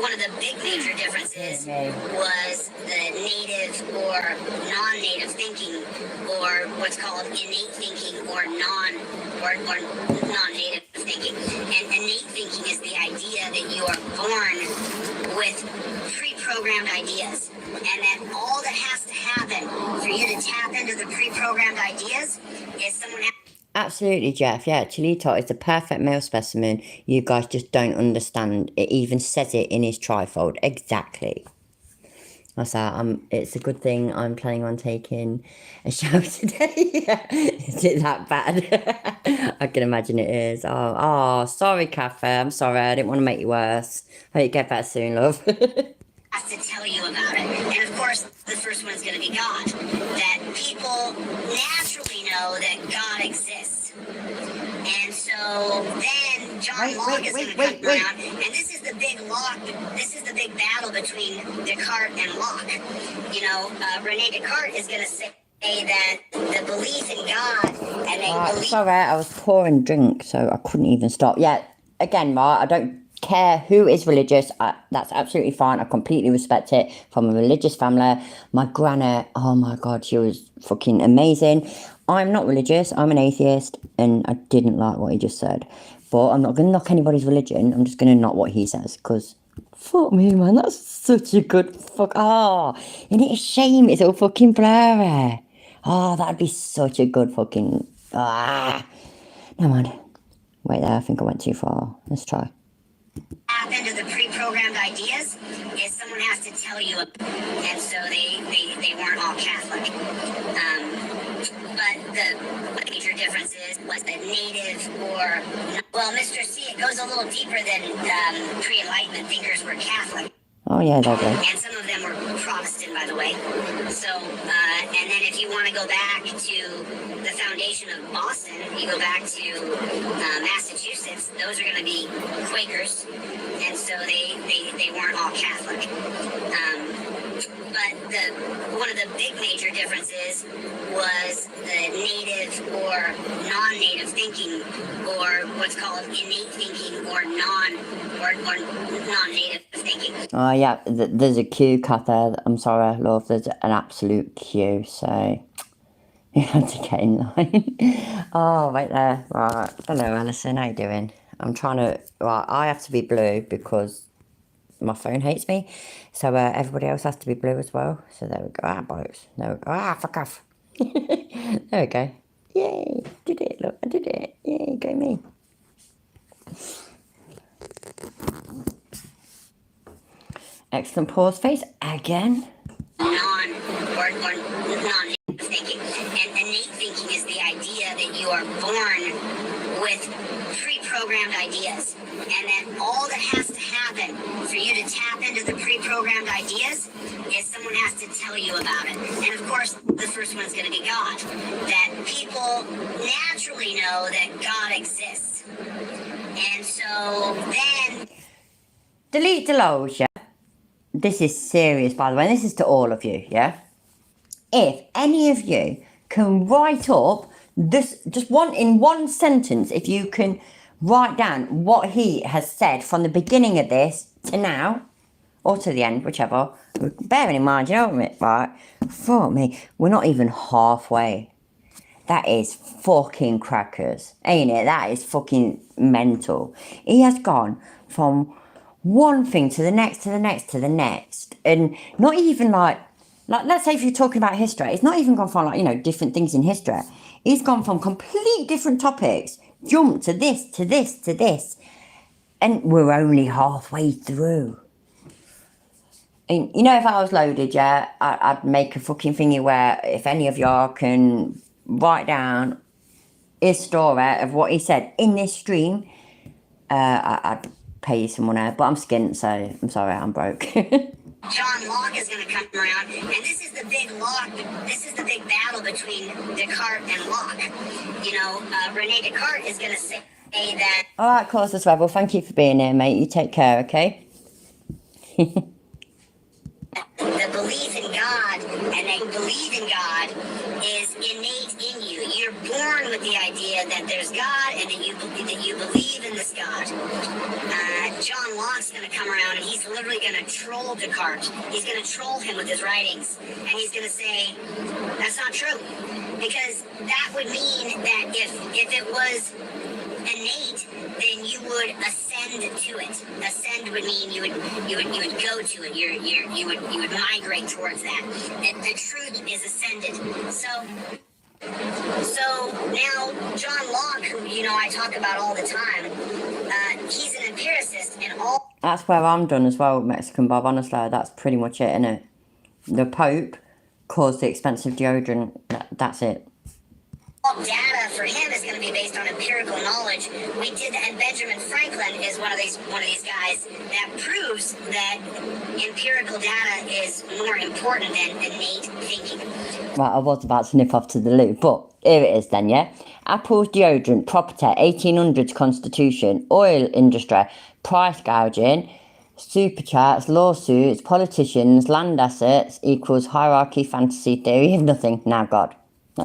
one of the big major differences was the native or non-native thinking, or what's called innate thinking, or non-native thinking. And innate thinking is the idea that you are born with pre-programmed ideas, and that all that has to happen for you to tap into the pre-programmed ideas is someone. Absolutely, Jeff. Yeah, Chilito is the perfect male specimen. You guys just don't understand. It even says it in his trifold. Exactly. That's that. It's a good thing I'm planning on taking a shower today. Is it that bad? I can imagine it is. Oh, sorry, Cafe. I'm sorry. I didn't want to make you worse. Hope you get better soon, love. Has to tell you about it. And of course, the first one's going to be God. That people naturally know that God exists. And so then John Locke is going to come around, and this is the big big battle between Descartes and Locke. You know, Rene Descartes is going to say that the belief in God and they believe... Sorry, I was pouring drink, so I couldn't even stop. Yeah, again, Mark, I don't care who is religious. That's absolutely fine. I completely respect it. From a religious family, my granny, oh my god, she was fucking amazing. I'm not religious. I'm an atheist, and I didn't like what he just said. But I'm not going to knock anybody's religion. I'm just going to knock what he says, because fuck me, man. That's such a good fuck. Oh, isn't it a shame it's all fucking blurry? Oh, that'd be such a good fucking... Never mind. Wait there, I think I went too far. Let's try. Tap into the pre-programmed ideas is someone has to tell you, and so they weren't all Catholic. But the major difference was the native or... Well, Mr. C, it goes a little deeper than pre-Enlightenment thinkers were Catholic. Oh, yeah, lovely. And some of them were Protestant, by the way. So, and then if you want to go back to the foundation of Boston, you go back to Massachusetts, those are going to be Quakers, and so they weren't all Catholic. But one of the big major differences was the native or non-native thinking, or what's called innate thinking, or non-native thinking. Oh, yeah, there's a queue cut there. I'm sorry, love, there's an absolute queue, so you have to get in line. Oh, right there. Right. Hello, Alison, how you doing? I'm trying to... Right, I have to be blue because my phone hates me, so everybody else has to be blue as well. So there we go. Bollocks. There we go. Fuck off. There we go. Yay, did it. Look, I did it. Yay, go me. Excellent pause face again. Non-native thinking. And innate thinking is the idea that you are born with pre-programmed ideas, and that all that has to happen for you to tap into the pre-programmed ideas is someone has to tell you about it. And of course, the first one's going to be God. That people naturally know that God exists. And so then... Delete the lows, yeah? This is serious, by the way. This is to all of you, yeah? If any of you can write up this, just in one sentence, if you can write down what he has said from the beginning of this to now, or to the end, whichever, bearing in mind, you know what I mean, right? Fuck me, we're not even halfway. That is fucking crackers, ain't it? That is fucking mental. He has gone from one thing to the next, to the next, to the next. And not even like let's say if you're talking about history, it's not even gone from like, you know, different things in history. He's gone from complete different topics, jumped to this, to this, to this. And we're only halfway through. And, you know, if I was loaded, yeah, I'd make a fucking thingy where if any of y'all can write down his story of what he said in this stream, I'd pay you some money, but I'm skint, so I'm sorry, I'm broke. John Locke is going to come around, and this is the big big battle between Descartes and Locke. You know, Rene Descartes is going to say that. All right, Causeless Rebel, thank you for being here, mate. You take care, okay? The belief in God, and they believe in God, is innate in you. You're born with the idea that there's God and that you believe in this God. John Locke's going to come around and he's literally going to troll Descartes. He's going to troll him with his writings, and he's going to say, that's not true. Because that would mean that if it was innate, then you would ascend to it. Ascend would mean you would go to it. You would migrate towards that. The truth is ascended. So now John Locke, who I talk about all the time, he's an empiricist and all. That's where I'm done as well with Mexican Bob. Honestly, that's pretty much it, innit? The Pope caused the expensive deodorant. That's it. All data for him is going to be based on empirical knowledge. We did that, and Benjamin Franklin is one of these guys that proves that empirical data is more important than innate thinking. Right, I was about to nip off to the loo, but here it is then, yeah? Apple's deodorant, property, 1800s constitution, oil industry, price gouging, super chats, lawsuits, politicians, land assets equals hierarchy, fantasy, theory of nothing. Now God.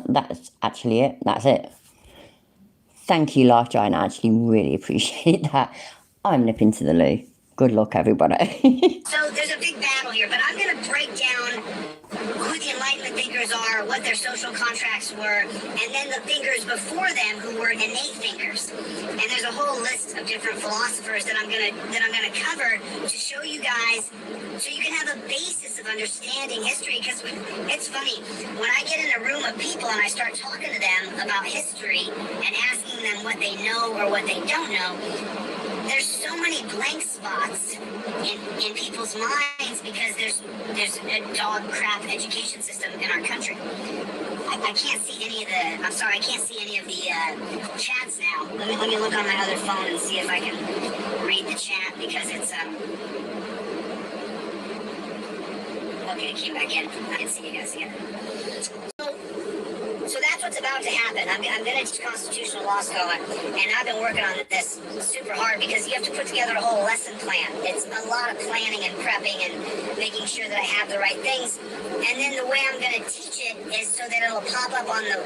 That's actually it. That's it. Thank you, Life Giant. I actually really appreciate that. I'm nipping to the loo. Good luck, everybody. So there's a big battle here, but I'm going to break down who the Enlightenment thinkers are, what their social contracts were, and then the thinkers before them who were innate thinkers. And there's a whole list of different philosophers that I'm gonna cover to show you guys, so you can have a basis of understanding history. Because it's funny, when I get in a room of people and I start talking to them about history and asking them what they know or what they don't know, there's so many blank spots in people's minds because there's a dog crap education system in our country. I can't see any of the. I'm sorry, I can't see any of the chats now. Let me look on my other phone and see if I can read the chat because it's Okay, it came back in. I can see you guys again. So that's what's about to happen. I'm going to teach constitutional law school, and I've been working on this super hard because you have to put together a whole lesson plan. It's a lot of planning and prepping and making sure that I have the right things. And then the way I'm going to teach it is so that it'll pop up on the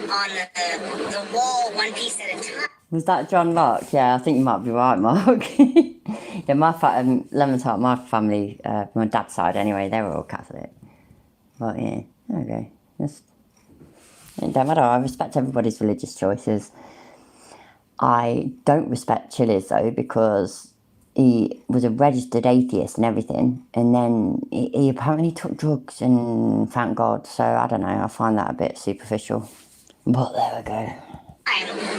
wall one piece at a time. Was that John Locke? Yeah, I think you might be right, Mark. Yeah, my family, my dad's side anyway, they were all Catholic. But yeah, okay. It don't matter, I respect everybody's religious choices. I don't respect Chili's though, because he was a registered atheist and everything, and then he apparently took drugs, and thank God. So I don't know, I find that a bit superficial. But there we go.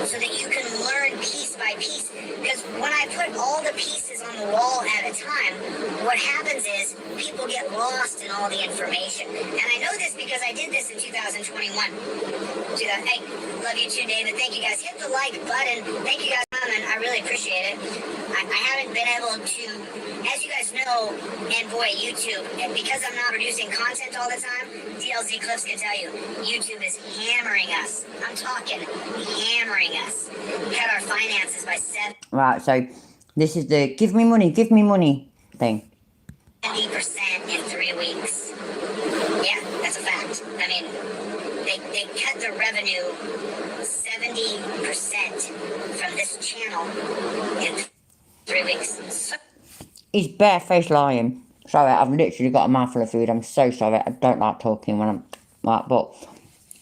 So that you can learn piece by piece. Because when I put all the pieces on the wall at a time, what happens is people get lost in all the information. And I know this because I did this in 2021. Hey, love you too, David. Thank you guys. Hit the like button. Thank you guys, and I really appreciate it. I haven't been able to, as you guys know, and boy, YouTube, and because I'm not producing content all the time, DLZ Clips can tell you, YouTube is hammering us. I'm talking hammering us. We cut our finances by 7. Right, so this is the give me money thing. 70% in 3 weeks. Yeah, that's a fact. I mean, they cut the revenue He's barefaced lying. Sorry, I've literally got a mouthful of food. I'm so sorry. I don't like talking when I'm like, but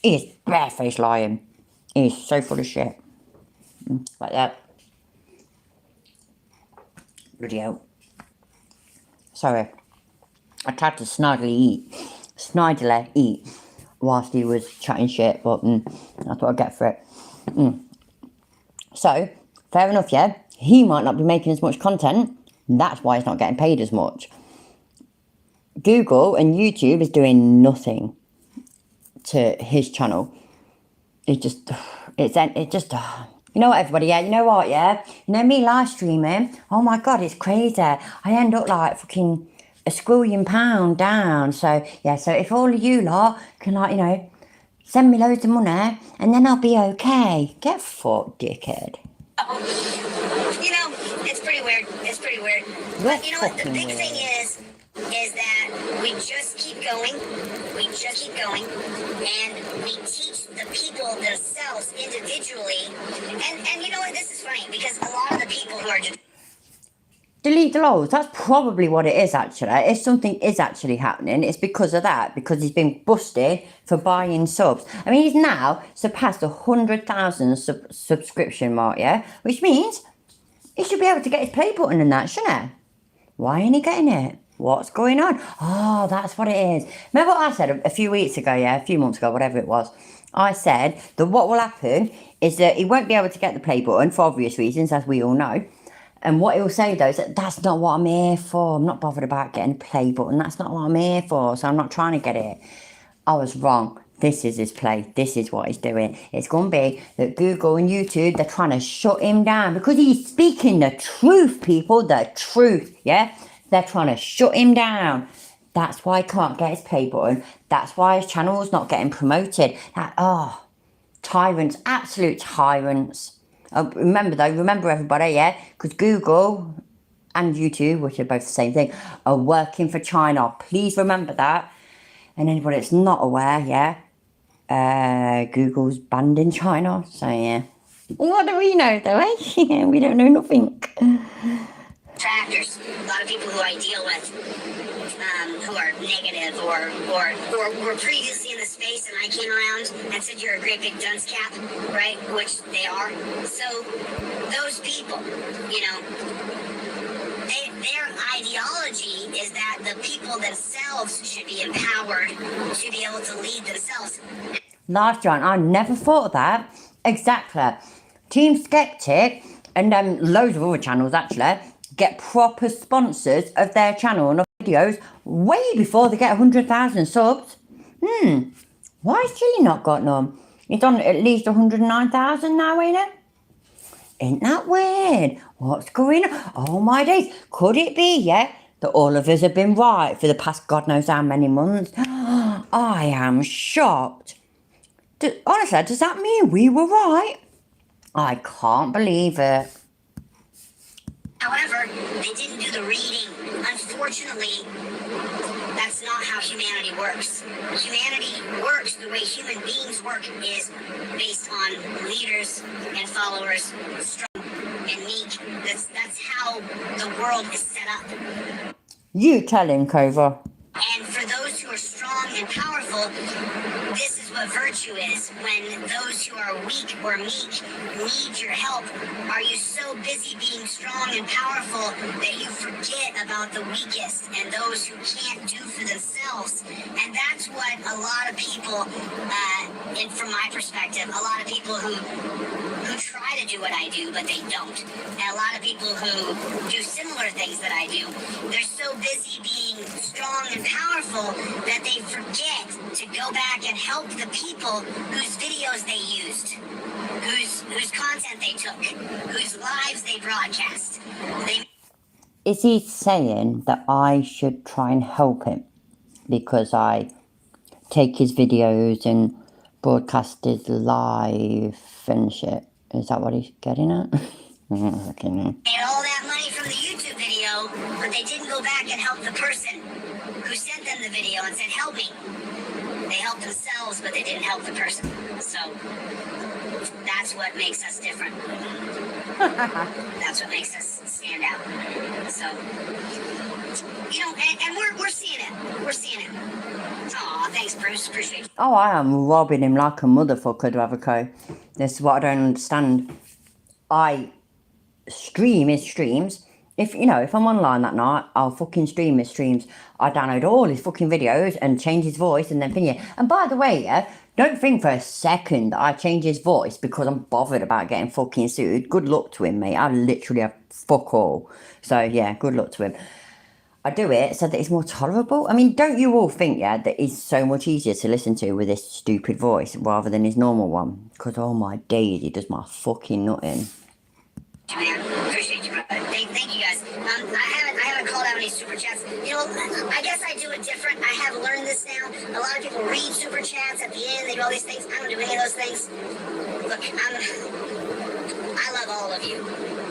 he's barefaced lying. He's so full of shit. Like that. Bloody hell. Sorry. I tried to snidely eat whilst he was chatting shit, but that's what I get for it. So, fair enough, yeah? He might not be making as much content. That's why he's not getting paid as much. Google and YouTube is doing nothing to his channel. You know what, everybody, yeah? You know what, yeah? You know me live streaming? Oh my God, it's crazy. I end up like fucking a squillion pound down. So, yeah, so if all of you lot can, like, you know, send me loads of money and then I'll be okay. Get fucked, dickhead. You know, it's pretty weird. It's pretty weird. But you know what? The big thing is that we just keep going. We just keep going. And we teach the people themselves individually. And you know what? This is funny because a lot of the people who are just Delete the lols. That's probably what it is, actually. If something is actually happening, it's because of that. Because he's been busted for buying subs. I mean, he's now surpassed 100,000 subscription mark, yeah? Which means he should be able to get his play button and that, shouldn't he? Why ain't he getting it? What's going on? Oh, that's what it is. Remember what I said a few weeks ago, yeah? A few months ago, whatever it was. I said that what will happen is that he won't be able to get the play button for obvious reasons, as we all know. And what he'll say, though, is that that's not what I'm here for. I'm not bothered about getting a play button. That's not what I'm here for, so I'm not trying to get it. I was wrong. This is his play. This is what he's doing. It's going to be that Google and YouTube, they're trying to shut him down because he's speaking the truth, people. The truth, yeah? They're trying to shut him down. That's why he can't get his play button. That's why his channel's not getting promoted. Tyrants, absolute tyrants. Remember everybody, yeah? Because Google and YouTube, which are both the same thing, are working for China. Please remember that. And anybody that's not aware, yeah, Google's banned in China. So, yeah. What do we know, though, eh? We don't know nothing. factors. A lot of people who I deal with who are negative or were previously in the space and I came around and said you're a great big dunce cap, right? Which they are. So those people, you know, their ideology is that the people themselves should be empowered to be able to lead themselves. Last John, I never thought of that. Exactly. Team Skeptic and loads of other channels actually get proper sponsors of their channel and videos way before they get 100,000 subs. Why has Chili not got none? He's on at least 109,000 now, ain't it? Ain't that weird? What's going on? Oh my days. Could it be, yeah, that all of us have been right for the past God knows how many months? I am shocked. Honestly, does that mean we were right? I can't believe it. However, they didn't do the reading. Unfortunately, that's not how humanity works. Humanity works the way human beings work is based on leaders and followers, strong and meek. That's how the world is set up. You tell him, Cova. And for those who are strong and powerful, this is what virtue is. When those who are weak or meek need your help, are you so busy being strong and powerful that you forget about the weakest and those who can't do for themselves? And that's what a lot of people, and from my perspective, a lot of people who try to do what I do, but they don't. And a lot of people who do similar things that I do, they're so busy being strong and powerful that they forget to go back and help the people whose videos they used, whose content they took, whose lives they broadcast. Is he saying that I should try and help him because I take his videos and broadcast his live and shit? Is that what he's getting at? Okay, no. They had all that money from the YouTube video, but they didn't go back and help the person who sent them the video and said, help me. They helped themselves, but they didn't help the person. So that's what makes us different. That's what makes us stand out. So you know, and we're seeing it. We're seeing it. Aw, thanks, Bruce. Appreciate you. Oh, I am robbing him like a motherfucker to have a co. This is what I don't understand. I stream his streams. If I'm online that night, I'll fucking stream his streams. I download all his fucking videos and change his voice and then thing it. And by the way, yeah, don't think for a second that I change his voice because I'm bothered about getting fucking sued. Good luck to him, mate. I literally have fuck all. So yeah, good luck to him. I do it so that it's more tolerable. I mean, don't you all think, yeah, that he's so much easier to listen to with this stupid voice rather than his normal one? Because, oh my days, he does my fucking nutting. Appreciate you, brother. Thank you guys. I haven't called out any super chats. You know, I guess I do it different. I have learned this now. A lot of people read super chats at the end. They do all these things. I don't do any of those things. Look, I love all of you.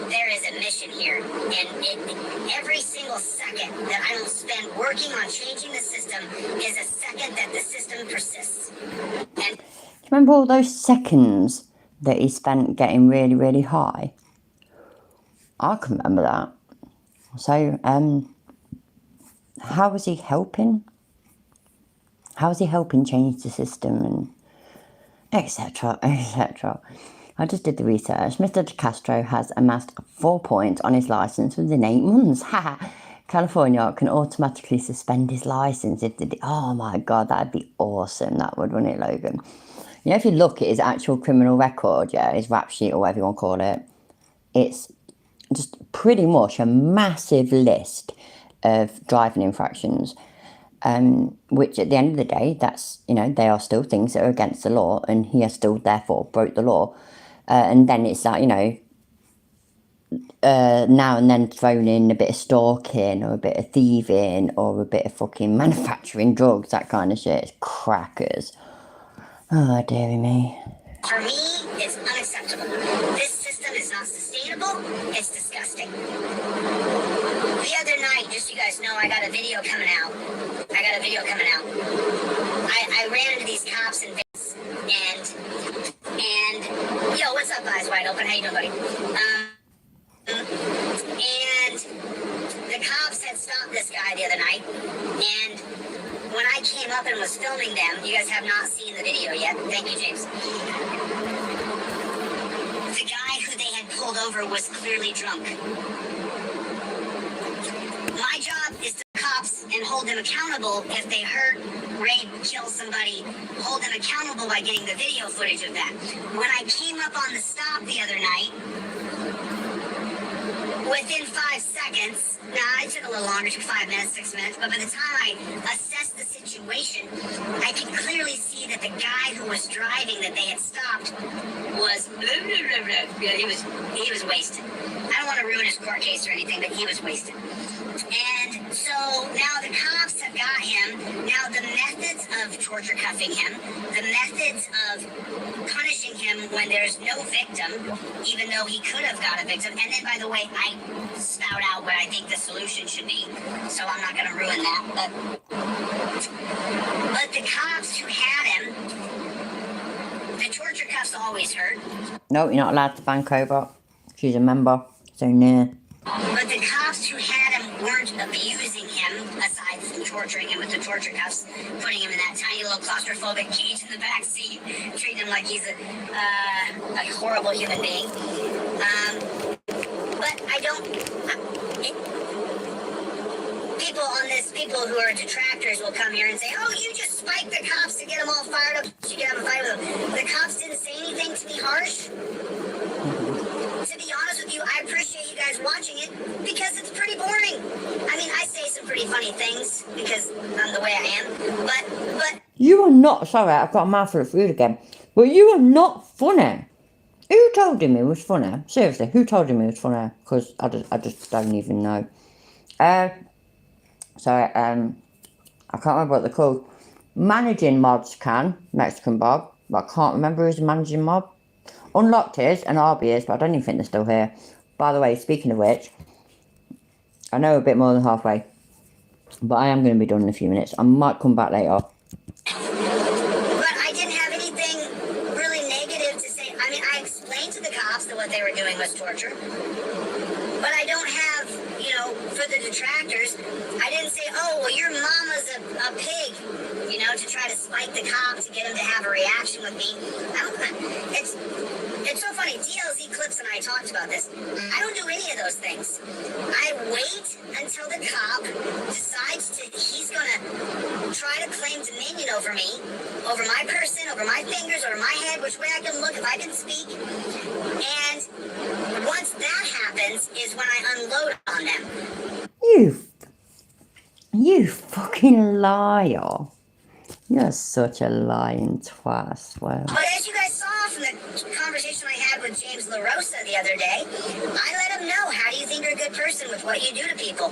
There is a mission here, and every single second that I don't spend working on changing the system is a second that the system persists. And Do you remember all those seconds that he spent getting really, really high? I can remember that. So, how was he helping? How was he helping change the system and etc., etc.? I just did the research. Mr. De Castro has amassed 4 points on his license within 8 months. California can automatically suspend his license if the... Oh my God, that'd be awesome. That would, wouldn't it, Logan? You know, if you look at his actual criminal record, yeah, his rap sheet or whatever you want to call it, it's just pretty much a massive list of driving infractions, which at the end of the day, that's, they are still things that are against the law, and he has still therefore broke the law. And then it's like, now and then thrown in a bit of stalking or a bit of thieving or a bit of fucking manufacturing drugs, that kind of shit. It's crackers. Oh, dearie me. for me, it's unacceptable. This system is not sustainable. It's disgusting. The other night, just so you guys know, I got a video coming out. I ran into these cops in Vegas, and yo, what's up, eyes wide open? How you doing, buddy? And the cops had stopped this guy the other night, and when I came up and was filming them, you guys have not seen the video yet. Thank you, James. The guy who they had pulled over was clearly drunk. My job is to cops and hold them accountable if they hurt, rape, kill somebody. Hold them accountable by getting the video footage of that. When I came up on the stop the other night, within 5 seconds, now it took a little longer, took 5 minutes, 6 minutes, but by the time I assessed the situation, I could clearly see that the guy who was driving that they had stopped was, he was wasted. I don't want to ruin his court case or anything, but he was wasted. And so now the cops have got him. Now the methods of torture cuffing him, the methods of punishing him when there's no victim, even though he could have got a victim. And then, by the way, I spout out what I think the solution should be, so I'm not going to ruin that. But the cops who had him, the torture cuffs always hurt. No, you're not allowed to bank over. She's a member, so nah. But the cops who had him weren't abusing him, aside from torturing him with the torture cuffs, putting him in that tiny little claustrophobic cage in the back seat, treating him like he's a horrible human being. But I don't... People who are detractors will come here and say, oh, you just spiked the cops to get them all fired up so you can have a fight with them. The cops didn't say anything to be harsh. To be honest with you, I appreciate you guys watching it because it's pretty boring. I mean, I say some pretty funny things because I'm the way I am, but... You are not... Sorry, I've got a mouthful of food again. But you are not funny. Who told him it was funny? Seriously, who told him it was funny? Because I just don't even know. I can't remember what they're called. Managing mods can, Mexican Bob, but I can't remember who's managing mob. Unlocked his and RB is, but I don't even think they're still here. By the way, speaking of which, I know a bit more than halfway, but I am going to be done in a few minutes. I might come back later. But I didn't have anything really negative to say. I mean, I explained to the cops that what they were doing was torture. But I don't have, for the detractors, I didn't say well, your mama's a pig, you know, to try to spike the cop to get him to have a reaction with me. It's so funny. DLZ Clips and I talked about this. I don't do any of those things. I wait until the cop decides he's gonna try to claim dominion over me, over my person, over my fingers, over my head, which way I can look, if I can speak. And once that happens is when I unload on them. You fucking liar. You're such a lying twat, I swear. But as you guys saw from the conversation I had with James LaRosa the other day, I let him know, how do you think you're a good person with what you do to people?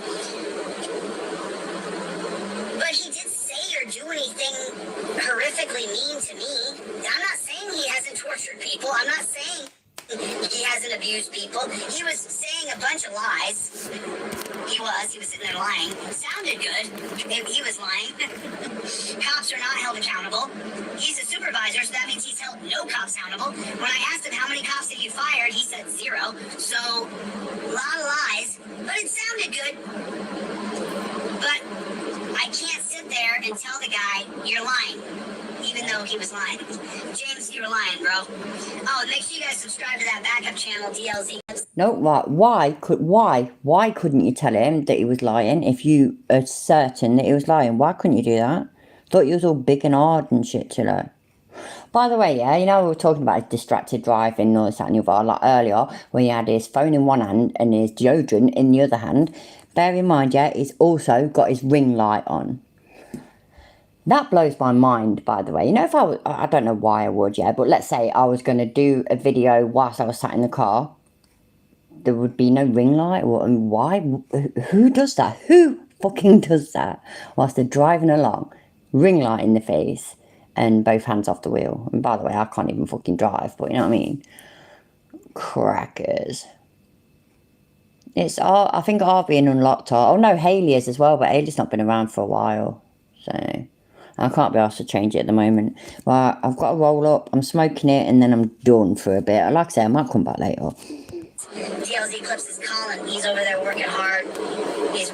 But he didn't say or do anything horrifically mean to me. I'm not saying he hasn't tortured people. I'm not saying he hasn't abused people. He was saying a bunch of lies. He was sitting there lying. Sounded good. He was lying. Cops are not held accountable. He's a supervisor, so that means he's held no cops accountable. When I asked him how many cops have you fired, he said 0. So, a lot of lies, but it sounded good. But I can't sit there and tell the guy, you're lying, even though he was lying. James, you were lying, bro. Oh, and make sure you guys subscribe to that backup channel, DLZ. No, why couldn't you tell him that he was lying if you are certain that he was lying? Why couldn't you do that? Thought you was all big and hard and shit, Chilo. By the way, yeah, you know, we were talking about his distracted driving and all this, that and the other, like earlier, when he had his phone in one hand and his deodorant in the other hand. Bear in mind, yeah, he's also got his ring light on. That blows my mind, by the way. You know, if I don't know why I would, yeah, but let's say I was going to do a video whilst I was sat in the car, there would be no ring light. And why? Who does that? Who fucking does that whilst they're driving along? Ring light in the face and both hands off the wheel. And by the way, I can't even fucking drive, but you know what I mean? Crackers. I think RV and Unlocked are. Oh no, Haley is as well, but Haley's not been around for a while. So I can't be asked to change it at the moment. Well, I've got to roll up. I'm smoking it and then I'm done for a bit. Like I say, I might come back later. DLZ Clips is calling. He's over there working hard. He's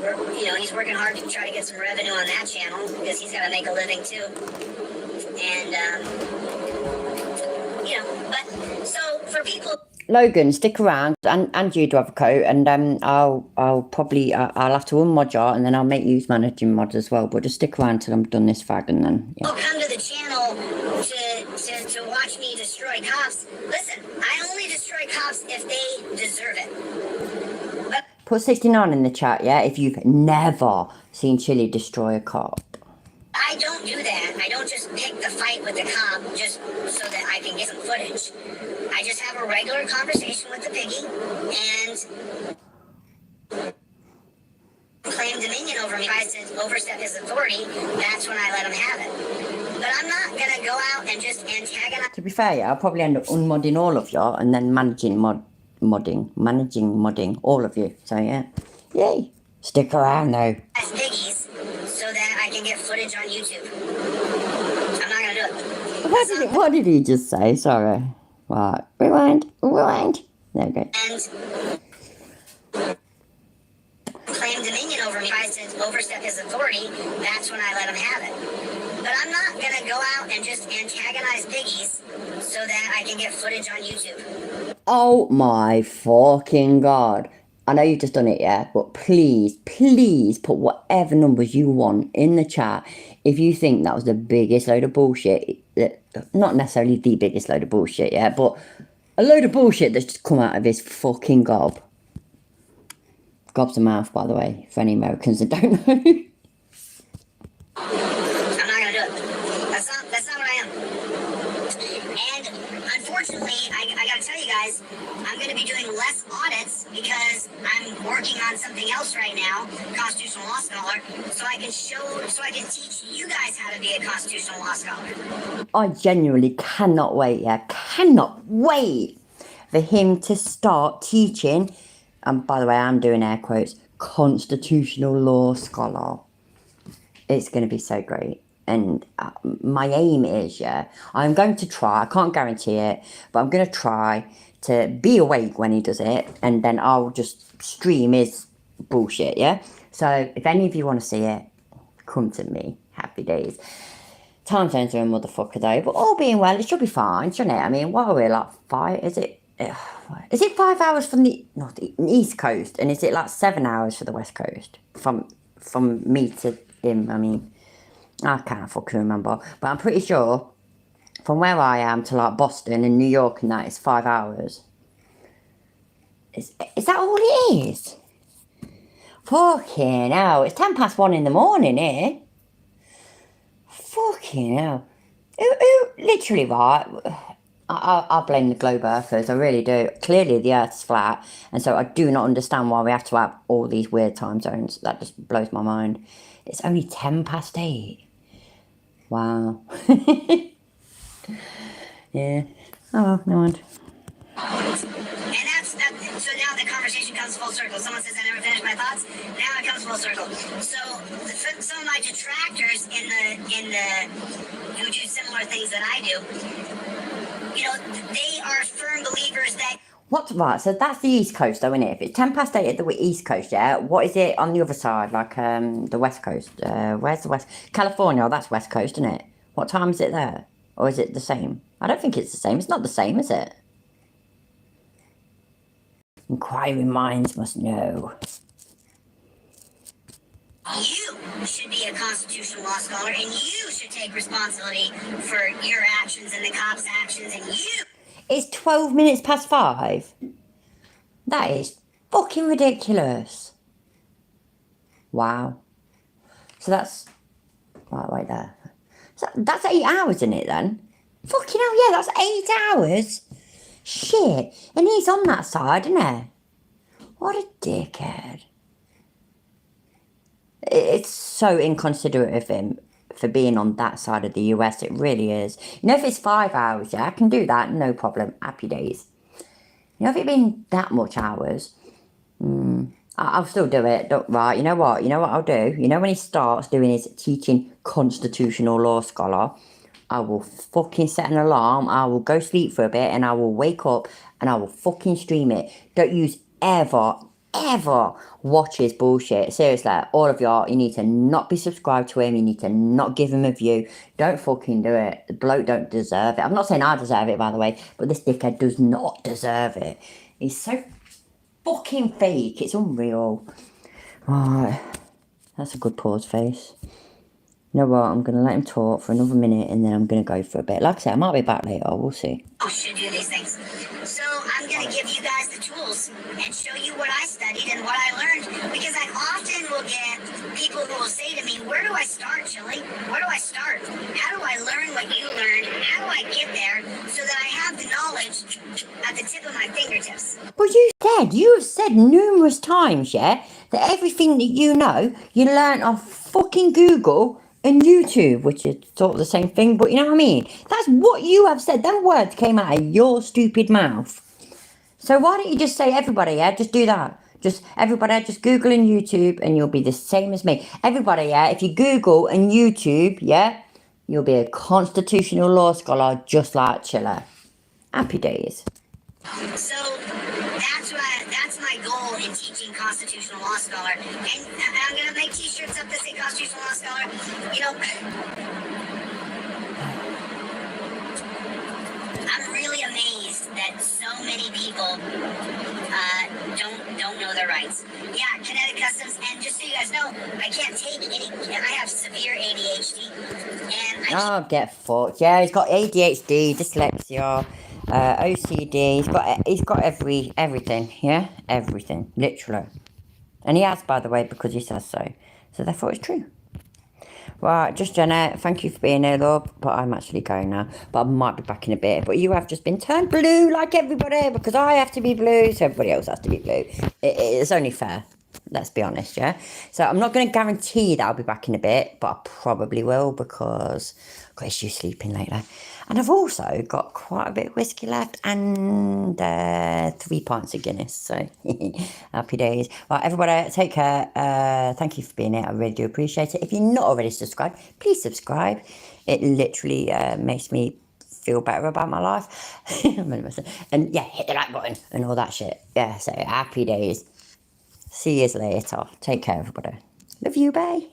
working hard to try to get some revenue on that channel because he's got to make a living too. And but so for people. Logan, stick around, and you do have a coat, and I'll have to unmod you, and then I'll make you managing mod as well. But just stick around till I'm done this fag, and then yeah. Come to the channel to watch me destroy cops. Listen, I only destroy cops if they deserve it. But put 69 in the chat, yeah. If you've never seen Chili destroy a cop. I don't do that. I don't just pick the fight with the cop just so that I can get some footage. I just have a regular conversation with the piggy and claim dominion over me. If I tries to overstep his authority, that's when I let him have it. But I'm not going to go out and just antagonize. To be fair, yeah, I'll probably end up unmodding all of you and then managing modding all of you. So yeah, yay. Stick around though. Piggies so that I can get footage on YouTube. I'm not going to do it. What did he just say? Sorry. Right. Rewind. There we go. And claim dominion over me. Tries to overstep his authority, that's when I let him have it. But I'm not going to go out and just antagonize piggies so that I can get footage on YouTube. Oh my fucking god. I know you've just done it, yeah, but please put whatever numbers you want in the chat if you think that was the biggest load of bullshit. Not necessarily the biggest load of bullshit, yeah, but a load of bullshit that's just come out of his fucking gob. Gob's a mouth, by the way, for any Americans that don't know. I'm not going to do it. That's not what I am. And unfortunately, I got to tell you guys, I'm going to be doing less audits because I'm working on something else right now, constitutional law scholar, so I can teach you guys how to be a constitutional law scholar. I genuinely cannot wait, cannot wait for him to start teaching, and by the way, I'm doing air quotes, constitutional law scholar. It's going to be so great. And my aim is, I'm going to try, I can't guarantee it, but I'm going to try to be awake when he does it, and then I'll just stream his bullshit, yeah? So if any of you want to see it, come to me. Happy days. Time zones are a motherfucker though, but all being well, it should be fine, shouldn't it? I mean, what are we, like 5, is it 5 hours from the east coast, and is it like 7 hours for the west coast? From me to him, I mean, I can't fucking remember, but I'm pretty sure from where I am to like Boston and New York and that is 5 hours. Is that all it is? Fucking hell, it's 1:10 in the morning here. Fucking hell. Literally, right? I blame the globe earthers, I really do. Clearly the earth's flat, and so I do not understand why we have to have all these weird time zones. That just blows my mind. It's only 8:10. Wow. Yeah. Oh well, no mind. And that's that. So now the conversation comes full circle. Someone says I never finished my thoughts. Now it comes full circle. So some of my detractors in the who do similar things that I do, you know, they are firm believers that. What's right? So that's the east coast, though, isn't it? If it's 8:10 at the east coast, yeah. What is it on the other side, like the west coast? Where's the west? California. Oh, that's west coast, isn't it? What time is it there? Or is it the same? I don't think it's the same. It's not the same, is it? Inquiring minds must know. You should be a constitutional law scholar, and you should take responsibility for your actions and the cops' actions, and you. It's 12 minutes past 5. That is fucking ridiculous. Wow. So that's... Right, wait there. So that's 8 hours, isn't it, then? Fucking hell, yeah, that's 8 hours. Shit. And he's on that side, isn't he? What a dickhead. It's so inconsiderate of him for being on that side of the US. It really is. You know, if it's 5 hours, yeah, I can do that, no problem. Happy days. You know, if it been that much hours, I'll still do it. Right, you know what I'll do? You know, when he starts doing his teaching constitutional law scholar, I will fucking set an alarm, I will go sleep for a bit, and I will wake up and I will fucking stream it. Don't use ever watch his bullshit. Seriously, all of y'all, you need to not be subscribed to him. You need to not give him a view. Don't fucking do it. The bloke don't deserve it. I'm not saying I deserve it, by the way, but this dickhead does not deserve it. He's so fucking fake. It's unreal. Right. That's a good pause face. You know what? I'm going to let him talk for another minute and then I'm going to go for a bit. Like I said, I might be back later. We'll see. I should do these things. So I'm going to give you guys the tools and show you what I studied and what I learned, because I often will get people who will say to me, where do I start, Chili? Where do I start? How do I learn what you learned? How do I get there so that I have the knowledge at the tip of my fingertips? Well, you have said numerous times, yeah, that everything that you know, you learn off fucking Google and YouTube, which is sort of the same thing, but you know what I mean? That's what you have said. Them words came out of your stupid mouth. So why don't you just say, everybody, yeah, just do that. Everybody, just Google and YouTube and you'll be the same as me. Everybody, yeah, if you Google and YouTube, yeah, you'll be a constitutional law scholar just like Chiller. Happy days. So that's my goal in teaching constitutional law scholar. And I'm going to make t-shirts up that say constitutional law scholar. You know, I'm really amazed that so many people don't know their rights. Yeah, kinetic customs, and just so you guys know, I can't take any. I have severe ADHD, and get fucked. Yeah, he's got ADHD, dyslexia, OCD. He's got everything. Yeah, everything, literally. And he has, by the way, because he says so. So therefore, it's true. Right, just Jenna, thank you for being here, love. But I'm actually going now. But I might be back in a bit. But you have just been turned blue like everybody, because I have to be blue, so everybody else has to be blue. It's only fair. Let's be honest, yeah? So I'm not going to guarantee that I'll be back in a bit, but I probably will, because I've got issues sleeping lately. And I've also got quite a bit of whiskey left and 3 pints of Guinness. So happy days. Right, everybody, take care. Thank you for being here. I really do appreciate it. If you're not already subscribed, please subscribe. It literally makes me feel better about my life. And yeah, hit the like button and all that shit. Yeah, so happy days. See you later. Take care, everybody. Love you, bye.